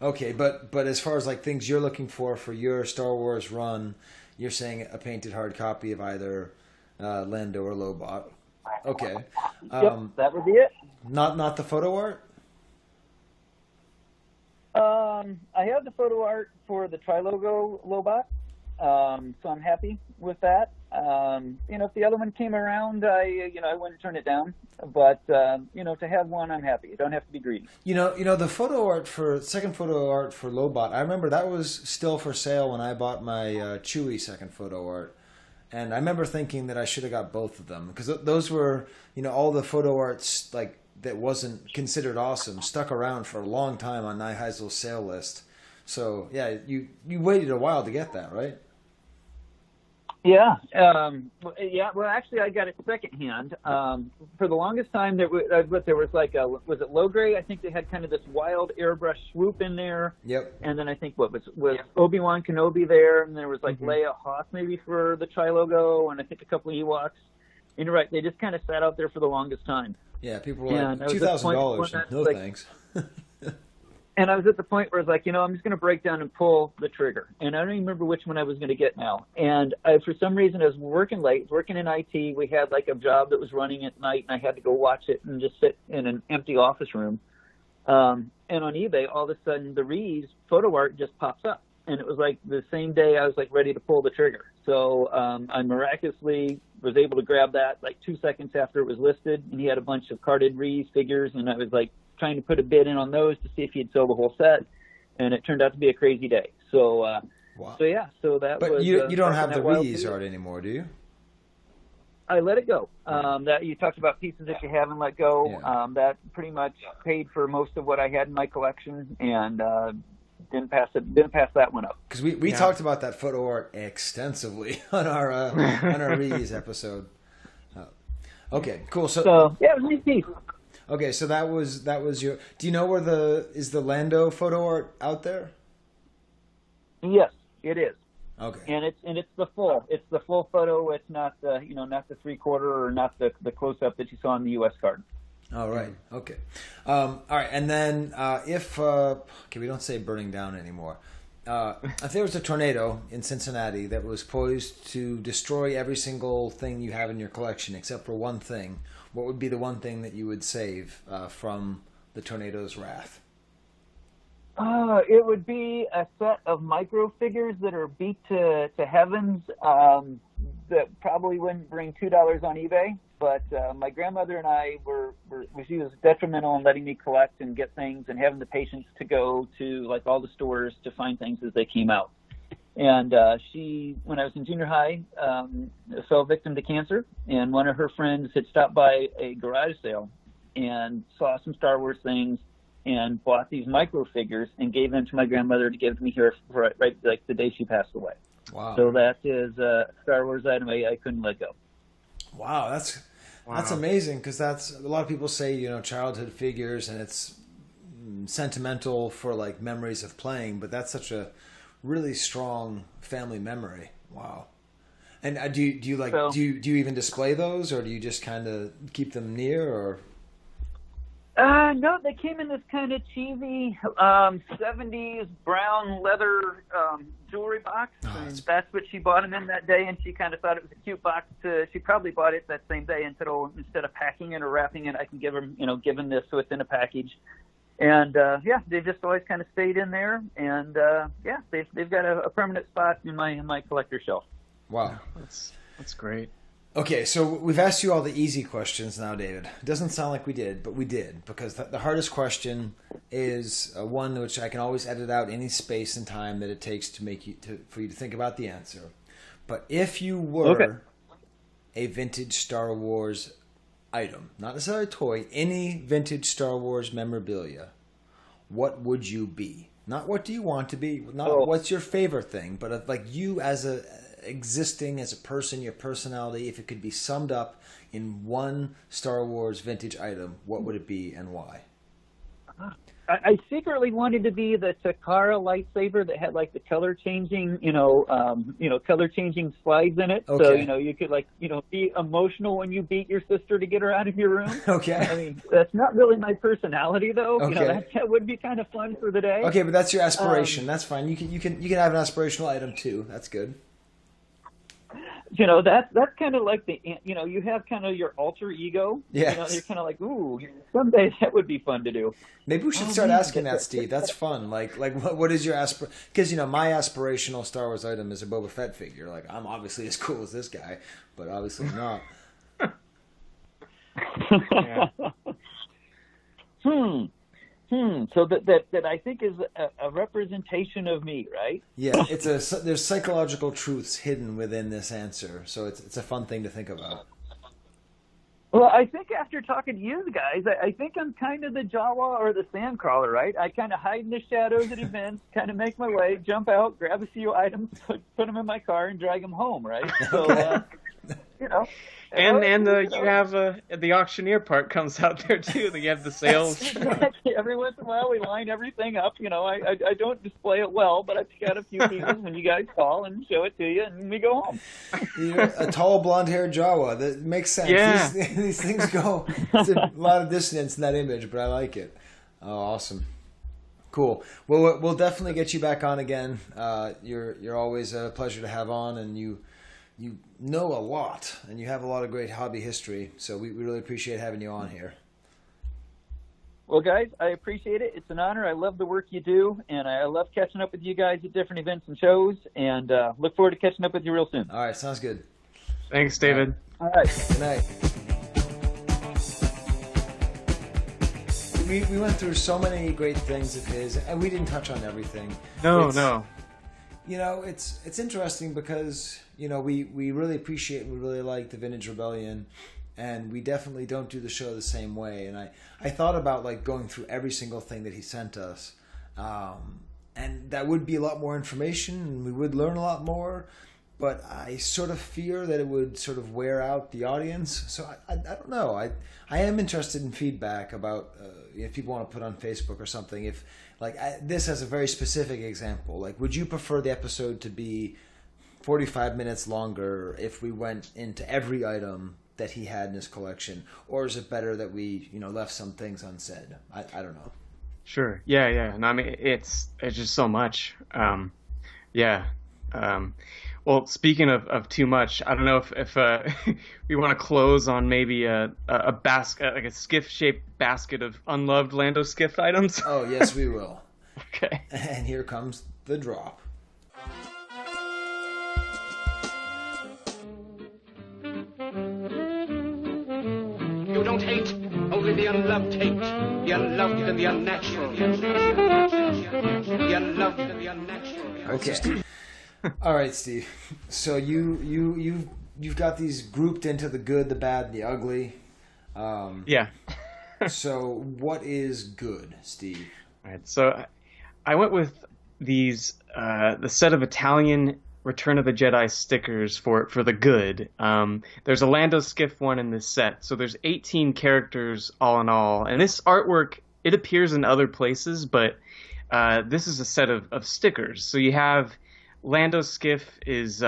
Okay, but as far as like things you're looking for your Star Wars run, you're saying a painted hard copy of either Lando or Lobot. Okay. Yep, that would be it. Not the photo art? I have the photo art for the Tri-Logo Lobot, so I'm happy with that. If the other one came around, I wouldn't turn it down. But, to have one, I'm happy. You don't have to be greedy. The second photo art for Lobot, I remember that was still for sale when I bought my Chewie second photo art. And I remember thinking that I should have got both of them. Because those were, all the photo arts like that wasn't considered awesome stuck around for a long time on Niheisel's sale list. So, yeah, you waited a while to get that, right? Yeah. Well, actually, I got it secondhand. For the longest time, there was like was it low gray? I think they had kind of this wild airbrush swoop in there. Yep. And then I think was Obi-Wan Kenobi there, and there was like Leia Hoth maybe for the Tri-Logo, and I think a couple of Ewoks. And you're right, they just kind of sat out there for the longest time. Yeah, people were like $2,000. No thanks. And I was at the point where I was like, I'm just going to break down and pull the trigger. And I don't even remember which one I was going to get now. And for some reason, I was working late, working in IT. We had like a job that was running at night, and I had to go watch it and just sit in an empty office room. And on eBay, all of a sudden, the Reeves photo art just pops up. And it was like the same day I was like ready to pull the trigger. So I miraculously was able to grab that like 2 seconds after it was listed. And he had a bunch of carded Reeves figures, and I was like, trying to put a bid in on those to see if he'd sell the whole set, and it turned out to be a crazy day. So, wow. So that but was. But you don't have the Reeves art anymore, do you? I let it go. That you talked about pieces that you haven't let go. Yeah. That pretty much paid for most of what I had in my collection, and didn't pass that one up. Because we talked about that photo art extensively on our Reeves episode. Okay, cool. So yeah, it was a neat piece. Okay, so that was your. Do you know where is the Lando photo art out there? Yes, it is. Okay. And it's the full. It's the full photo. It's not the not the 3/4 or not the close up that you saw on the U.S. card. All right. Okay. All right. And then if we don't say burning down anymore. If there was a tornado in Cincinnati that was poised to destroy every single thing you have in your collection except for one thing, what would be the one thing that you would save from the tornado's wrath? It would be a set of micro figures that are beat to heavens that probably wouldn't bring $2 on eBay. But my grandmother and I she was detrimental in letting me collect and get things and having the patience to go to like all the stores to find things as they came out. And she, when I was in junior high, fell victim to cancer. And one of her friends had stopped by a garage sale and saw some Star Wars things and bought these micro figures and gave them to my grandmother to give to me here for right like the day she passed away. Wow. So that is a Star Wars item I couldn't let go. Wow, that's amazing, because that's a lot of people say childhood figures and it's sentimental for like memories of playing, but that's such a really strong family memory. Wow. And do you even display those, or do you just kind of keep them near, or? No, they came in this kind of cheesy 70s brown leather jewelry box. And that's what she bought them in that day, and she kind of thought it was a cute box. She probably bought it that same day and said, "Oh, instead of packing it or wrapping it, I can give them, give them this so it's in a package." And they just always kind of stayed in there, and they've got a permanent spot in my collector shelf. Wow, that's great. Okay, so we've asked you all the easy questions now, David. It doesn't sound like we did, but we did, because the hardest question is one which I can always edit out any space and time that it takes for you to think about the answer. But if you were a vintage Star Wars item, not necessarily a toy, any vintage Star Wars memorabilia, what would you be? Not what do you want to be, not what's your favorite thing, but like you as existing as a person, your personality, if it could be summed up in one Star Wars vintage item, what would it be and why? I secretly wanted to be the Takara lightsaber that had like the color changing, color changing slides in it. Okay. So, you could be emotional when you beat your sister to get her out of your room. Okay. I mean, that's not really my personality though. Okay. That would be kind of fun for the day. Okay, but that's your aspiration. That's fine. You can have an aspirational item too. That's good. That's kind of like you have kind of your alter ego. Yeah. You're kind of like, ooh, someday that would be fun to do. Maybe we should start asking that, Steve. That's fun. Like what is your because my aspirational Star Wars item is a Boba Fett figure. Like, I'm obviously as cool as this guy, but obviously not. So that I think is a representation of me, right? Yeah, there's psychological truths hidden within this answer, so it's a fun thing to think about. Well, I think after talking to you guys, I think I'm kind of the Jawa or the Sandcrawler, right? I kind of hide in the shadows at events, kind of make my way, jump out, grab a few items, put them in my car, and drag them home, right? So, And you have the auctioneer part comes out there too. That you have the sales. Every once in a while, we line everything up. I don't display it well, but I've got a few pieces when you guys call and show it to you, and we go home. You're a tall, blonde-haired Jawa. That makes sense. Yeah. These things go. There's a lot of dissonance in that image, but I like it. Oh, awesome. Cool. Well, we'll definitely get you back on again. You're always a pleasure to have on, and you know a lot, and you have a lot of great hobby history, so we really appreciate having you on here. Well, guys, I appreciate it. It's an honor. I love the work you do, and I love catching up with you guys at different events and shows, and look forward to catching up with you real soon. All right, sounds good. Thanks, David. All right. Good night. We went through so many great things of his, and we didn't touch on everything. No. It's interesting because we really appreciate and we really like the Vintage Rebellion, and we definitely don't do the show the same way. And I thought about going through every single thing that he sent us, and that would be a lot more information, and we would learn a lot more. But I sort of fear that it would sort of wear out the audience. So I don't know. I am interested in feedback about if people want to put on Facebook or something. If this as a very specific example, would you prefer the episode to be 45 minutes longer if we went into every item that he had in his collection, or is it better that we left some things unsaid? I don't know. Sure. Yeah. No, I mean it's just so much. Well, speaking of too much, I don't know if we want to close on maybe a basket, like a Skiff-shaped basket of unloved Lando Skiff items. Oh, yes, we will. Okay. And here comes the drop. You don't hate, only the unloved hate. The unloved and the unnatural. The unloved and the unnatural. Okay. All right, Steve. So you've got these grouped into the good, the bad, and the ugly. Yeah. So what is good, Steve? All right. So I went with these the set of Italian Return of the Jedi stickers for the good. There's a Lando Skiff one in this set, so there's 18 characters all in all, and this artwork it appears in other places, but this is a set of stickers. So you have Lando Skiff is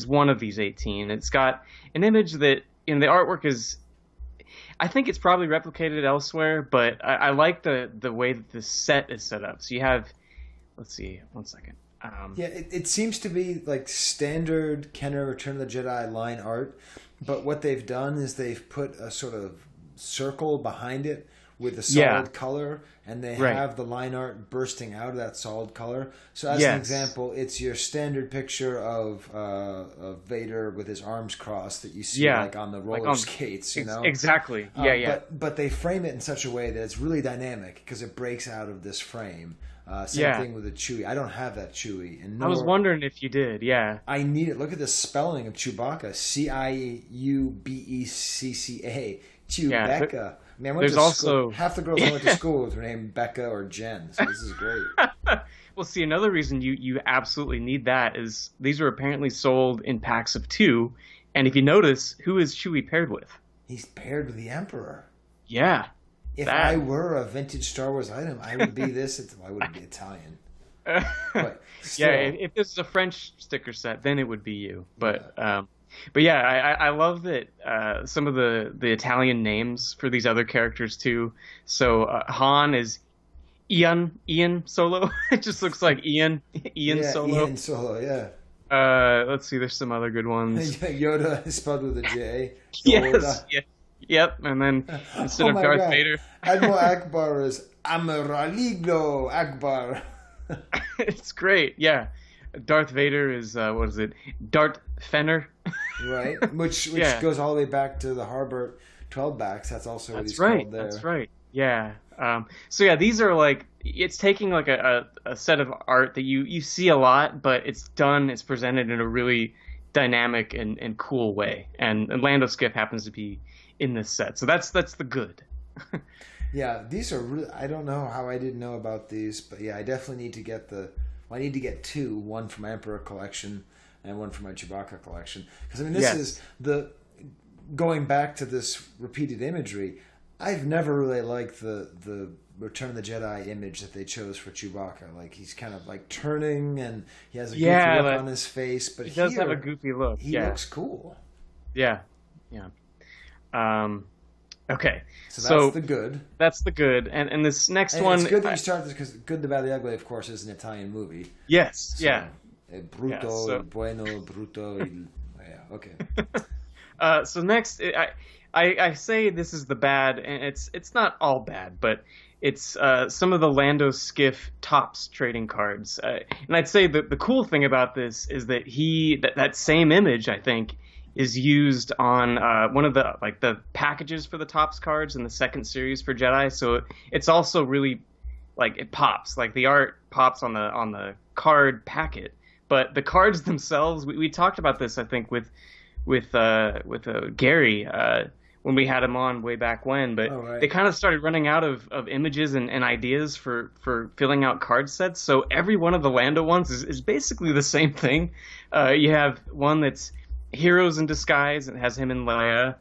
one of these 18. It's got an image that the artwork is. I think it's probably replicated elsewhere, but I like the way that the set is set up. So you have, let's see, one second. Yeah, it seems to be like standard Kenner Return of the Jedi line art, but what they've done is they've put a sort of circle behind it with a solid color, and they have the line art bursting out of that solid color. So as an example, it's your standard picture of Vader with his arms crossed that you see like on the roller skates, you know? Exactly. But they frame it in such a way that it's really dynamic because it breaks out of this frame. Same thing with the Chewie. I don't have that Chewie. And I was wondering if you did, I need it. Look at the spelling of Chewbacca. Ciubecca. Chewbacca. Man, there's also half the girls I went to school with were named Becca or Jen, so this is great. Well, see, another reason you absolutely need that is these are apparently sold in packs of 2, and if you notice, who is Chewie paired with? He's paired with the Emperor. Yeah. If I were a vintage Star Wars item, I would be this. I wouldn't be Italian. But still. If this is a French sticker set, then it would be you. But I love that some of the Italian names for these other characters too. So Han is Ian Solo. It just looks like Ian Solo. Ian Solo, yeah. Let's see, there's some other good ones. Yoda is spelled with a J. Yes. Yeah. Yep, and then instead of Darth Vader, Admiral Akbar is Amiraligo Akbar. It's great, yeah. Darth Vader is what is it? Dart Fenner, right? Which goes all the way back to the Harbert 12 backs. That's also what he's called there. That's right. Yeah. These are like it's taking like a set of art that you see a lot, but it's presented in a really dynamic and cool way. And Lando Skiff happens to be in this set, so that's the good. Yeah, these are really, I don't know how I didn't know about these, but yeah, I definitely need to get I need to get 2, one for my Emperor collection and one for my Chewbacca collection, because I mean this is going back to this repeated imagery. I've never really liked the Return of the Jedi image that they chose for Chewbacca. Like he's kind of like turning and he has a goofy look on his face, but he does have a goofy look. He looks cool. Yeah. Okay. So that's the good. That's the good. And this next one... It's good that you start this because Good, the Bad, the Ugly, of course, is an Italian movie. Yes, so, Brutto, bueno, brutto. Okay. So next, I say this is the bad, and it's not all bad, but it's some of the Lando Skiff Topps trading cards. And I'd say that the cool thing about this is that that same image, I think, is used on one of the packages for the Topps cards in the second series for Jedi. So it's also really it pops, like the art pops on the card packet, but the cards themselves. We talked about this, I think, with Gary when we had him on way back when. But they kind of started running out of images and ideas for filling out card sets. So every one of the Lando ones is basically the same thing. You have one that's Heroes in Disguise, and it has him and Leia,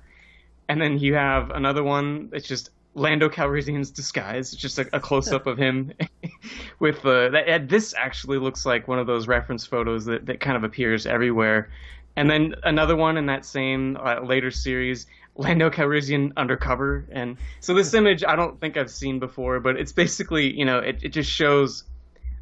and then you have another one that's just Lando Calrissian's disguise. It's just a close-up of him with this actually looks like one of those reference photos that kind of appears everywhere. And then another one in that same later series, Lando Calrissian undercover. And so this image I don't think I've seen before, but it's basically, it just shows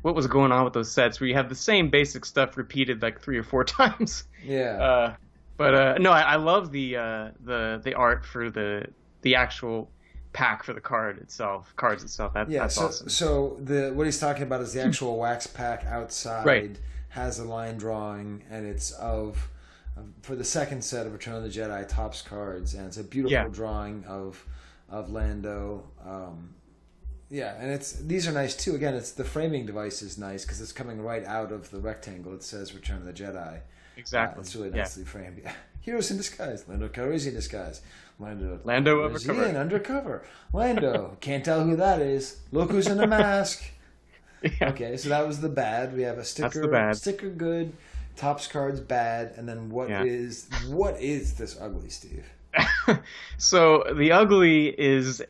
what was going on with those sets where you have the same basic stuff repeated like 3 or 4 times. Yeah. No, I love the art for the actual pack for the cards itself. That's awesome. So what he's talking about is the actual wax pack outside has a line drawing, and it's for the second set of Return of the Jedi Topps cards, and it's a beautiful drawing of Lando. And these are nice too. Again, it's the framing device is nice because it's coming right out of the rectangle. It says Return of the Jedi. Exactly. It's really nicely framed. Yeah. Heroes in Disguise. Lando Calrissian disguise. Lando undercover. Lando. Can't tell who that is. Look who's in a mask. Yeah. Okay, so that was the bad. We have a sticker. That's the bad. Sticker good. Topps cards bad. And then what is this ugly, Steve? So the ugly is it's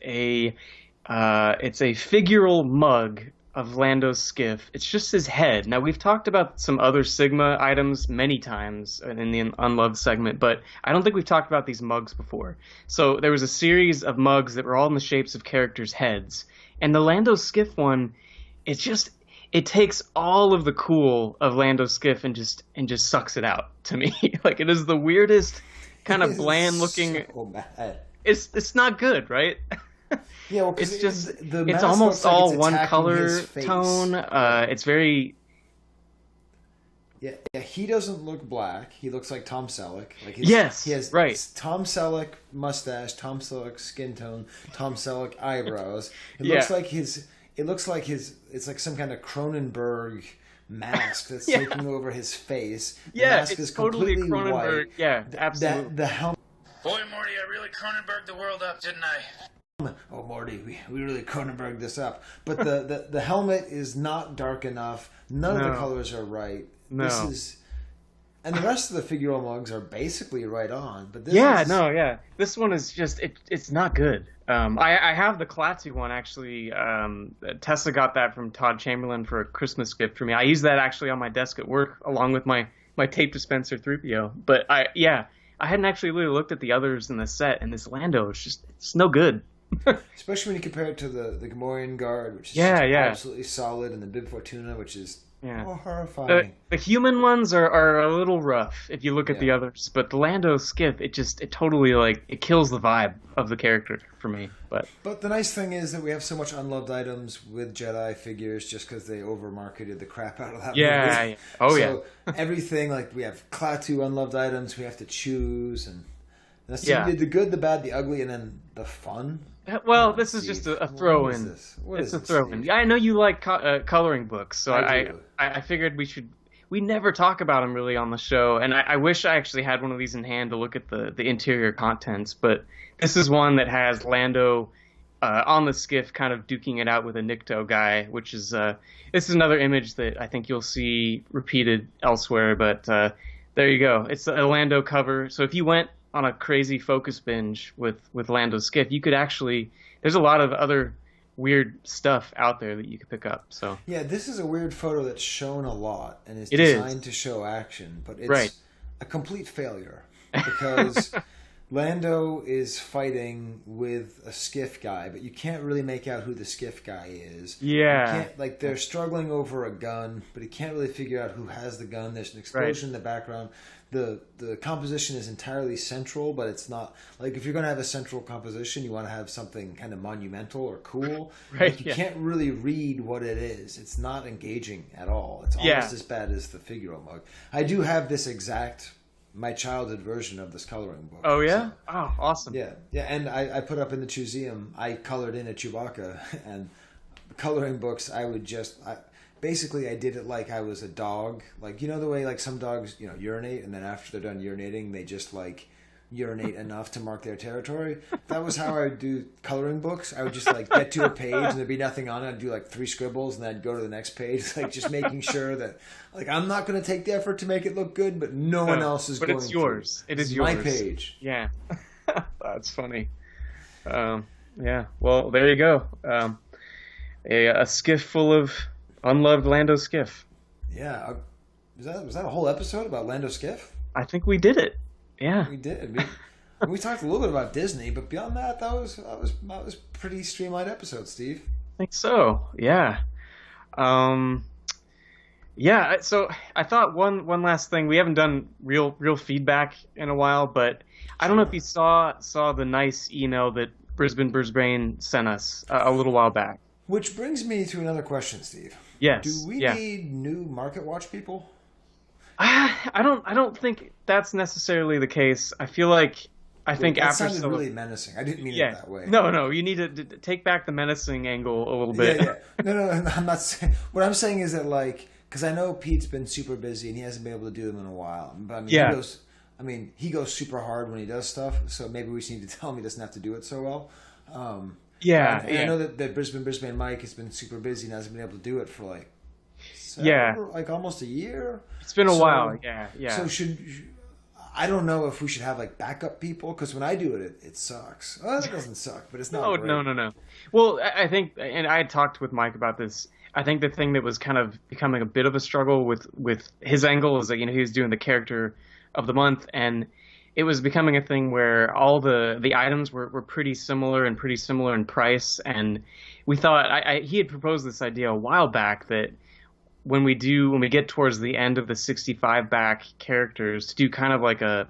a figural mug of Lando's skiff, it's just his head. Now, we've talked about some other Sigma items many times in the Unloved segment, but I don't think we've talked about these mugs before. So there was a series of mugs that were all in the shapes of characters' heads. And the Lando skiff one, it takes all of the cool of Lando's skiff and just sucks it out to me. Like, it is the weirdest kind of bland looking. So bad. It's not good, right? Yeah, well, it's just it's almost like all it's one attacking color his face. tone. It's very. Yeah, he doesn't look black. He looks like Tom Selleck. Like yes, he has right. Tom Selleck mustache, Tom Selleck skin tone, Tom Selleck eyebrows. It looks like his. It's like some kind of Cronenberg mask that's taking over his face. The mask it's is totally completely Cronenberg. white. Yeah, absolutely. The helmet. Boy, Morty, I really Cronenberg the world up, didn't I? Oh, Morty, we really Cronenberg this up. But the helmet is not dark enough. None of the colors are right. No. And the rest of the figural mugs are basically right on. But this this one is just it's not good. I have the Klaatu one actually. Tessa got that from Todd Chamberlain for a Christmas gift for me. I use that actually on my desk at work along with my tape dispenser 3PO. But I hadn't actually really looked at the others in the set, and this Lando is it's no good. Especially when you compare it to the Gamorrean Guard, which is absolutely solid, and the Bib Fortuna, which is horrifying. The human ones are a little rough if you look at the others, but the Lando skiff, it totally it kills the vibe of the character for me. But the nice thing is that we have so much unloved items with Jedi figures just because they over-marketed the crap out of that movie. So everything, like we have Klaatu unloved items we have to choose, and that's you did the good, the bad, the ugly, and then the fun. Well, this is just a throw-in. It's a throw-in. I know you like coloring books, so I figured we never talk about them really on the show, and I wish I actually had one of these in hand to look at the interior contents, but this is one that has Lando on the skiff kind of duking it out with a Nikto guy, which is this is another image that I think you'll see repeated elsewhere, but there you go. It's a Lando cover, so if you went on a crazy focus binge with Lando's skiff, you could actually, there's a lot of other weird stuff out there that you could pick up. So yeah, this is a weird photo that's shown a lot and is designed to show action, but it's a complete failure because Lando is fighting with a skiff guy, but you can't really make out who the skiff guy is. Yeah. They're struggling over a gun, but he can't really figure out who has the gun. There's an explosion in the background. The composition is entirely central, but it's not like if you're going to have a central composition, you want to have something kind of monumental or cool. You can't really read what it is. It's not engaging at all. It's almost as bad as the figural mug. I do have this my childhood version of this coloring book. Oh yeah? So, oh, awesome. Yeah, and I put up in the Museum. I colored in a Chewbacca, and coloring books. Basically, I did it like I was a dog. Like, you know the way like some dogs, urinate, and then after they're done urinating, they just like urinate enough to mark their territory. That was how I would do coloring books. I would just like get to a page and there'd be nothing on it. I'd do like 3 scribbles and then I'd go to the next page, like just making sure that like I'm not going to take the effort to make it look good, but no one else is going to. But it's yours. It is yours. My page. Yeah. That's funny. Yeah. Well, there you go. A skiff full of unloved Lando skiff. Yeah. Was that a whole episode about Lando skiff? I think we did it. Yeah. We did. We talked a little bit about Disney, but beyond that, that was pretty streamlined episode, Steve. I think so. Yeah. Yeah. So I thought one last thing. We haven't done real feedback in a while, but I don't know if you saw the nice email that Brisbane sent us a little while back. Which brings me to another question, Steve. Yes. Do we need new Market Watch people? I don't think that's necessarily the case. I think that after sounded really menacing. I didn't mean it that way. No, you need to take back the menacing angle a little bit. Yeah. No, I'm not saying. What I'm saying is that because I know Pete's been super busy and he hasn't been able to do them in a while. But he goes super hard when he does stuff. So maybe we just need to tell him he doesn't have to do it so well. I know that Brisbane Mike has been super busy and hasn't been able to do it for almost a year. It's been a while. Yeah. So I don't know if we should have backup people, because when I do it sucks. Well, it doesn't suck, but it's not. No. Well, I think, and I had talked with Mike about this. I think the thing that was kind of becoming a bit of a struggle with his angle is that, he was doing the character of the month, and it was becoming a thing where all the items were pretty similar and pretty similar in price. And we thought, he had proposed this idea a while back that when we get towards the end of the 65 back characters, to do kind of like a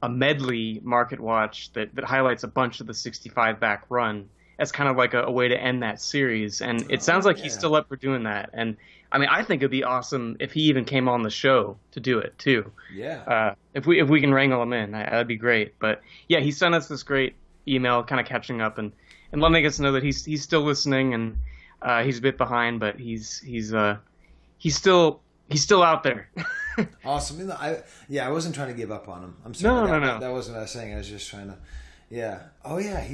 medley market watch that highlights a bunch of the 65 back run as kind of like a way to end that series. And it sounds like he's still up for doing that. And I mean, I think it'd be awesome if he even came on the show to do it too. Yeah. If we can wrangle him in, that'd be great. But yeah, he sent us this great email, kind of catching up and letting us know that he's still listening, and he's a bit behind, but he's still out there. Awesome. I wasn't trying to give up on him. I'm sorry. No. That wasn't what I was saying. I was just trying to. Yeah. Oh yeah.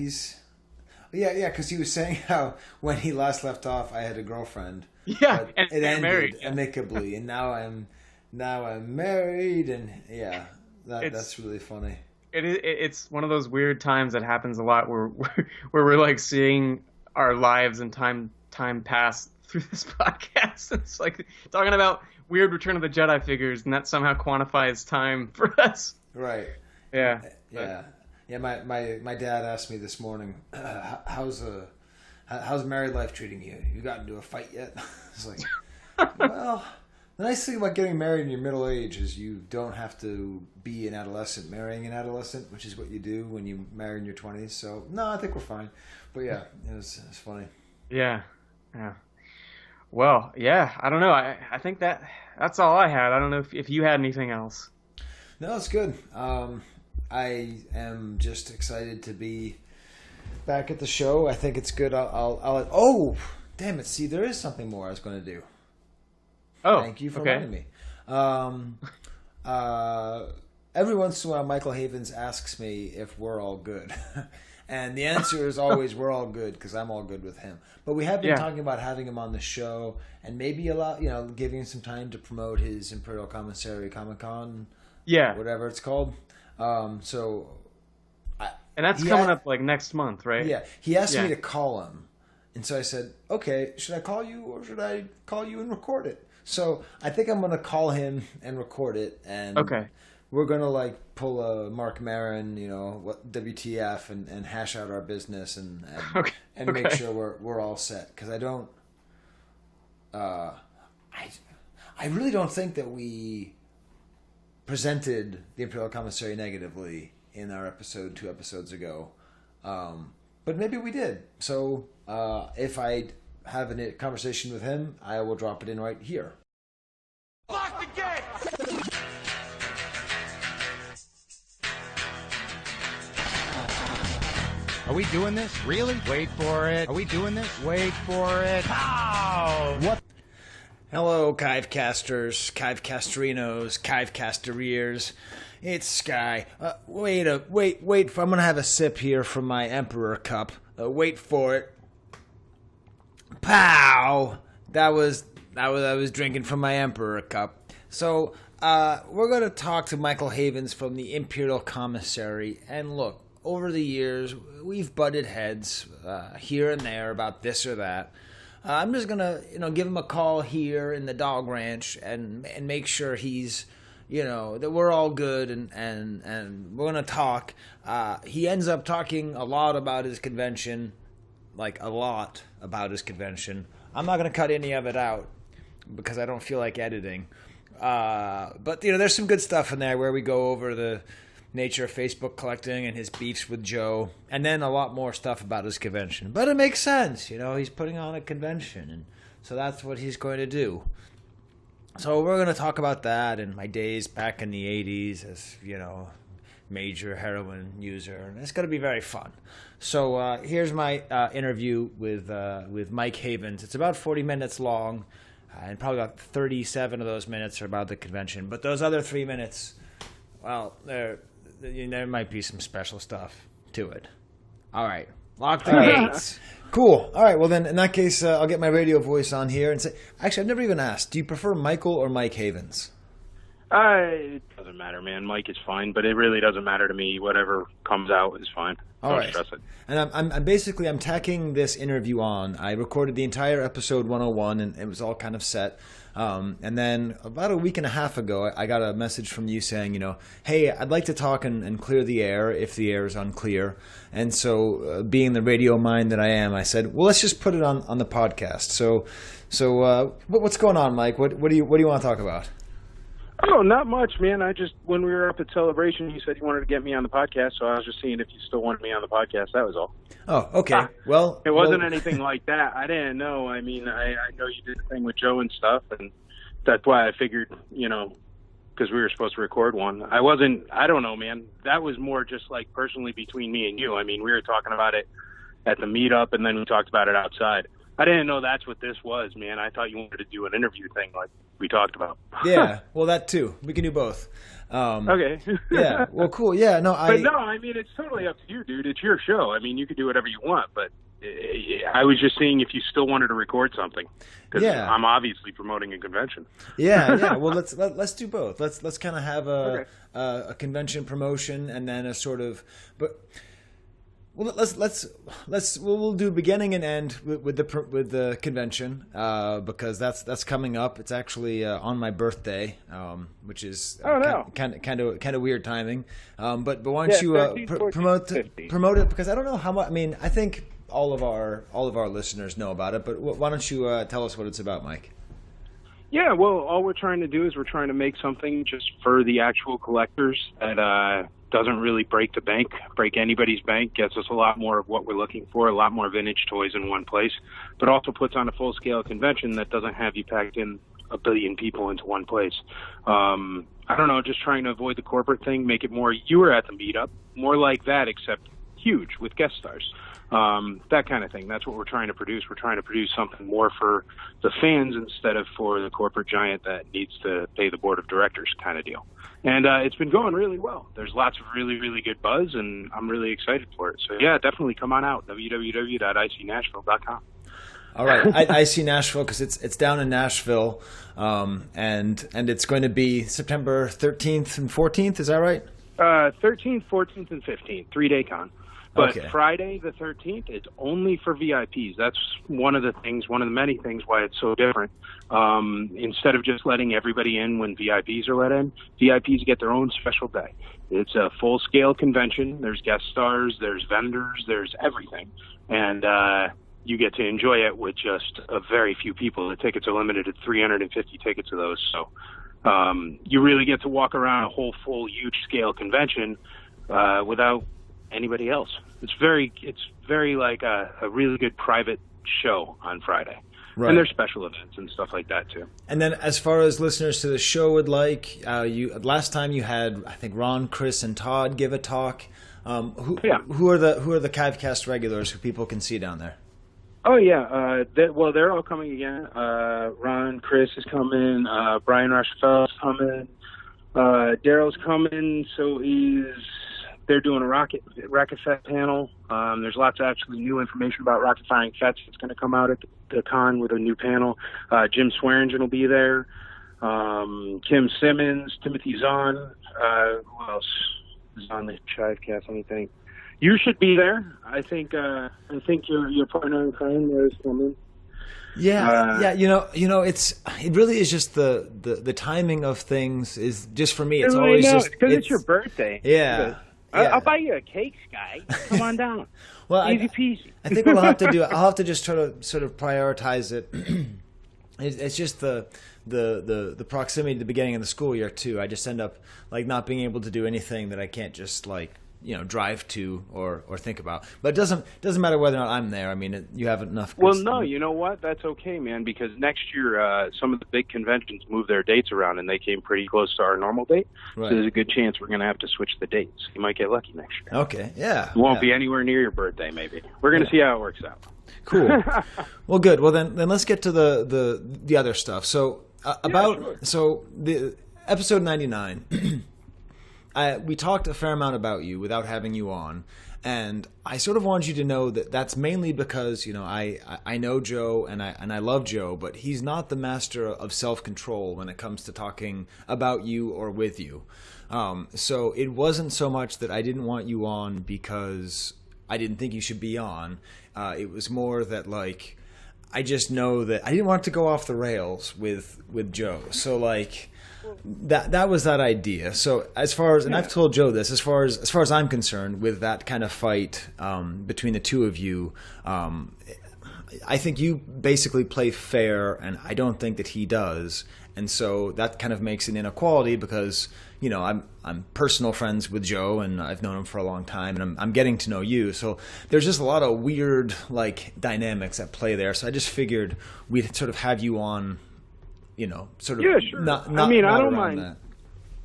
Yeah. Because he was saying how when he last left off, I had a girlfriend. Yeah, and it ended married amicably, and now I'm married, and yeah, that's really funny. It's one of those weird times that happens a lot where we're like seeing our lives and time pass through this podcast. It's like talking about weird Return of the Jedi figures, and that somehow quantifies time for us. Right. Yeah. Yeah. Yeah. My dad asked me this morning, how's married life treating you? You got into a fight yet? It's like, well, the nice thing about getting married in your middle age is you don't have to be an adolescent marrying an adolescent, which is what you do when you marry in your 20s. So, no, I think we're fine. But yeah, it was funny. Yeah. Well, yeah, I don't know. I think that's all I had. I don't know if you had anything else. No, it's good. I am just excited to be back at the show. I think it's good. Oh, damn it. See, there is something more I was going to do. Oh, thank you for reminding me. Every once in a while, Michael Havens asks me if we're all good. And the answer is always we're all good, because I'm all good with him. But we have been talking about having him on the show and maybe giving him some time to promote his Imperial Commissary Comic-Con. Yeah. Whatever it's called. And that's coming up like next month, right? Yeah. He asked me to call him. And so I said, okay, should I call you or should I call you and record it? So I think I'm going to call him and record it. And we're going to pull a Mark Maron, what WTF and hash out our business and make sure we're all set. Because I don't, I really don't think that we presented the Imperial Commissary negatively in our episode 2 episodes ago. But maybe we did. So if I have a conversation with him, I will drop it in right here. Lock the gate! Are we doing this? Really? Wait for it. Are we doing this? Wait for it. Ow! What? Hello, Chive-Casters, Chive-Casterinos, Chive-Casteriers. It's Skye. Wait. I'm going to have a sip here from my Emperor cup. Wait for it. Pow! That was I was drinking from my Emperor cup. So, we're going to talk to Michael Havens from the Imperial Commissary. And look, over the years, we've butted heads here and there about this or that. I'm just going to, give him a call here in the dog ranch and make sure he's, that we're all good and we're going to talk. He ends up talking a lot about his convention, a lot about his convention. I'm not going to cut any of it out because I don't feel like editing. But, there's some good stuff in there where we go over the nature of Facebook collecting and his beefs with Joe, and then a lot more stuff about his convention. But it makes sense, he's putting on a convention, and so that's what he's going to do. So we're going to talk about that and my days back in the 80s as, major heroin user, and it's going to be very fun. So here's my interview with Mike Havens. It's about 40 minutes long, and probably about 37 of those minutes are about the convention. But those other 3 minutes, well, there might be some special stuff to it. All right. Lock the gates. Cool. All right. Well, then, in that case, I'll get my radio voice on here and say... Actually, I've never even asked. Do you prefer Michael or Mike Havens? It doesn't matter, man. Mike is fine, but it really doesn't matter to me. Whatever comes out is fine. Don't stress it. And I'm tacking this interview on. I recorded the entire episode 101, and it was all kind of set. And then about a week and a half ago, I got a message from you saying, hey, I'd like to talk and clear the air if the air is unclear. And so, being the radio mind that I am, I said, well, let's just put it on the podcast. So what's going on, Mike? What do you want to talk about? Oh, not much, man. When we were up at Celebration, you said you wanted to get me on the podcast, so I was just seeing if you still wanted me on the podcast. That was all. Oh, okay. Well, it wasn't anything like that. I didn't know. I mean, I know you did the thing with Joe and stuff, and that's why I figured, because we were supposed to record one. I don't know, man. That was more just like personally between me and you. I mean, we were talking about it at the meetup, and then we talked about it outside. I didn't know that's what this was, man. I thought you wanted to do an interview thing like we talked about. Yeah, well, that too. We can do both. Okay. Yeah, well, cool. Yeah, no, But no, I mean, it's totally up to you, dude. It's your show. I mean, you can do whatever you want, but I was just seeing if you still wanted to record something. Because I'm obviously promoting a convention. Yeah. Well, let's do both. Let's kind of have a convention promotion and then a sort of... Well, we'll do beginning and end with the convention because that's coming up. It's actually on my birthday, which is kind of weird timing. But why don't you promote it, because I don't know how much. I mean, I think all of our listeners know about it, but why don't you tell us what it's about, Mike? Yeah, well, all we're trying to do is we're trying to make something just for the actual collectors that doesn't really break anybody's bank, gets us a lot more of what we're looking for, a lot more vintage toys in one place, but also puts on a full-scale convention that doesn't have you packed in a billion people into one place. I don't know, just trying to avoid the corporate thing, make it more, you were at the meetup, more like that, except huge with guest stars. That kind of thing. That's what we're trying to produce. We're trying to produce something more for the fans instead of for the corporate giant that needs to pay the board of directors kind of deal. And it's been going really well. There's lots of really, really good buzz, and I'm really excited for it. So, yeah, definitely come on out, www.icnashville.com. All right, I see Nashville because it's down in Nashville, and it's going to be September 13th and 14th. Is that right? 13th, 14th, and 15th, 3-day con. But Friday the 13th, it's only for VIPs. That's one of the many things why it's so different. Instead of just letting everybody in when VIPs are let in, VIPs get their own special day. It's a full-scale convention. There's guest stars, there's vendors, there's everything. And you get to enjoy it with just a very few people. The tickets are limited to 350 tickets of those. So you really get to walk around a whole full, huge-scale convention without anybody else. It's very like a really good private show on Friday. Right. And there's special events and stuff like that too. And then as far as listeners to the show would like, last time you had, I think, Ron, Chris, and Todd give a talk. Who are the Chive Cast regulars who people can see down there? Oh yeah, they're all coming again. Ron, Chris is coming. Brian Rochefel's coming. Daryl's coming. So they're doing a Rocket Fett panel. There's lots of actually new information about rocket firing fets that's going to come out at the con with a new panel. Jim Swearingen will be there. Kim Simmons, Timothy Zahn. Who else is on the Chive Cast? Let me think. You should be there. I think your partner in crime there is coming. Yeah. It really is just the timing of things is just for me. It's always just because it's your birthday. Yeah. I'll buy you a cake, Skye. Come on down. Well, easy peasy. I think what I'll have to do, I'll have to just try to sort of prioritize it. It's just the proximity to the beginning of the school year too. I just end up like not being able to do anything that I can't just like drive to or think about. But it doesn't matter whether or not I'm there. I mean, you have enough. Well, no, you know what? That's okay, man. Because next year, some of the big conventions move their dates around, and they came pretty close to our normal date. Right. So there's a good chance we're going to have to switch the dates. You might get lucky next year. Okay, yeah. It won't be anywhere near your birthday, maybe. We're going to see how it works out. Cool. Well, good. Well, then let's get to the other stuff. So so the episode 99. We talked a fair amount about you without having you on, And I sort of want you to know that that's mainly because, you know, I know Joe and I love Joe, but he's not the master of self-control when it comes to talking about you or with you. So it wasn't so much that I didn't want you on because I didn't think you should be on. It was more that, like, I just know that I didn't want to go off the rails with Joe. So, like, that was that idea. So as far as, and I've told Joe this, as far as I'm concerned, with that kind of fight between the two of you, I think you basically play fair, and I don't think that he does. And so that kind of makes an inequality because, you know, I'm personal friends with Joe and I've known him for a long time, and I'm getting to know you. So there's just a lot of weird, like, dynamics at play there. So I just figured we'd sort of have you on, you know, sort of. Yeah, sure. I mean, I don't mind. That.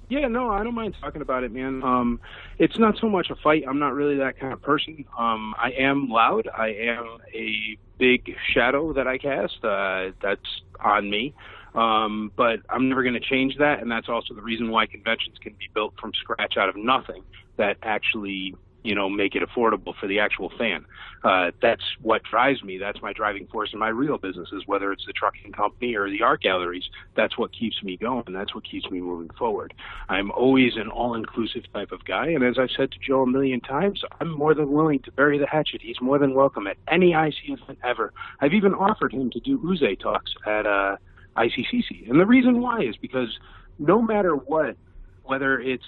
Yeah, no, I don't mind talking about it, man. It's not so much a fight. I'm not really that kind of person. I am loud. I am a big shadow that I cast. That's on me. But I'm never going to change that, and that's also the reason why conventions can be built from scratch out of nothing that actually, you know, make it affordable for the actual fan. That's what drives me. That's my driving force in my real businesses, whether it's the trucking company or the art galleries. That's what keeps me going, and that's what keeps me moving forward. I'm always an all-inclusive type of guy, and as I've said to Joe a million times, I'm more than willing to bury the hatchet. He's more than welcome at any IC event ever. I've even offered him to do Uze talks at ICCC. And the reason why is because no matter what, whether it's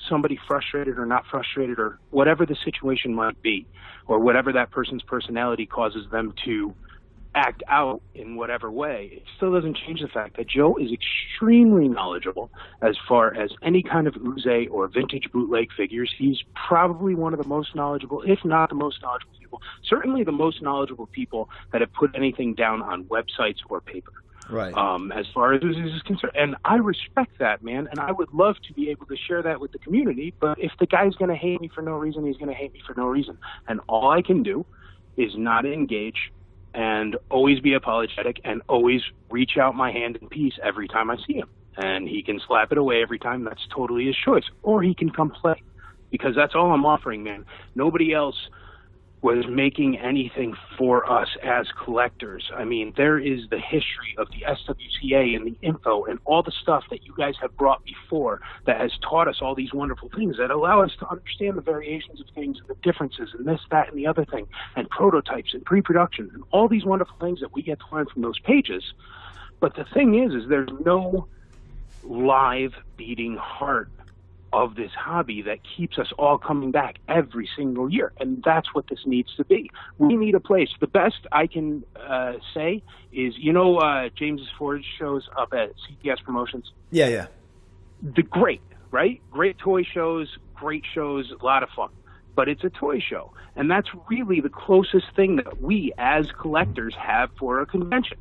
somebody frustrated or not frustrated or whatever the situation might be, or whatever that person's personality causes them to act out in whatever way, it still doesn't change the fact that Joe is extremely knowledgeable as far as any kind of Uze or vintage bootleg figures. He's probably one of the most knowledgeable, if not the most knowledgeable people, certainly the most knowledgeable people that have put anything down on websites or paper. Right. As far as this is concerned. And I respect that, man, and I would love to be able to share that with the community, but if the guy's going to hate me for no reason, he's going to hate me for no reason. And all I can do is not engage and always be apologetic and always reach out my hand in peace every time I see him. And he can slap it away every time. That's totally his choice. Or he can come play, because that's all I'm offering, man. Nobody else was making anything for us as collectors. I mean, there is the history of the SWCA and the info and all the stuff that you guys have brought before that has taught us all these wonderful things that allow us to understand the variations of things and the differences and this, that, and the other thing, and prototypes and pre-production and all these wonderful things that we get to learn from those pages. But the thing is there's no live beating heart of this hobby that keeps us all coming back every single year, and that's what this needs to be. We need a place. The best I can say is, you know, James's Forge shows up at CTS Promotions. Yeah. The great, right? Great toy shows, great shows, a lot of fun. But it's a toy show, and that's really the closest thing that we as collectors have for a convention.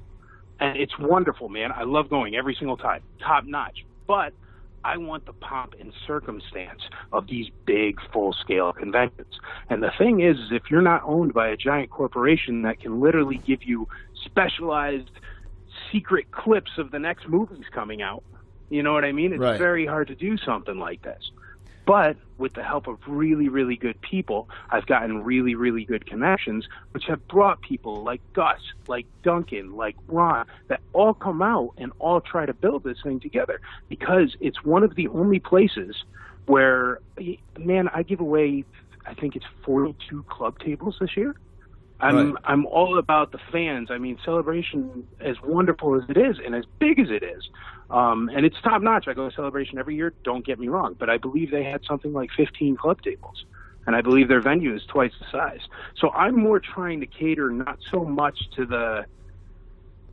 And it's wonderful, man. I love going every single time. Top notch. But I want the pomp and circumstance of these big, full-scale conventions. And the thing is if you're not owned by a giant corporation that can literally give you specialized secret clips of the next movies coming out, you know what I mean? It's right. Very hard to do something like this. But with the help of really, really good people, I've gotten really, really good connections, which have brought people like Gus, like Duncan, like Ron, that all come out and all try to build this thing together, because it's one of the only places where, man, I give away, I think it's 42 club tables this year. I'm all about the fans. I mean, Celebration, as wonderful as it is and as big as it is, and it's top notch. I go to Celebration every year, don't get me wrong, but I believe they had something like 15 club tables, and I believe their venue is twice the size. So I'm more trying to cater not so much to the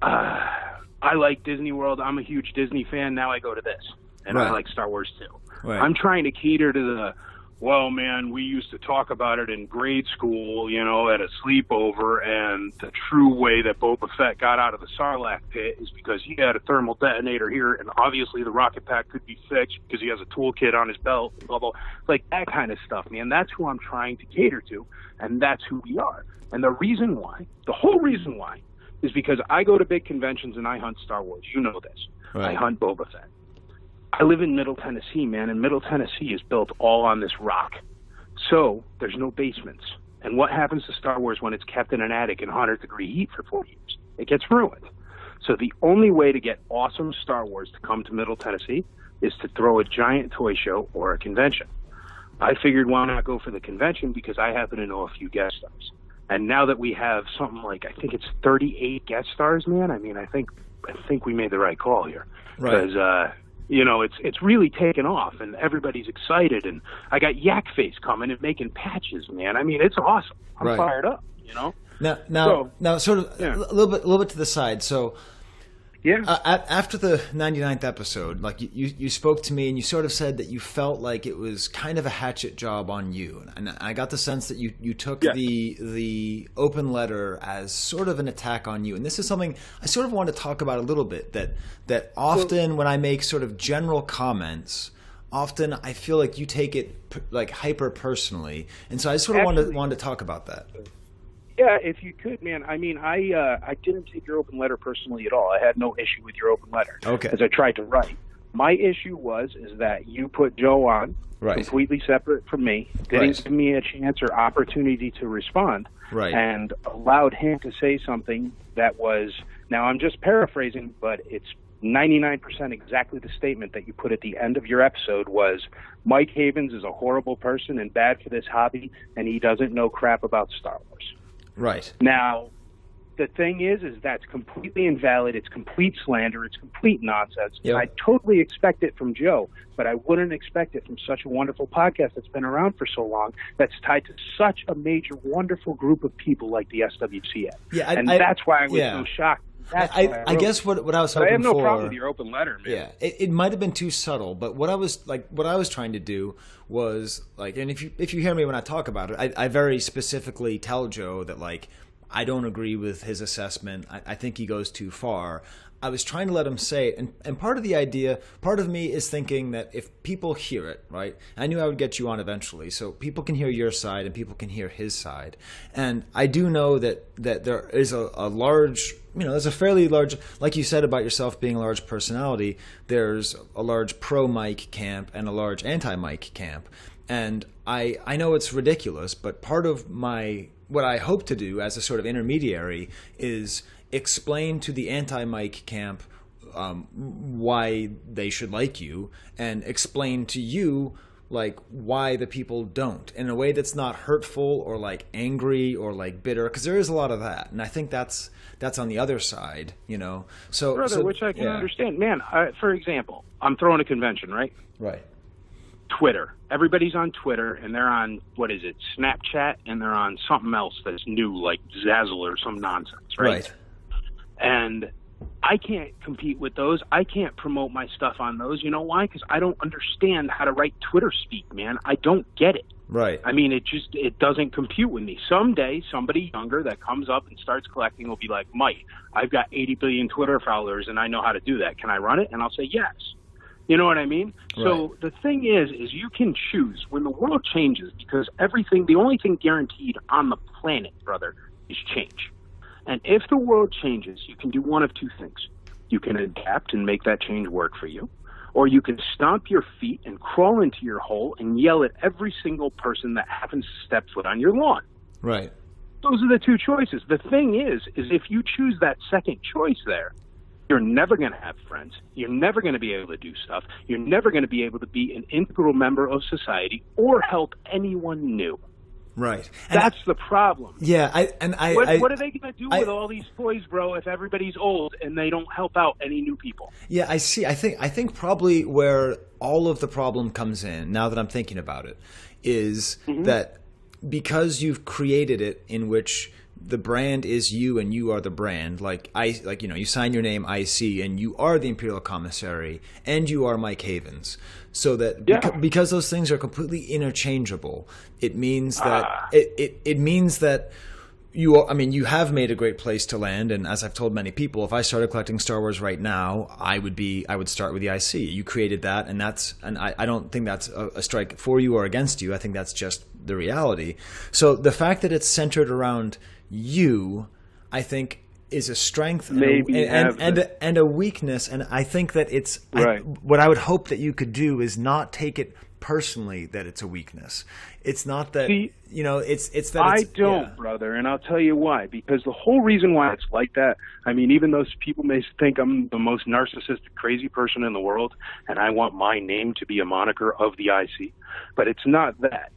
I like Disney World, I'm a huge Disney fan, now I go to this, and I like Star Wars too. I'm trying to cater to the, well, man, we used to talk about it in grade school, you know, at a sleepover, and the true way that Boba Fett got out of the Sarlacc pit is because he had a thermal detonator here, and obviously the rocket pack could be fixed because he has a toolkit on his belt, blah, blah, like that kind of stuff, man. That's who I'm trying to cater to, and that's who we are. And the reason why, the whole reason why, is because I go to big conventions and I hunt Star Wars. You know this. I hunt Boba Fett. I live in Middle Tennessee, man, and Middle Tennessee is built all on this rock. So there's no basements. And what happens to Star Wars when it's kept in an attic in 100-degree heat for 4 years? It gets ruined. So the only way to get awesome Star Wars to come to Middle Tennessee is to throw a giant toy show or a convention. I figured why not go for the convention, because I happen to know a few guest stars. And now that we have something like, I think it's 38 guest stars, man, I mean, I think we made the right call here. Right. Because, you know, it's really taken off, and everybody's excited. And I got Yak Face coming and making patches, man. I mean, it's awesome. I'm fired up, you know? Now, sort of a little bit to the side. So, after the 99th episode, like you spoke to me and you sort of said that you felt like it was kind of a hatchet job on you, and I got the sense that you took the open letter as sort of an attack on you. And this is something I sort of want to talk about a little bit. That often when I make sort of general comments, often I feel like you take it like hyper personally, and so I sort of wanted to talk about that. Yeah, if you could, man. I mean, I didn't take your open letter personally at all. I had no issue with your open letter. Okay. As I tried to write. My issue is that you put Joe on, completely separate from me, didn't give me a chance or opportunity to respond, and allowed him to say something that was, now I'm just paraphrasing, but it's 99% exactly the statement that you put at the end of your episode was, Mike Havens is a horrible person and bad for this hobby, and he doesn't know crap about Star Wars. Right. Now, the thing is that's completely invalid. It's complete slander. It's complete nonsense. Yep. I totally expect it from Joe, but I wouldn't expect it from such a wonderful podcast that's been around for so long, that's tied to such a major, wonderful group of people like the SWCA. Yeah, that's why I was so shocked. I guess what I was hoping for. I have no problem with your open letter, man. Yeah, it might have been too subtle, but what I was trying to do was like, and if you hear me when I talk about it, I very specifically tell Joe that like I don't agree with his assessment. I think he goes too far. I was trying to let him say it, and part of the idea, part of me is thinking that if people hear it, right? I knew I would get you on eventually, so people can hear your side and people can hear his side. And I do know that there is a large, there's a fairly large, like you said about yourself being a large personality, there's a large pro-Mike camp and a large anti-Mike camp. And I know it's ridiculous, but part of what I hope to do as a sort of intermediary is explain to the anti-Mike camp why they should like you, and explain to you like why the people don't, in a way that's not hurtful or like angry or like bitter, because there is a lot of that, and I think that's on the other side, So, brother, which I can understand, man. For example, I'm throwing a convention, right? Right. Twitter. Everybody's on Twitter, and they're on, what is it, Snapchat, and they're on something else that's new, like Zazzle or some nonsense, right? And I can't compete with those. I can't promote my stuff on those. You know why? Because I don't understand how to write Twitter speak, man. I don't get it. Right. I mean, it doesn't compute with me. Someday, somebody younger that comes up and starts collecting will be like, Mike, I've got 80 billion Twitter followers, and I know how to do that. Can I run it? And I'll say yes. You know what I mean? Right. So the thing is you can choose when the world changes, because the only thing guaranteed on the planet, brother, is change. And if the world changes, you can do one of two things. You can adapt and make that change work for you, or you can stomp your feet and crawl into your hole and yell at every single person that happens to step foot on your lawn. Right. Those are the two choices. The thing is if you choose that second choice there, you're never going to have friends. You're never going to be able to do stuff. You're never going to be able to be an integral member of society or help anyone new. Right. That's the problem. Yeah. What are they going to do with all these toys, bro, if everybody's old and they don't help out any new people? Yeah, I see. I think probably where all of the problem comes in, now that I'm thinking about it, is that because you've created it in which the brand is you and you are the brand, you sign your name IC and you are the Imperial Commissary and you are Mike Havens, so that because those things are completely interchangeable, it means that it means that you have made a great place to land. And as I've told many people, if I started collecting Star Wars right now, I would start with the IC. You created that, and I don't think that's a strike for you or against you. I think that's just the reality. So the fact that it's centered around you, I think, is a strength and a weakness, and I think that it's what I would hope that you could do is not take it personally that it's a weakness. It's not that it's that I don't, brother, and I'll tell you why. Because the whole reason why it's like that, I mean, even though people may think I'm the most narcissistic, crazy person in the world, and I want my name to be a moniker of the IC, but it's not that.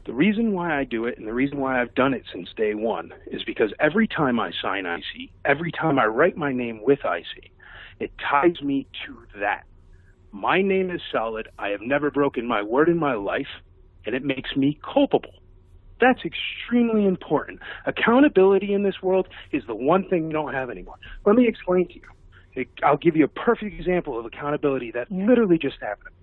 The reason why I do it, and the reason why I've done it since day one, is because every time I sign IC, every time I write my name with IC, it ties me to that. My name is solid. I have never broken my word in my life, and it makes me culpable. That's extremely important. Accountability in this world is the one thing we don't have anymore. Let me explain to you. I'll give you a perfect example of accountability that literally just happened.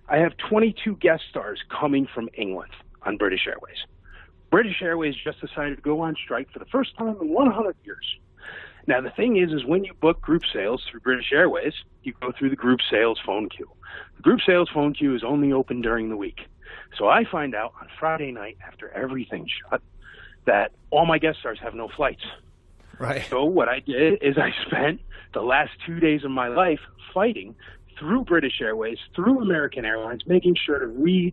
I have 22 guest stars coming from England on British Airways. British Airways just decided to go on strike for the first time in 100 years. Now, the thing is when you book group sales through British Airways, you go through the group sales phone queue. The group sales phone queue is only open during the week. So I find out on Friday night after everything's shut that all my guest stars have no flights. Right. So what I did is I spent the last 2 days of my life fighting through British Airways, through American Airlines, making sure to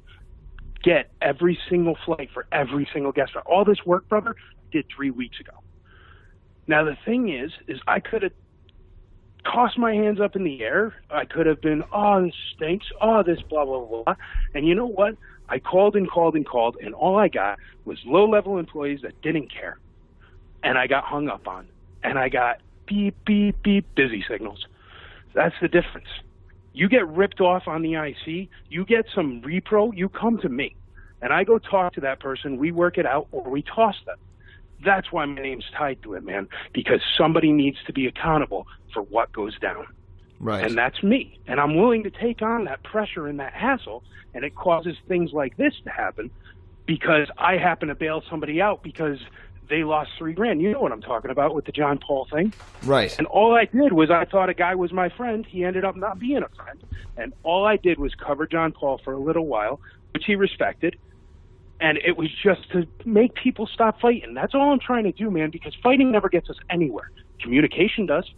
get every single flight for every single guest star. All this work, brother, I did 3 weeks ago. Now, the thing is I could have tossed my hands up in the air. I could have been, oh, this stinks. Oh, this blah, blah, blah. And you know what? I called and called and called, and all I got was low-level employees that didn't care. And I got hung up on. And I got beep, beep, beep, busy signals. That's the difference. You get ripped off on the IC, you get some repro, you come to me. And I go talk to that person, we work it out, or we toss them. That's why my name's tied to it, man, because somebody needs to be accountable for what goes down. Right. And that's me. And I'm willing to take on that pressure and that hassle, and it causes things like this to happen because I happen to bail somebody out because they lost $3,000. You know what I'm talking about with the John Paul thing. Right. And all I did was I thought a guy was my friend. He ended up not being a friend. And all I did was cover John Paul for a little while, which he respected. And it was just to make people stop fighting. That's all I'm trying to do, man, because fighting never gets us anywhere. Communication does.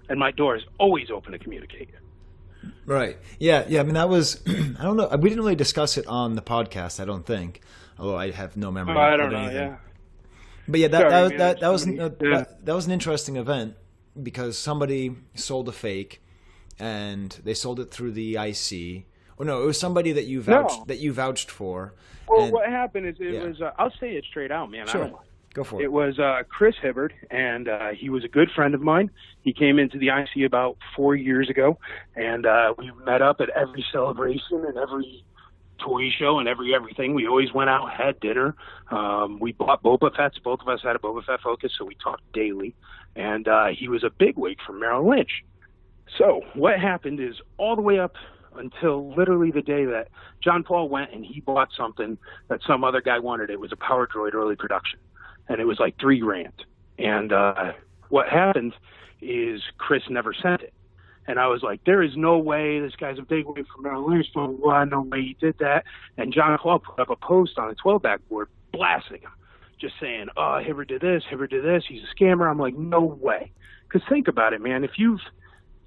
And my door is always open to communicate. Right. Yeah. I mean, that was, I don't know. We didn't really discuss it on the podcast, I don't think. Although I have no memory. I don't know, yeah. But yeah, that was an interesting event because somebody sold a fake and they sold it through the IC. Or no, it was somebody that you vouched for. Well, what happened is it was, I'll say it straight out, man. Sure. I don't mind. Go for it. It was Chris Hibbard, and he was a good friend of mine. He came into the IC about 4 years ago, and we met up at every celebration and every toy show and everything. We always went out, had dinner. We bought Boba Fett's. Both of us had a Boba Fett focus, so we talked daily. And he was a bigwig from Merrill Lynch. So what happened is all the way up until literally the day that John Paul went and he bought something that some other guy wanted. It was a Power Droid early production, and it was like $3,000. And what happened is Chris never sent it. And I was like, there is no way this guy's a big wig from Merrill Lynch. No way he did that. And John Paul put up a post on a 12-back board blasting him, just saying, oh, Hibbert did this, he's a scammer. I'm like, no way. Because think about it, man. If you've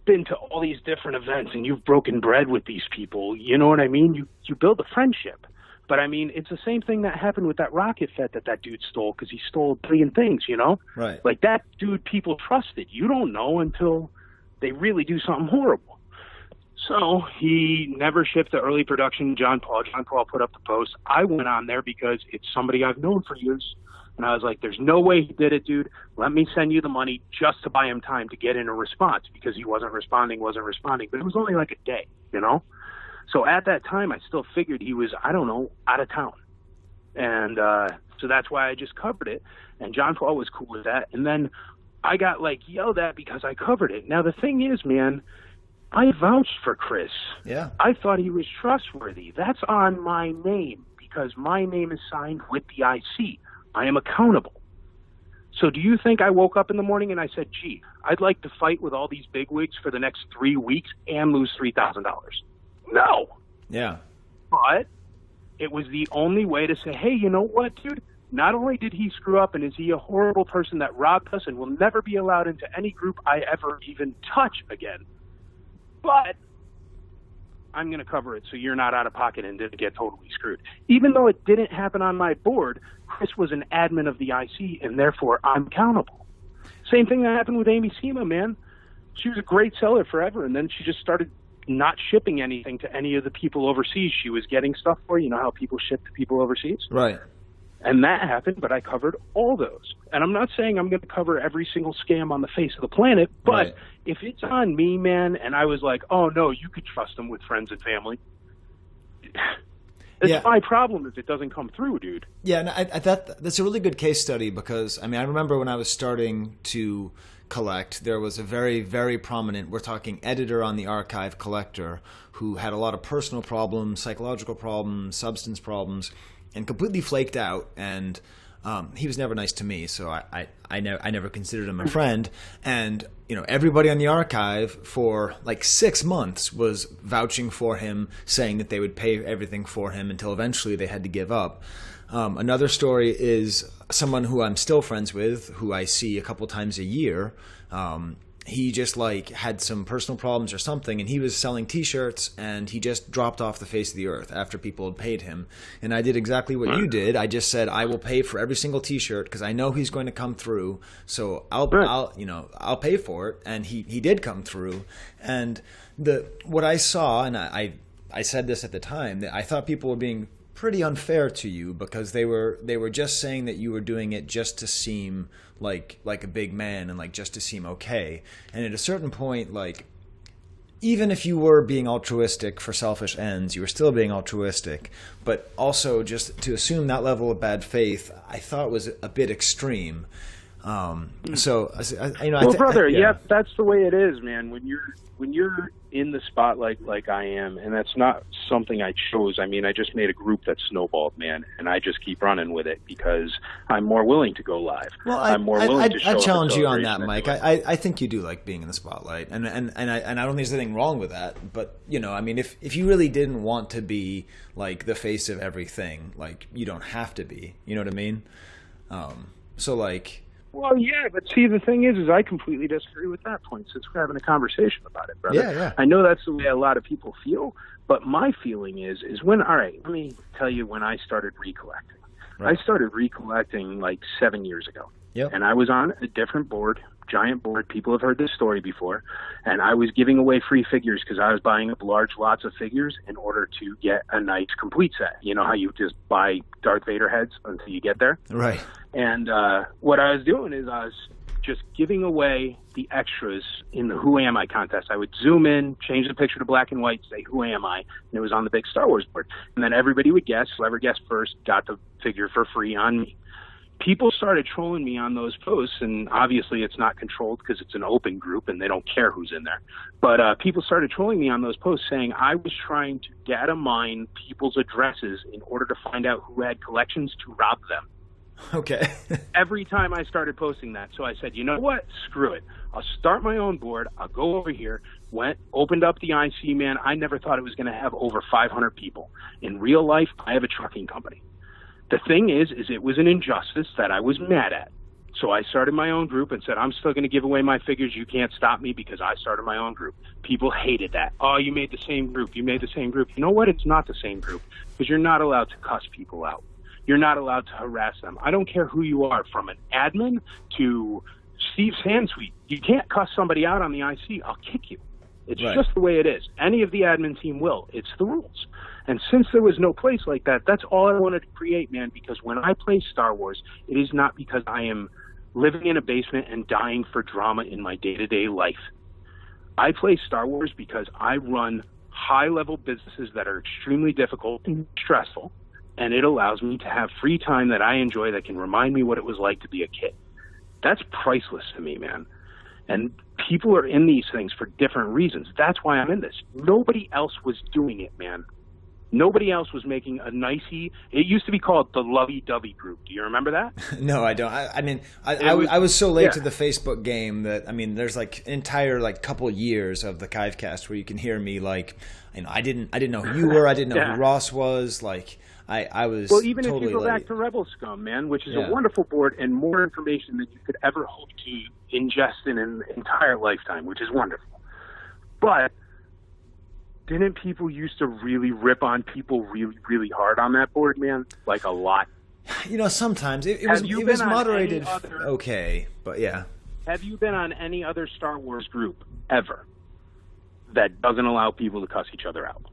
been to all these different events and you've broken bread with these people, you know what I mean? You build a friendship. But, I mean, it's the same thing that happened with that rocket Fett that dude stole because he stole a billion things, you know? Right. Like, that dude people trusted. You don't know until they really do something horrible. So he never shipped the early production John Paul. John Paul put up the post. I went on there because it's somebody I've known for years. And I was like, there's no way he did it, dude. Let me send you the money just to buy him time to get in a response because he wasn't responding. But it was only like a day, you know? So at that time, I still figured he was, I don't know, out of town. And so that's why I just covered it. And John Paul was cool with that. And then I got, like, yelled at because I covered it. Now, the thing is, man, I vouched for Chris. Yeah. I thought he was trustworthy. That's on my name because my name is signed with the IC. I am accountable. So do you think I woke up in the morning and I said, gee, I'd like to fight with all these bigwigs for the next 3 weeks and lose $3,000? No. Yeah. But it was the only way to say, hey, you know what, dude? not only did he screw up and is he a horrible person that robbed us and will never be allowed into any group I ever even touch again, but I'm going to cover it so you're not out of pocket and didn't get totally screwed. Even though it didn't happen on my board, Chris was an admin of the IC, and therefore I'm accountable. Same thing that happened with Amy Sema, man. She was a great seller forever, and then she just started not shipping anything to any of the people overseas she was getting stuff for. You know how people ship to people overseas? Right. And that happened, but I covered all those. And I'm not saying I'm going to cover every single scam on the face of the planet, but right. If it's on me, man, and I was like, oh, no, you could trust them with friends and family, it's my problem if it doesn't come through, dude. Yeah, and that's a really good case study because, I mean, I remember when I was starting to collect, there was a very, very prominent, we're talking editor on the archive collector, who had a lot of personal problems, psychological problems, substance problems, and completely flaked out, and he was never nice to me, so I never considered him a friend. And you know, everybody on the archive for like 6 months was vouching for him, saying that they would pay everything for him until eventually they had to give up. Another story is someone who I'm still friends with, who I see a couple times a year. He just like had some personal problems or something, and he was selling T-shirts, and he just dropped off the face of the earth after people had paid him. And I did exactly what you did. I just said, I will pay for every single T-shirt because I know he's going to come through. So I'll pay for it. And he did come through. And what I saw, and I said this at the time, that I thought people were being pretty unfair to you because they were just saying that you were doing it just to seem like a big man and like just to seem okay. And at a certain point, like, even if you were being altruistic for selfish ends, you were still being altruistic. But also just to assume that level of bad faith, I thought was a bit extreme. So brother, that's the way it is, man. When you're in the spotlight like I am, and that's not something I chose. I mean, I just made a group that snowballed, man, and I just keep running with it because I'm more willing to go live. Well, I'm more willing to show I challenge you on that, anyway. Mike. I think you do like being in the spotlight, and I don't think there's anything wrong with that. But you know, I mean, if you really didn't want to be like the face of everything, like you don't have to be. You know what I mean? So like. Well, yeah, but see, the thing is I completely disagree with that point since we're having a conversation about it, brother. Yeah. I know that's the way a lot of people feel, but my feeling is when, all right, let me tell you when I started recollecting. Right. I started recollecting like 7 years ago. Yep. And I was on a different board, giant board. People have heard this story before. And I was giving away free figures because I was buying up large lots of figures in order to get a nice complete set. You know how you just buy Darth Vader heads until you get there? Right. And what I was doing is I was just giving away the extras in the Who Am I contest. I would zoom in, change the picture to black and white, say Who Am I, and it was on the big Star Wars board. And then everybody would guess. Whoever guessed first got the figure for free on me. People started trolling me on those posts, and obviously it's not controlled because it's an open group and they don't care who's in there. But people started trolling me on those posts saying I was trying to data mine people's addresses in order to find out who had collections to rob them. Okay. Every time I started posting that. So I said, you know what? Screw it. I'll start my own board. I'll go over here. Opened up the IC, man. I never thought it was going to have over 500 people. In real life, I have a trucking company. The thing is it was an injustice that I was mad at. So I started my own group and said, I'm still going to give away my figures. You can't stop me because I started my own group. People hated that. Oh, you made the same group. You made the same group. You know what? It's not the same group because you're not allowed to cuss people out. You're not allowed to harass them. I don't care who you are, from an admin to Steve Sansweet. You can't cuss somebody out on the IC. I'll kick you. It's just the way it is. Any of the admin team will. It's the rules. And since there was no place like that, that's all I wanted to create, man, because when I play Star Wars, it is not because I am living in a basement and dying for drama in my day-to-day life. I play Star Wars because I run high-level businesses that are extremely difficult and stressful, and it allows me to have free time that I enjoy that can remind me what it was like to be a kid. That's priceless to me, man. And people are in these things for different reasons. That's why I'm in this. Nobody else was doing it, man. Nobody else was making a nicey. It used to be called the Lovey-Dovey Group. Do you remember that? No, I don't. I was so late to the Facebook game that, I mean, there's like entire like couple years of the Chive Cast where you can hear me like, you know, I didn't know who you were. I didn't know who Ross was. Like, I was even totally if you go late. back to Rebel Scum, man, which is a wonderful board and more information than you could ever hope to ingest in an entire lifetime, which is wonderful. But didn't people used to really rip on people really, really hard on that board, man? Like a lot. You know, sometimes it was moderated. Okay, but yeah. Have you been on any other Star Wars group ever that doesn't allow people to cuss each other out?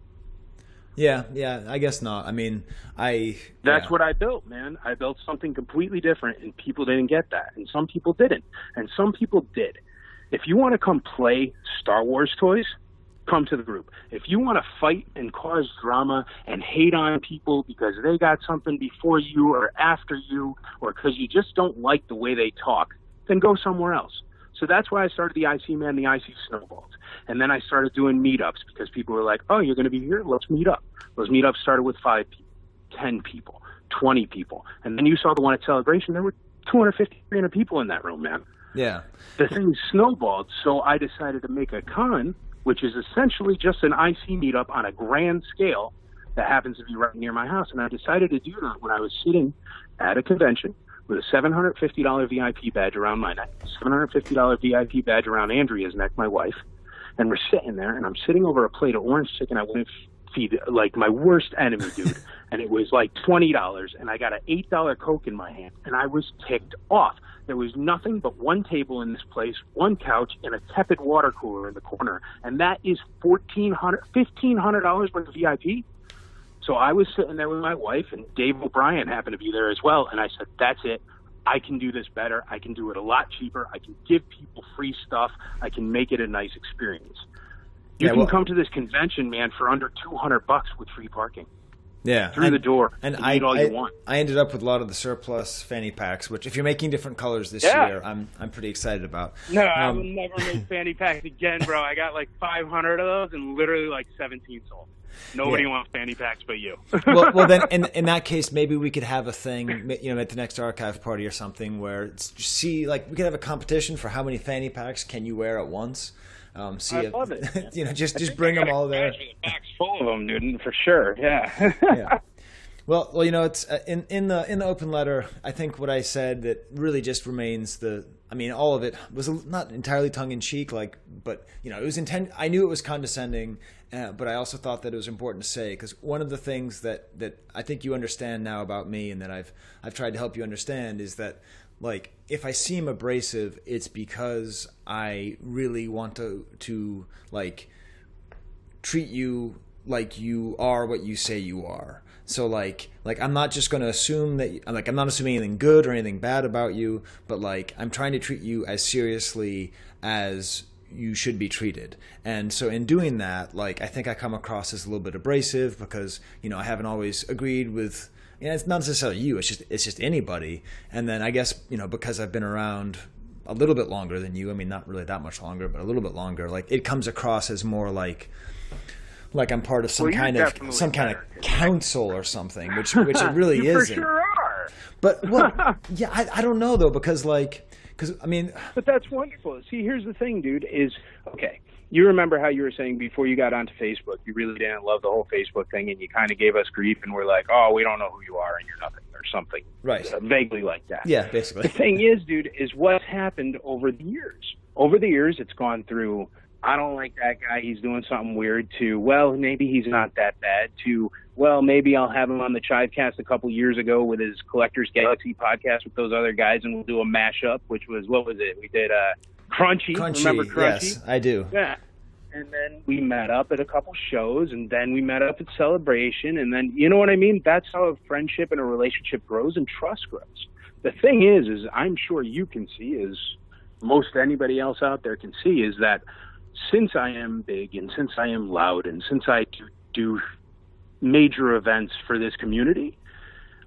Yeah, I guess not. I mean, That's what I built, man. I built something completely different, and people didn't get that, and some people didn't, and some people did. If you want to come play Star Wars toys, come to the group. If you want to fight and cause drama and hate on people because they got something before you or after you, or because you just don't like the way they talk, then go somewhere else. So that's why I started the IC Man, the IC Snowballs. And then I started doing meetups because people were like, oh, you're going to be here? Let's meet up. Those meetups started with 5 people, 10 people, 20 people. And then you saw the one at Celebration. There were 250, 300 people in that room, man. Yeah. The thing snowballed, so I decided to make a con, which is essentially just an IC meetup on a grand scale that happens to be right near my house. And I decided to do that when I was sitting at a convention with a $750 VIP badge around my neck, $750 VIP badge around Andrea's neck, my wife, and we're sitting there, and I'm sitting over a plate of orange chicken I wouldn't feed, like, my worst enemy, dude, and it was like $20, and I got an $8 Coke in my hand, and I was ticked off. There was nothing but one table in this place, one couch, and a tepid water cooler in the corner, and that is $1,500 worth of VIP. So I was sitting there with my wife, and Dave O'Brien happened to be there as well, and I said, that's it. I can do this better. I can do it a lot cheaper. I can give people free stuff. I can make it a nice experience. You can come to this convention, man, for under $200 with free parking. Yeah, through the door, and eat all you want. I ended up with a lot of the surplus fanny packs, which if you're making different colors this year, I'm pretty excited about. No, I will never make fanny packs again, bro. I got like 500 of those, and literally like 17 sold. Nobody wants fanny packs but you. well, then in that case, maybe we could have a thing, you know, at the next archive party or something, where we could have a competition for how many fanny packs can you wear at once. I love it. You know, just bring them all there. A box full of them, dude, for sure. Yeah. Yeah. Well, you know, it's in the open letter. I think what I said that really just remains all of it was not entirely tongue in cheek, but you know, it was I knew it was condescending, but I also thought that it was important to say, because one of the things that I think you understand now about me, and that I've tried to help you understand, is that, like, if I seem abrasive, it's because I really want to like treat you like you are what you say you are. So like I'm not just going to assume that, like, I'm not assuming anything good or anything bad about you, but like I'm trying to treat you as seriously as you should be treated. And so in doing that, like, I think I come across as a little bit abrasive because, you know, I haven't always agreed with, you know, it's not necessarily you, it's just anybody. And then I guess, you know, because I've been around a little bit longer than you, I mean, not really that much longer, but a little bit longer, like, it comes across as more like I'm part of some kind of council or something, which it really you isn't. For sure are. But yeah, I don't know though, because I mean. But that's wonderful. See, here's the thing, dude. Is okay. You remember how you were saying before you got onto Facebook, you really didn't love the whole Facebook thing, and you kind of gave us grief, and we're like, oh, we don't know who you are, and you're nothing, or something. Right. Vaguely like that. Yeah, basically. The thing is, dude, is what's happened over the years. Over the years, it's gone through, I don't like that guy, he's doing something weird, to, well, maybe he's not that bad, to, well, maybe I'll have him on the Chive Cast a couple years ago with his Collector's Galaxy podcast with those other guys, and we'll do a mashup, which was, what was it? We did Crunchy. Remember Crunchy? Yes, I do. Yeah. And then we met up at a couple shows, and then we met up at Celebration, and then, you know what I mean? That's how a friendship and a relationship grows and trust grows. The thing is I'm sure you can see, as most anybody else out there can see, is that since I am big and since I am loud and since I do major events for this community,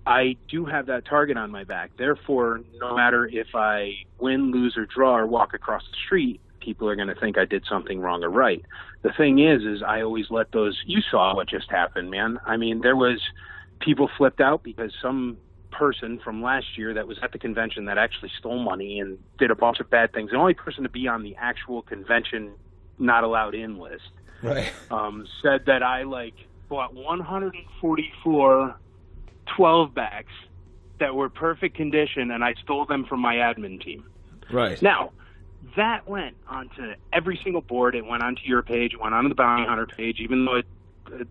I do have that target on my back. Therefore, no matter if I win, lose, or draw or walk across the street, people are going to think I did something wrong or right. The thing is I always let those, you saw what just happened, man. I mean, there was people flipped out because some person from last year that was at the convention that actually stole money and did a bunch of bad things. The only person to be on the actual convention not allowed in list, right? Said that I bought 144 12 backs that were perfect condition and I stole them from my admin team. Right. Now, that went onto every single board. It went onto your page. It went onto the Bounty Hunter page, even though it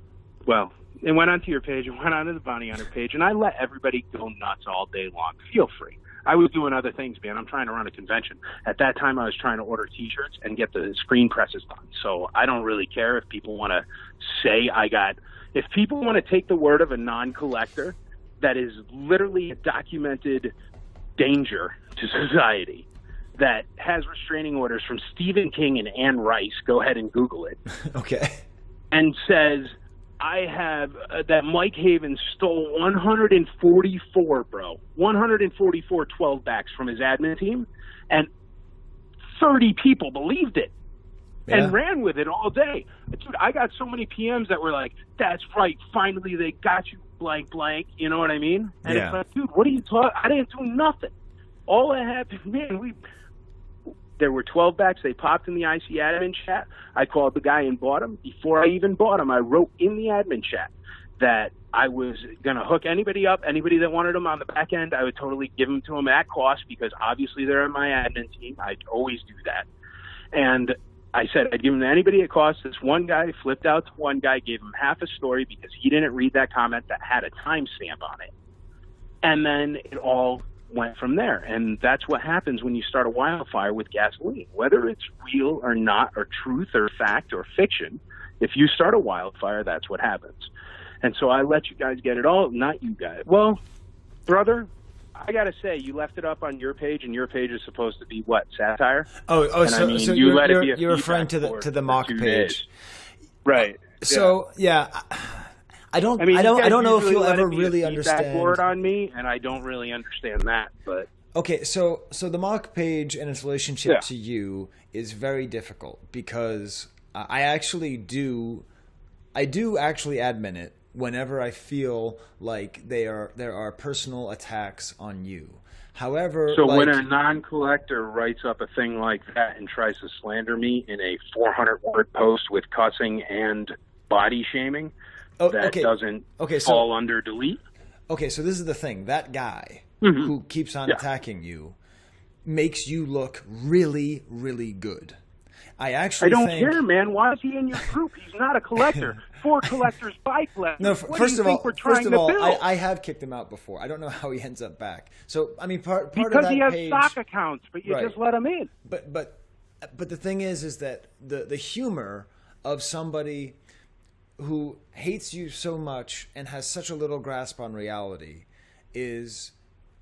went onto your page. It went onto the Bounty Hunter page. And I let everybody go nuts all day long. Feel free. I was doing other things, man. I'm trying to run a convention. At that time, I was trying to order T-shirts and get the screen presses done. So I don't really care if people want to say if people want to take the word of a non-collector that is literally a documented danger to society, that has restraining orders from Stephen King and Anne Rice, go ahead and Google it. Okay. And says, I have, that Mike Haven stole 144, 12 backs from his admin team, and 30 people believed it and ran with it all day. Dude, I got so many PMs that were like, that's right, finally they got you, blank, blank, you know what I mean? And it's like, dude, what are you talking? I didn't do nothing. All I had, man, there were 12 backs. They popped in the IC admin chat. I called the guy and bought them. Before I even bought them, I wrote in the admin chat that I was going to hook anybody up, anybody that wanted them on the back end. I would totally give them to them at cost because obviously they're in my admin team. I'd always do that. And I said I'd give them to anybody at cost. This one guy flipped out to one guy, gave him half a story because he didn't read that comment that had a timestamp on it. And then it all went from there. And that's what happens when you start a wildfire with gasoline. Whether it's real or not, or truth or fact or fiction, if you start a wildfire, that's what happens. And so I let you guys get it all, not you guys. Well, brother, I got to say, you left it up on your page, and your page is supposed to be what, satire? So you're referring to the mock page. Days. Right. So, I don't know if you'll ever really understand. Board on me, and I don't really understand that. But okay, so the mock page and its relationship to you is very difficult because I do actually admin it whenever I feel like there are personal attacks on you. However, so when a non-collector writes up a thing like that and tries to slander me in a 400-word post with cussing and body shaming, doesn't fall under delete. Okay, so this is the thing. That guy who keeps on attacking you makes you look really, really good. I don't care, man. Why is he in your group? He's not a collector. For collectors, by collectors. No, first of all, I have kicked him out before. I don't know how he ends up back. So, I mean, part of that because he has page, stock accounts, but you just let him in. But the thing is that the humor of somebody who hates you so much and has such a little grasp on reality is,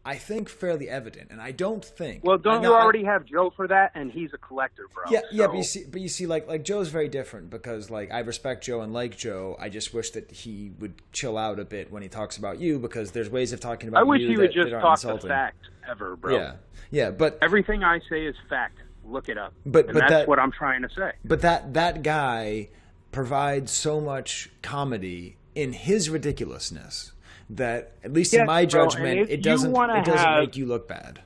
I think, fairly evident. And I don't think. Well, don't you already have Joe for that? And he's a collector, bro. Yeah. But you see, like Joe's very different because, like, I respect Joe and like Joe. I just wish that he would chill out a bit when he talks about you because there's ways of talking about you. I wish he would just talk insulting. the fact ever, bro. Yeah. But everything I say is fact. Look it up. But that's what I'm trying to say. But that guy provides so much comedy in his ridiculousness that, at least in my judgment, it doesn't make you look bad.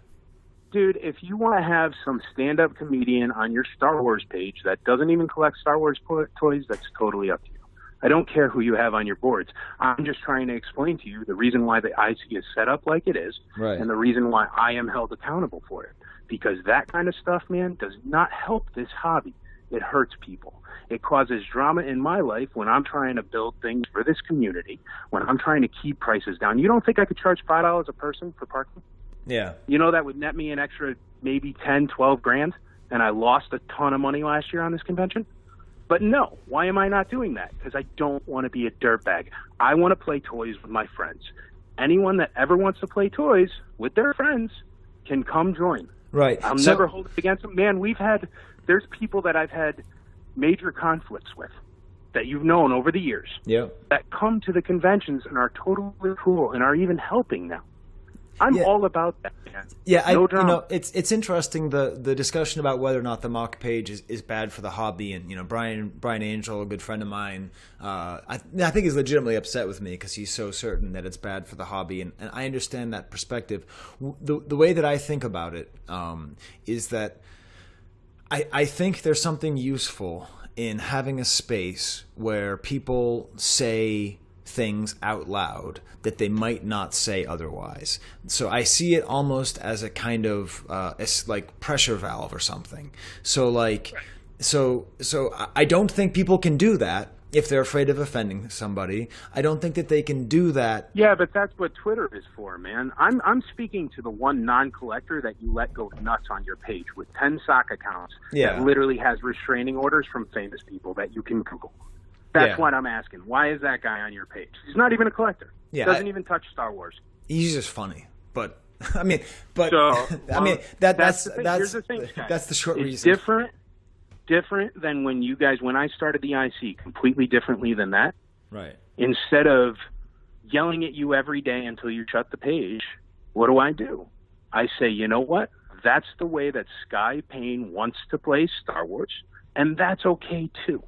Dude, if you want to have some stand-up comedian on your Star Wars page that doesn't even collect Star Wars toys, that's totally up to you. I don't care who you have on your boards. I'm just trying to explain to you the reason why the IC is set up like it is, and the reason why I am held accountable for it. Because that kind of stuff, man, does not help this hobby. It hurts people. It causes drama in my life when I'm trying to build things for this community, when I'm trying to keep prices down. You don't think I could charge $5 a person for parking? Yeah. You know that would net me an extra maybe 10, 12 grand, and I lost a ton of money last year on this convention? But no, why am I not doing that? Because I don't want to be a dirtbag. I want to play toys with my friends. Anyone that ever wants to play toys with their friends can come join. Right. I'll never hold it against them. Man, there's people that I've had major conflicts with that you've known over the years that come to the conventions and are totally cool and are even helping now. I'm all about that, man. Yeah, no drama. It's interesting the discussion about whether or not the mock page is bad for the hobby, and Brian Angel, a good friend of mine, I think he's legitimately upset with me because he's so certain that it's bad for the hobby, and I understand that perspective. The way that I think about it is that I think there's something useful in having a space where people say things out loud that they might not say otherwise. So I see it almost as a kind of like pressure valve or something. So I don't think people can do that if they're afraid of offending somebody. I don't think that they can do that. Yeah, but that's what Twitter is for, man. I'm speaking to the one non-collector that you let go nuts on your page with 10 sock accounts that literally has restraining orders from famous people that you can Google. That's what I'm asking. Why is that guy on your page? He's not even a collector. Yeah, doesn't even touch Star Wars. He's just funny. But that's here's the thing, that's the short reason. Different than when I started the IC, completely differently than that. Right. Instead of yelling at you every day until you shut the page, what do? I say, you know what? That's the way that Skye Payne wants to play Star Wars, and that's okay too.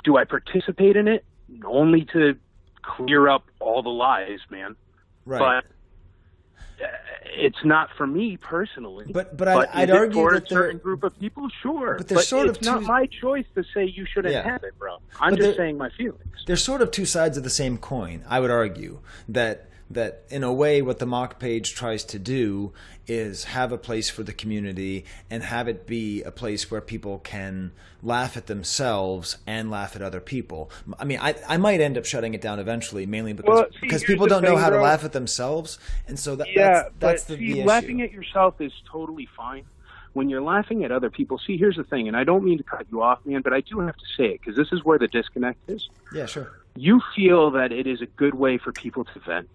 Do I participate in it? Only to clear up all the lies, man. Right. But it's not for me personally. But I'd argue for that a certain group of people, sure. But there's sort of it's not my choice to say you shouldn't have it, bro. I'm just saying my feelings. There's sort of two sides of the same coin. I would argue that in a way what the mock page tries to do is have a place for the community and have it be a place where people can laugh at themselves and laugh at other people. I mean, I might end up shutting it down eventually, mainly because people don't know how to laugh at themselves, and so that's the issue. Laughing at yourself is totally fine. When you're laughing at other people, here's the thing, and I don't mean to cut you off, man, but I do have to say it because this is where the disconnect is. Yeah, sure. You feel that it is a good way for people to vent.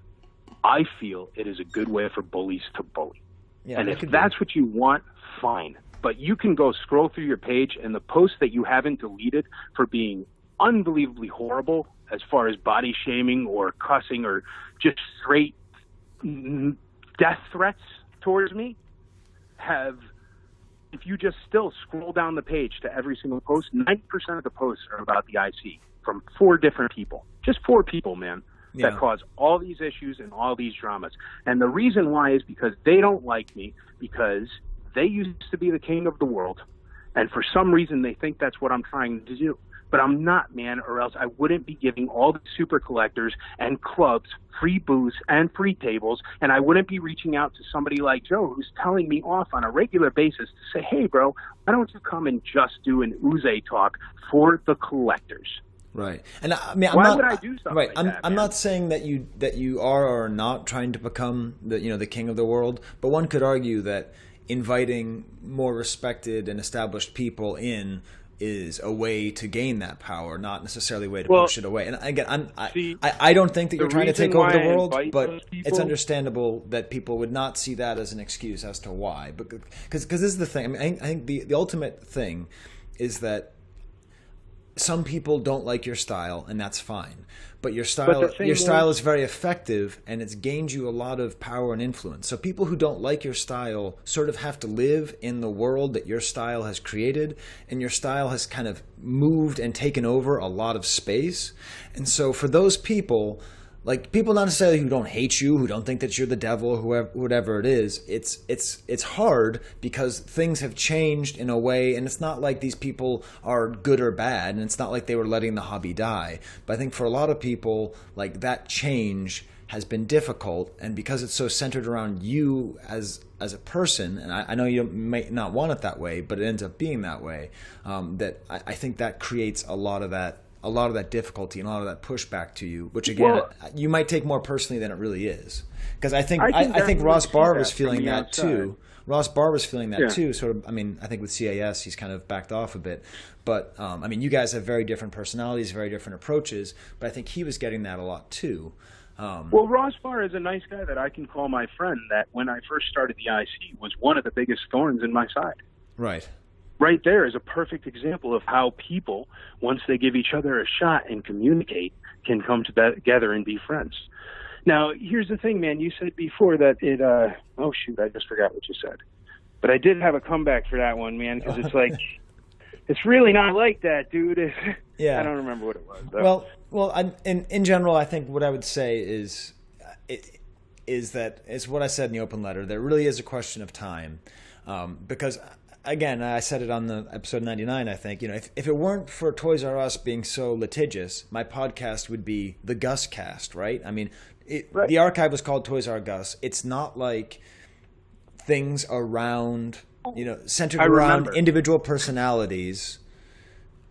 I feel it is a good way for bullies to bully. Yeah, and if that's what you want, fine. But you can go scroll through your page, and the posts that you haven't deleted for being unbelievably horrible as far as body shaming or cussing or just straight death threats towards me if you just still scroll down the page to every single post, 90% of the posts are about the IC from 4 different people. Just 4 people, man. That cause all these issues and all these dramas. And the reason why is because they don't like me, because they used to be the king of the world, and for some reason they think that's what I'm trying to do. But I'm not, man, or else I wouldn't be giving all the super collectors and clubs free booths and free tables, and I wouldn't be reaching out to somebody like Joe who's telling me off on a regular basis to say, hey, bro, why don't you come and just do an Uze talk for the collectors? Right, and I mean, why would I do something right? Like that, I'm not saying that you are or are not trying to become the king of the world, but one could argue that inviting more respected and established people in is a way to gain that power, not necessarily a way to push it away. And again, I don't think that you're trying to take over the world, but it's understandable that people would not see that as an excuse as to why. Because this is the thing. I mean, I think the ultimate thing is that some people don't like your style, and that's fine. But your style is very effective, and it's gained you a lot of power and influence. So people who don't like your style sort of have to live in the world that your style has created, and your style has kind of moved and taken over a lot of space. And so for those people, like people not necessarily who don't hate you, who don't think that you're the devil, whoever, whatever it is, it's hard because things have changed in a way, and it's not like these people are good or bad, and it's not like they were letting the hobby die. But I think for a lot of people, like that change has been difficult, and because it's so centered around you as a person, and I know you may not want it that way, but it ends up being that way, that I think that creates a lot of that difficulty and a lot of that pushback to you, which again, you might take more personally than it really is. Because I think Ross Barr was feeling that too. Ross Barr was feeling that too. Sort of. I mean, I think with CAS, he's kind of backed off a bit. But I mean, you guys have very different personalities, very different approaches. But I think he was getting that a lot too. Well, Ross Barr is a nice guy that I can call my friend. That when I first started the IC was one of the biggest thorns in my side. Right. Right there is a perfect example of how people, once they give each other a shot and communicate, can come together and be friends. Now, here's the thing, man. You said before that it, oh, shoot, I just forgot what you said. But I did have a comeback for that one, man, because it's like, it's really not like that, dude. Yeah. I don't remember what it was, though. Well, in general, I think what I would say is that it's what I said in the open letter. There really is a question of time, because again, I said it on the episode 99. I think if it weren't for Toys R Us being so litigious, my podcast would be the Gus Cast, right? I mean, the archive was called Toys R Gus. It's not like things around centered around individual personalities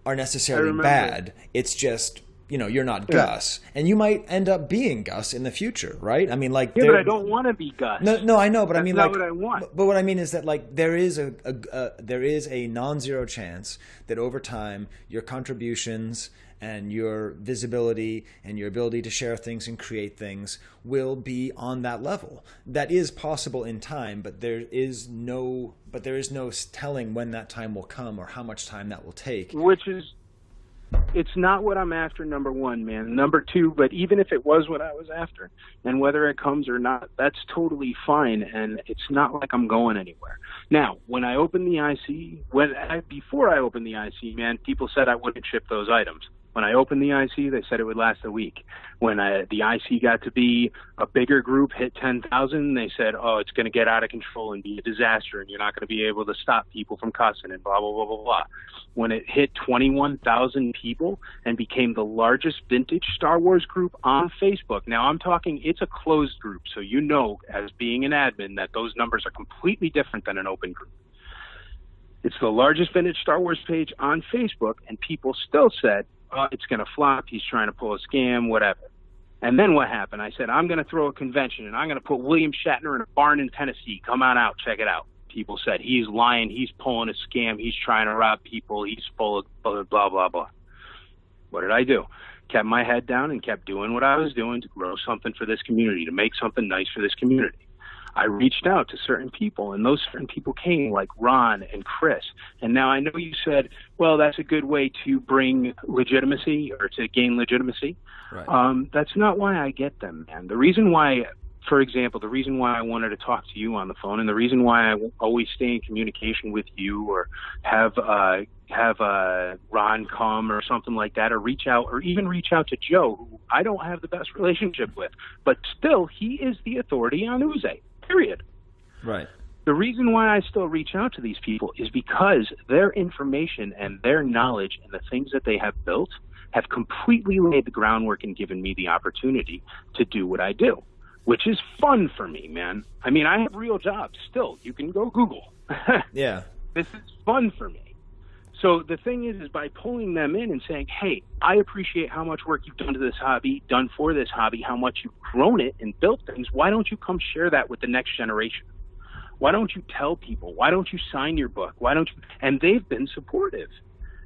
are necessarily bad. It's just you're not Gus, and you might end up being Gus in the future, right? I mean, like, but I don't want to be Gus. No, I know, but That's I mean, not like, what I want. But what I mean is that, like, there is a non-zero chance that over time your contributions and your visibility and your ability to share things and create things will be on that level. That is possible in time, but there is no telling when that time will come or how much time that will take. It's not what I'm after, number one, man. Number two, but even if it was what I was after, and whether it comes or not, that's totally fine, and it's not like I'm going anywhere. Now, when I opened the IC, before I opened the IC, man, people said I wouldn't ship those items. When I opened the IC, they said it would last a week. When the IC got to be a bigger group, hit 10,000, they said, oh, it's going to get out of control and be a disaster, and you're not going to be able to stop people from cussing and blah, blah, blah, blah, blah. When it hit 21,000 people and became the largest vintage Star Wars group on Facebook. Now, I'm talking, it's a closed group, so as being an admin, that those numbers are completely different than an open group. It's the largest vintage Star Wars page on Facebook, and people still said, it's going to flop, he's trying to pull a scam, whatever. And then what happened? I said, I'm going to throw a convention, and I'm going to put William Shatner in a barn in Tennessee. Come on out, check it out. People said, he's lying, he's pulling a scam, he's trying to rob people, he's full of blah, blah, blah. What did I do? Kept my head down and kept doing what I was doing to grow something for this community, to make something nice for this community. I reached out to certain people, and those certain people came, like Ron and Chris. And now I know you said, well, that's a good way to bring legitimacy or to gain legitimacy. Right. That's not why I get them, man. The reason why, for example, the reason why I wanted to talk to you on the phone, and the reason why I always stay in communication with you or have Ron come or something like that, or reach out to Joe, who I don't have the best relationship with, but still he is the authority on Uze. Period. Right. The reason why I still reach out to these people is because their information and their knowledge and the things that they have built have completely laid the groundwork and given me the opportunity to do what I do, which is fun for me, man. I mean, I have real jobs still. You can go Google. Yeah. This is fun for me. So the thing is by pulling them in and saying, hey, I appreciate how much work you've done to this hobby, done for this hobby, how much you've grown it and built things. Why don't you come share that with the next generation? Why don't you tell people? Why don't you sign your book? Why don't you? And they've been supportive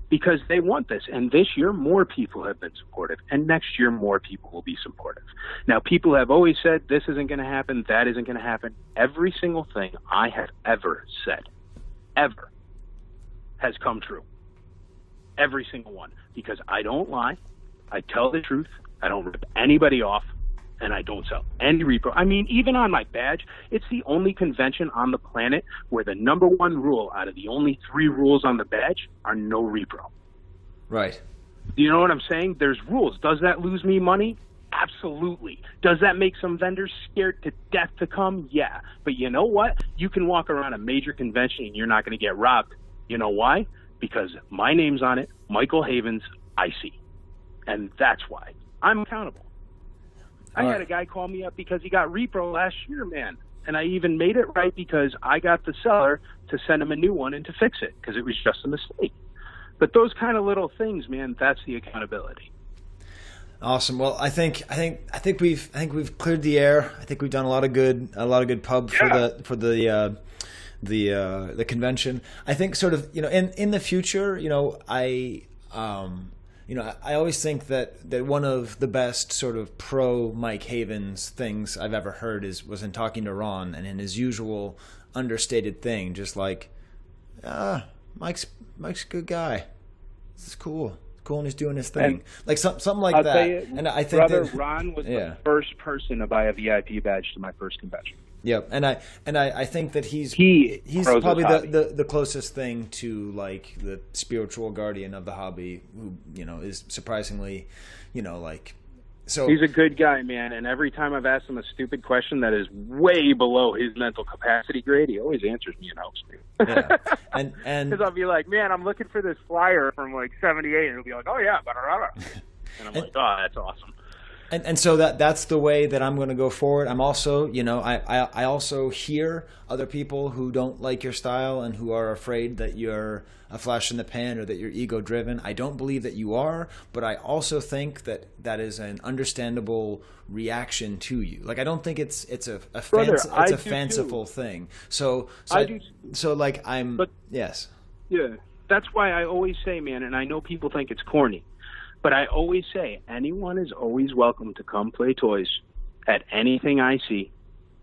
because they want this. And this year, more people have been supportive. And next year, more people will be supportive. Now, people have always said this isn't going to happen, that isn't going to happen. Every single thing I have ever said, ever, has come true. Every single one. Because I don't lie. I tell the truth. I don't rip anybody off. And I don't sell any repro. I mean, even on my badge, it's the only convention on the planet where the number one rule out of the only 3 rules on the badge are no repro. Right. You know what I'm saying? There's rules. Does that lose me money? Absolutely. Does that make some vendors scared to death to come? Yeah. But you know what? You can walk around a major convention and you're not going to get robbed. You know why? Because my name's on it, Michael Havens, IC. And that's why. I'm accountable. I had a guy call me up because he got repro last year, man. And I even made it right because I got the seller to send him a new one and to fix it because it was just a mistake. But those kind of little things, man, that's the accountability. Awesome. Well, I think we've cleared the air. I think we've done a lot of good pub for the convention. I think sort of, in the future, I always think that one of the best sort of pro Mike Havens things I've ever heard was in talking to Ron, and in his usual understated thing, just like, Mike's a good guy. This is cool. cool, and he's doing his thing. And like something like I'll that. tell you, And I think brother, that, Ron was the first person to buy a VIP badge to my first convention. Yep, and I think that he's grows probably his hobby. the closest thing to like the spiritual guardian of the hobby, who is surprisingly, like. So he's a good guy, man, and every time I've asked him a stupid question that is way below his mental capacity grade, he always answers me and helps me. Yeah. And because I'll be like, man, I'm looking for this flyer from like '78, and he'll be like, oh yeah, blah, blah, blah. And I'm like, oh, that's awesome. And so that's the way that I'm going to go forward. I'm also, I also hear other people who don't like your style and who are afraid that you're a flash in the pan or that you're ego driven. I don't believe that you are, but I also think that that is an understandable reaction to you. Like, I don't think it's a fanciful thing. So yes. Yeah, that's why I always say, man, and I know people think it's corny, but I always say anyone is always welcome to come play toys at anything I see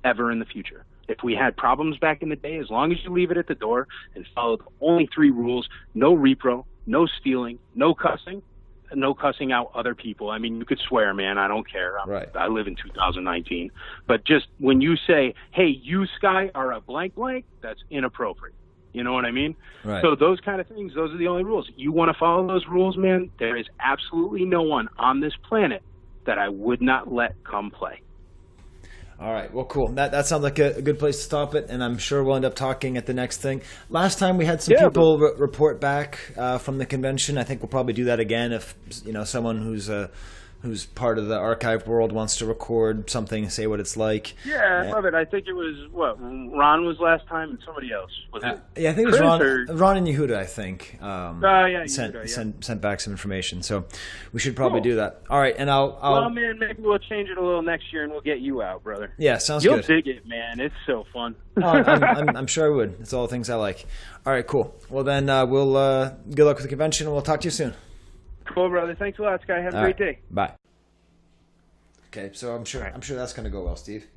ever in the future. If we had problems back in the day, as long as you leave it at the door and follow the only 3 rules: no repro, no stealing, no cussing, and no cussing out other people. I mean, you could swear, man. I don't care. I live in 2019. But just when you say, hey, you, Skye, are a blank blank, that's inappropriate. You know what I mean? Right. So those kind of things, those are the only rules. You want to follow those rules, man, there is absolutely no one on this planet that I would not let come play. All right. Well, cool. That sounds like a good place to stop it, and I'm sure we'll end up talking at the next thing. Last time we had some people report back from the convention. I think we'll probably do that again if someone who's part of the archive world wants to record something, say what it's like. Yeah, I love it. I think it was, Ron was last time and somebody else. Was it? Yeah, I think it was Ron and Yehuda, I think. Yehuda, sent back some information. So we should probably do that. All right, and I'll well, man, maybe we'll change it a little next year and we'll get you out, brother. Yeah, sounds You'll good. dig it, man. It's so fun. I'm sure I would. It's all the things I like. All right, cool. Well, then we'll good luck with the convention, and we'll talk to you soon. Cool, brother. Thanks a lot, Skye. Have a great day. Bye. Okay, so I'm sure that's going to go well, Steve.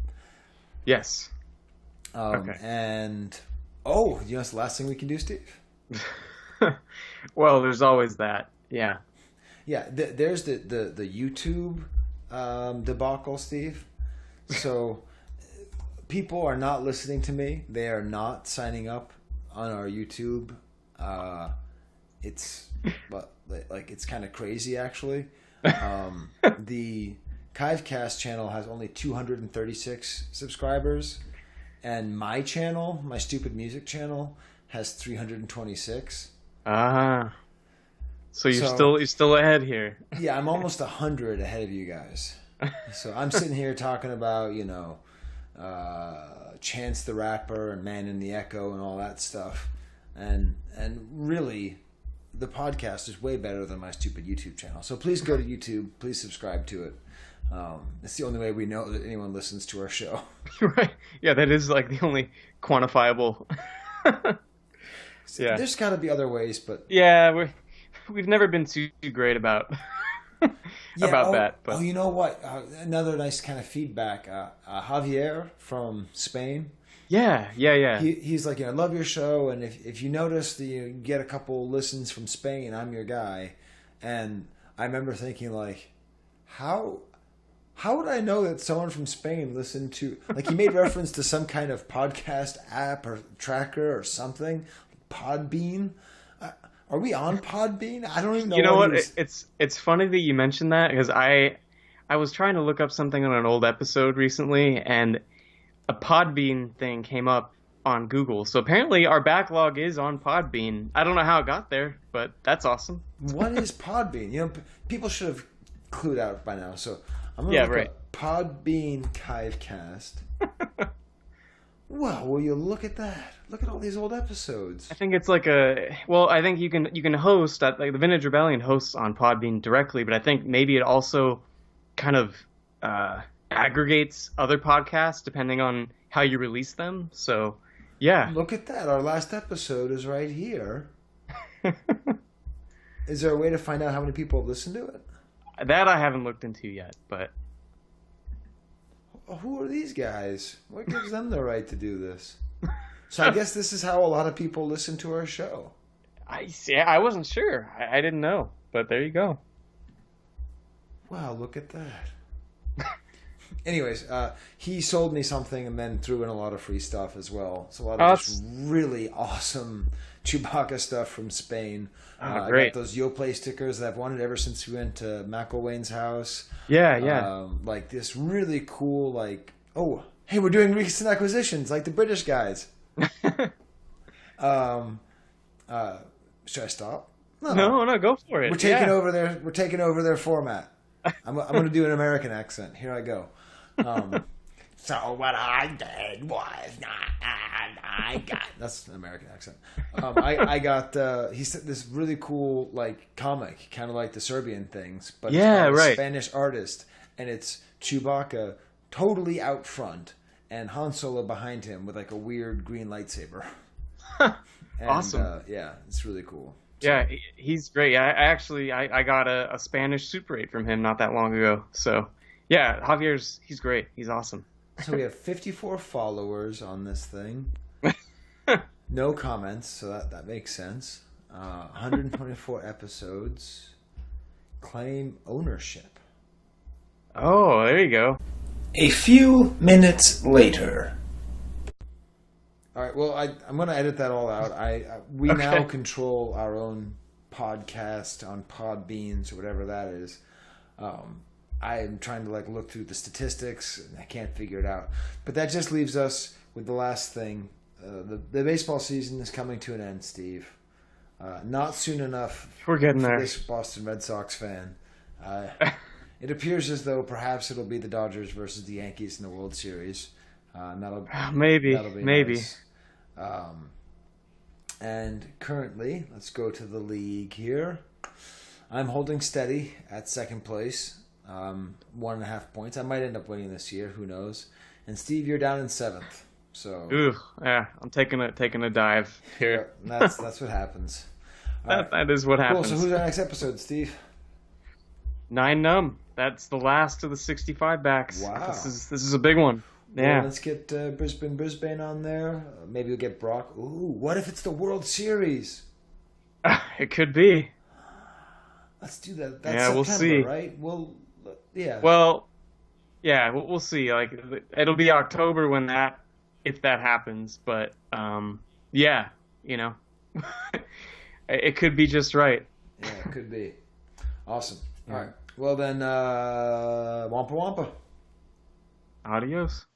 Yes. Okay. And it's the last thing we can do, Steve? Well, there's always that. Yeah. Yeah. There's the YouTube debacle, Steve. So people are not listening to me. They are not signing up on our YouTube. It's kind of crazy, actually. The Chive Cast channel has only 236 subscribers, and my channel, my stupid music channel, has 326. So you're still ahead here. Yeah, I'm almost 100 ahead of you guys. So I'm sitting here talking about Chance the Rapper and Man in the Echo and all that stuff, and really, the podcast is way better than my stupid YouTube channel. So please go to YouTube. Please subscribe to it. It's the only way we know that anyone listens to our show. Right. Yeah, that is like the only quantifiable. Yeah. There's got to be other ways, but yeah, we've never been too great about that. But you know what? Another nice kind of feedback. Javier from Spain. Yeah. He's like, I love your show, and if you notice that you get a couple listens from Spain, I'm your guy. And I remember thinking, like, how would I know that someone from Spain listened to, like, he made reference to some kind of podcast app or tracker or something, Podbean. Are we on Podbean? I don't even know. You know what? It's funny that you mentioned that, because I was trying to look up something on an old episode recently, and a Podbean thing came up on Google. So apparently our backlog is on Podbean. I don't know how it got there, but that's awesome. What is Podbean? People should have clued out by now. So I'm going to look up Podbean Chivecast. Wow, will you look at that? Look at all these old episodes. I think it's like I think you can host, like the Vintage Rebellion hosts on Podbean directly, but I think maybe it also kind of aggregates other podcasts depending on how you release them. So, yeah. Look at that. Our last episode is right here. Is there a way to find out how many people have listened to it? That I haven't looked into yet, but... Who are these guys? What gives them the right to do this? So I guess this is how a lot of people listen to our show. I wasn't sure. I didn't know. but there you go. Wow, look at that. Anyways, he sold me something and then threw in a lot of free stuff as well. So a lot of just really awesome Chewbacca stuff from Spain. Great. I got those YoPlay stickers that I've wanted ever since we went to McElwain's house. Yeah. Like this really cool, like, oh, hey, we're doing recent acquisitions, like the British guys. Should I stop? No, go for it. We're taking over their. We're taking over their format. I'm going to do an American accent. Here I go. So what I did was I got. That's an American accent. I got. He said this really cool like comic, kind of like the Serbian things, but it's by a Spanish artist, and it's Chewbacca totally out front and Han Solo behind him with like a weird green lightsaber. And, awesome. Yeah, it's really cool. So, yeah, he's great. I got a Spanish Super 8 from him not that long ago. So, yeah, he's great. He's awesome. So we have 54 followers on this thing. No comments, so that makes sense. 124 episodes. Claim ownership. Oh, there you go. A few minutes later. All right. Well, I'm going to edit that all out. We now control our own podcast on Podbeans or whatever that is. I am trying to look through the statistics, and I can't figure it out. But that just leaves us with the last thing. The baseball season is coming to an end, Steve. Not soon enough. We're getting there. This Boston Red Sox fan. It appears as though perhaps it'll be the Dodgers versus the Yankees in the World Series. Maybe. Nice. And currently, let's go to the league here. I'm holding steady at second place, 1.5 points. I might end up winning this year. Who knows? And Steve, you're down in seventh. So, yeah, I'm taking a dive here. That's what happens. That is what happens. Cool. So who's our next episode, Steve? 9 Numb. That's the last of the 65 backs. Wow. This is a big one. Yeah. Well, let's get Brisbane on there. Maybe we'll get Brock. Ooh, what if it's the World Series? It could be. Let's do that. That's September, we'll see. Right? Yeah. Well, yeah, we'll see. It'll be October if that happens. But yeah, it could be just right. Yeah, it could be. Awesome. All right. Well then, Wampa Wampa. Adios.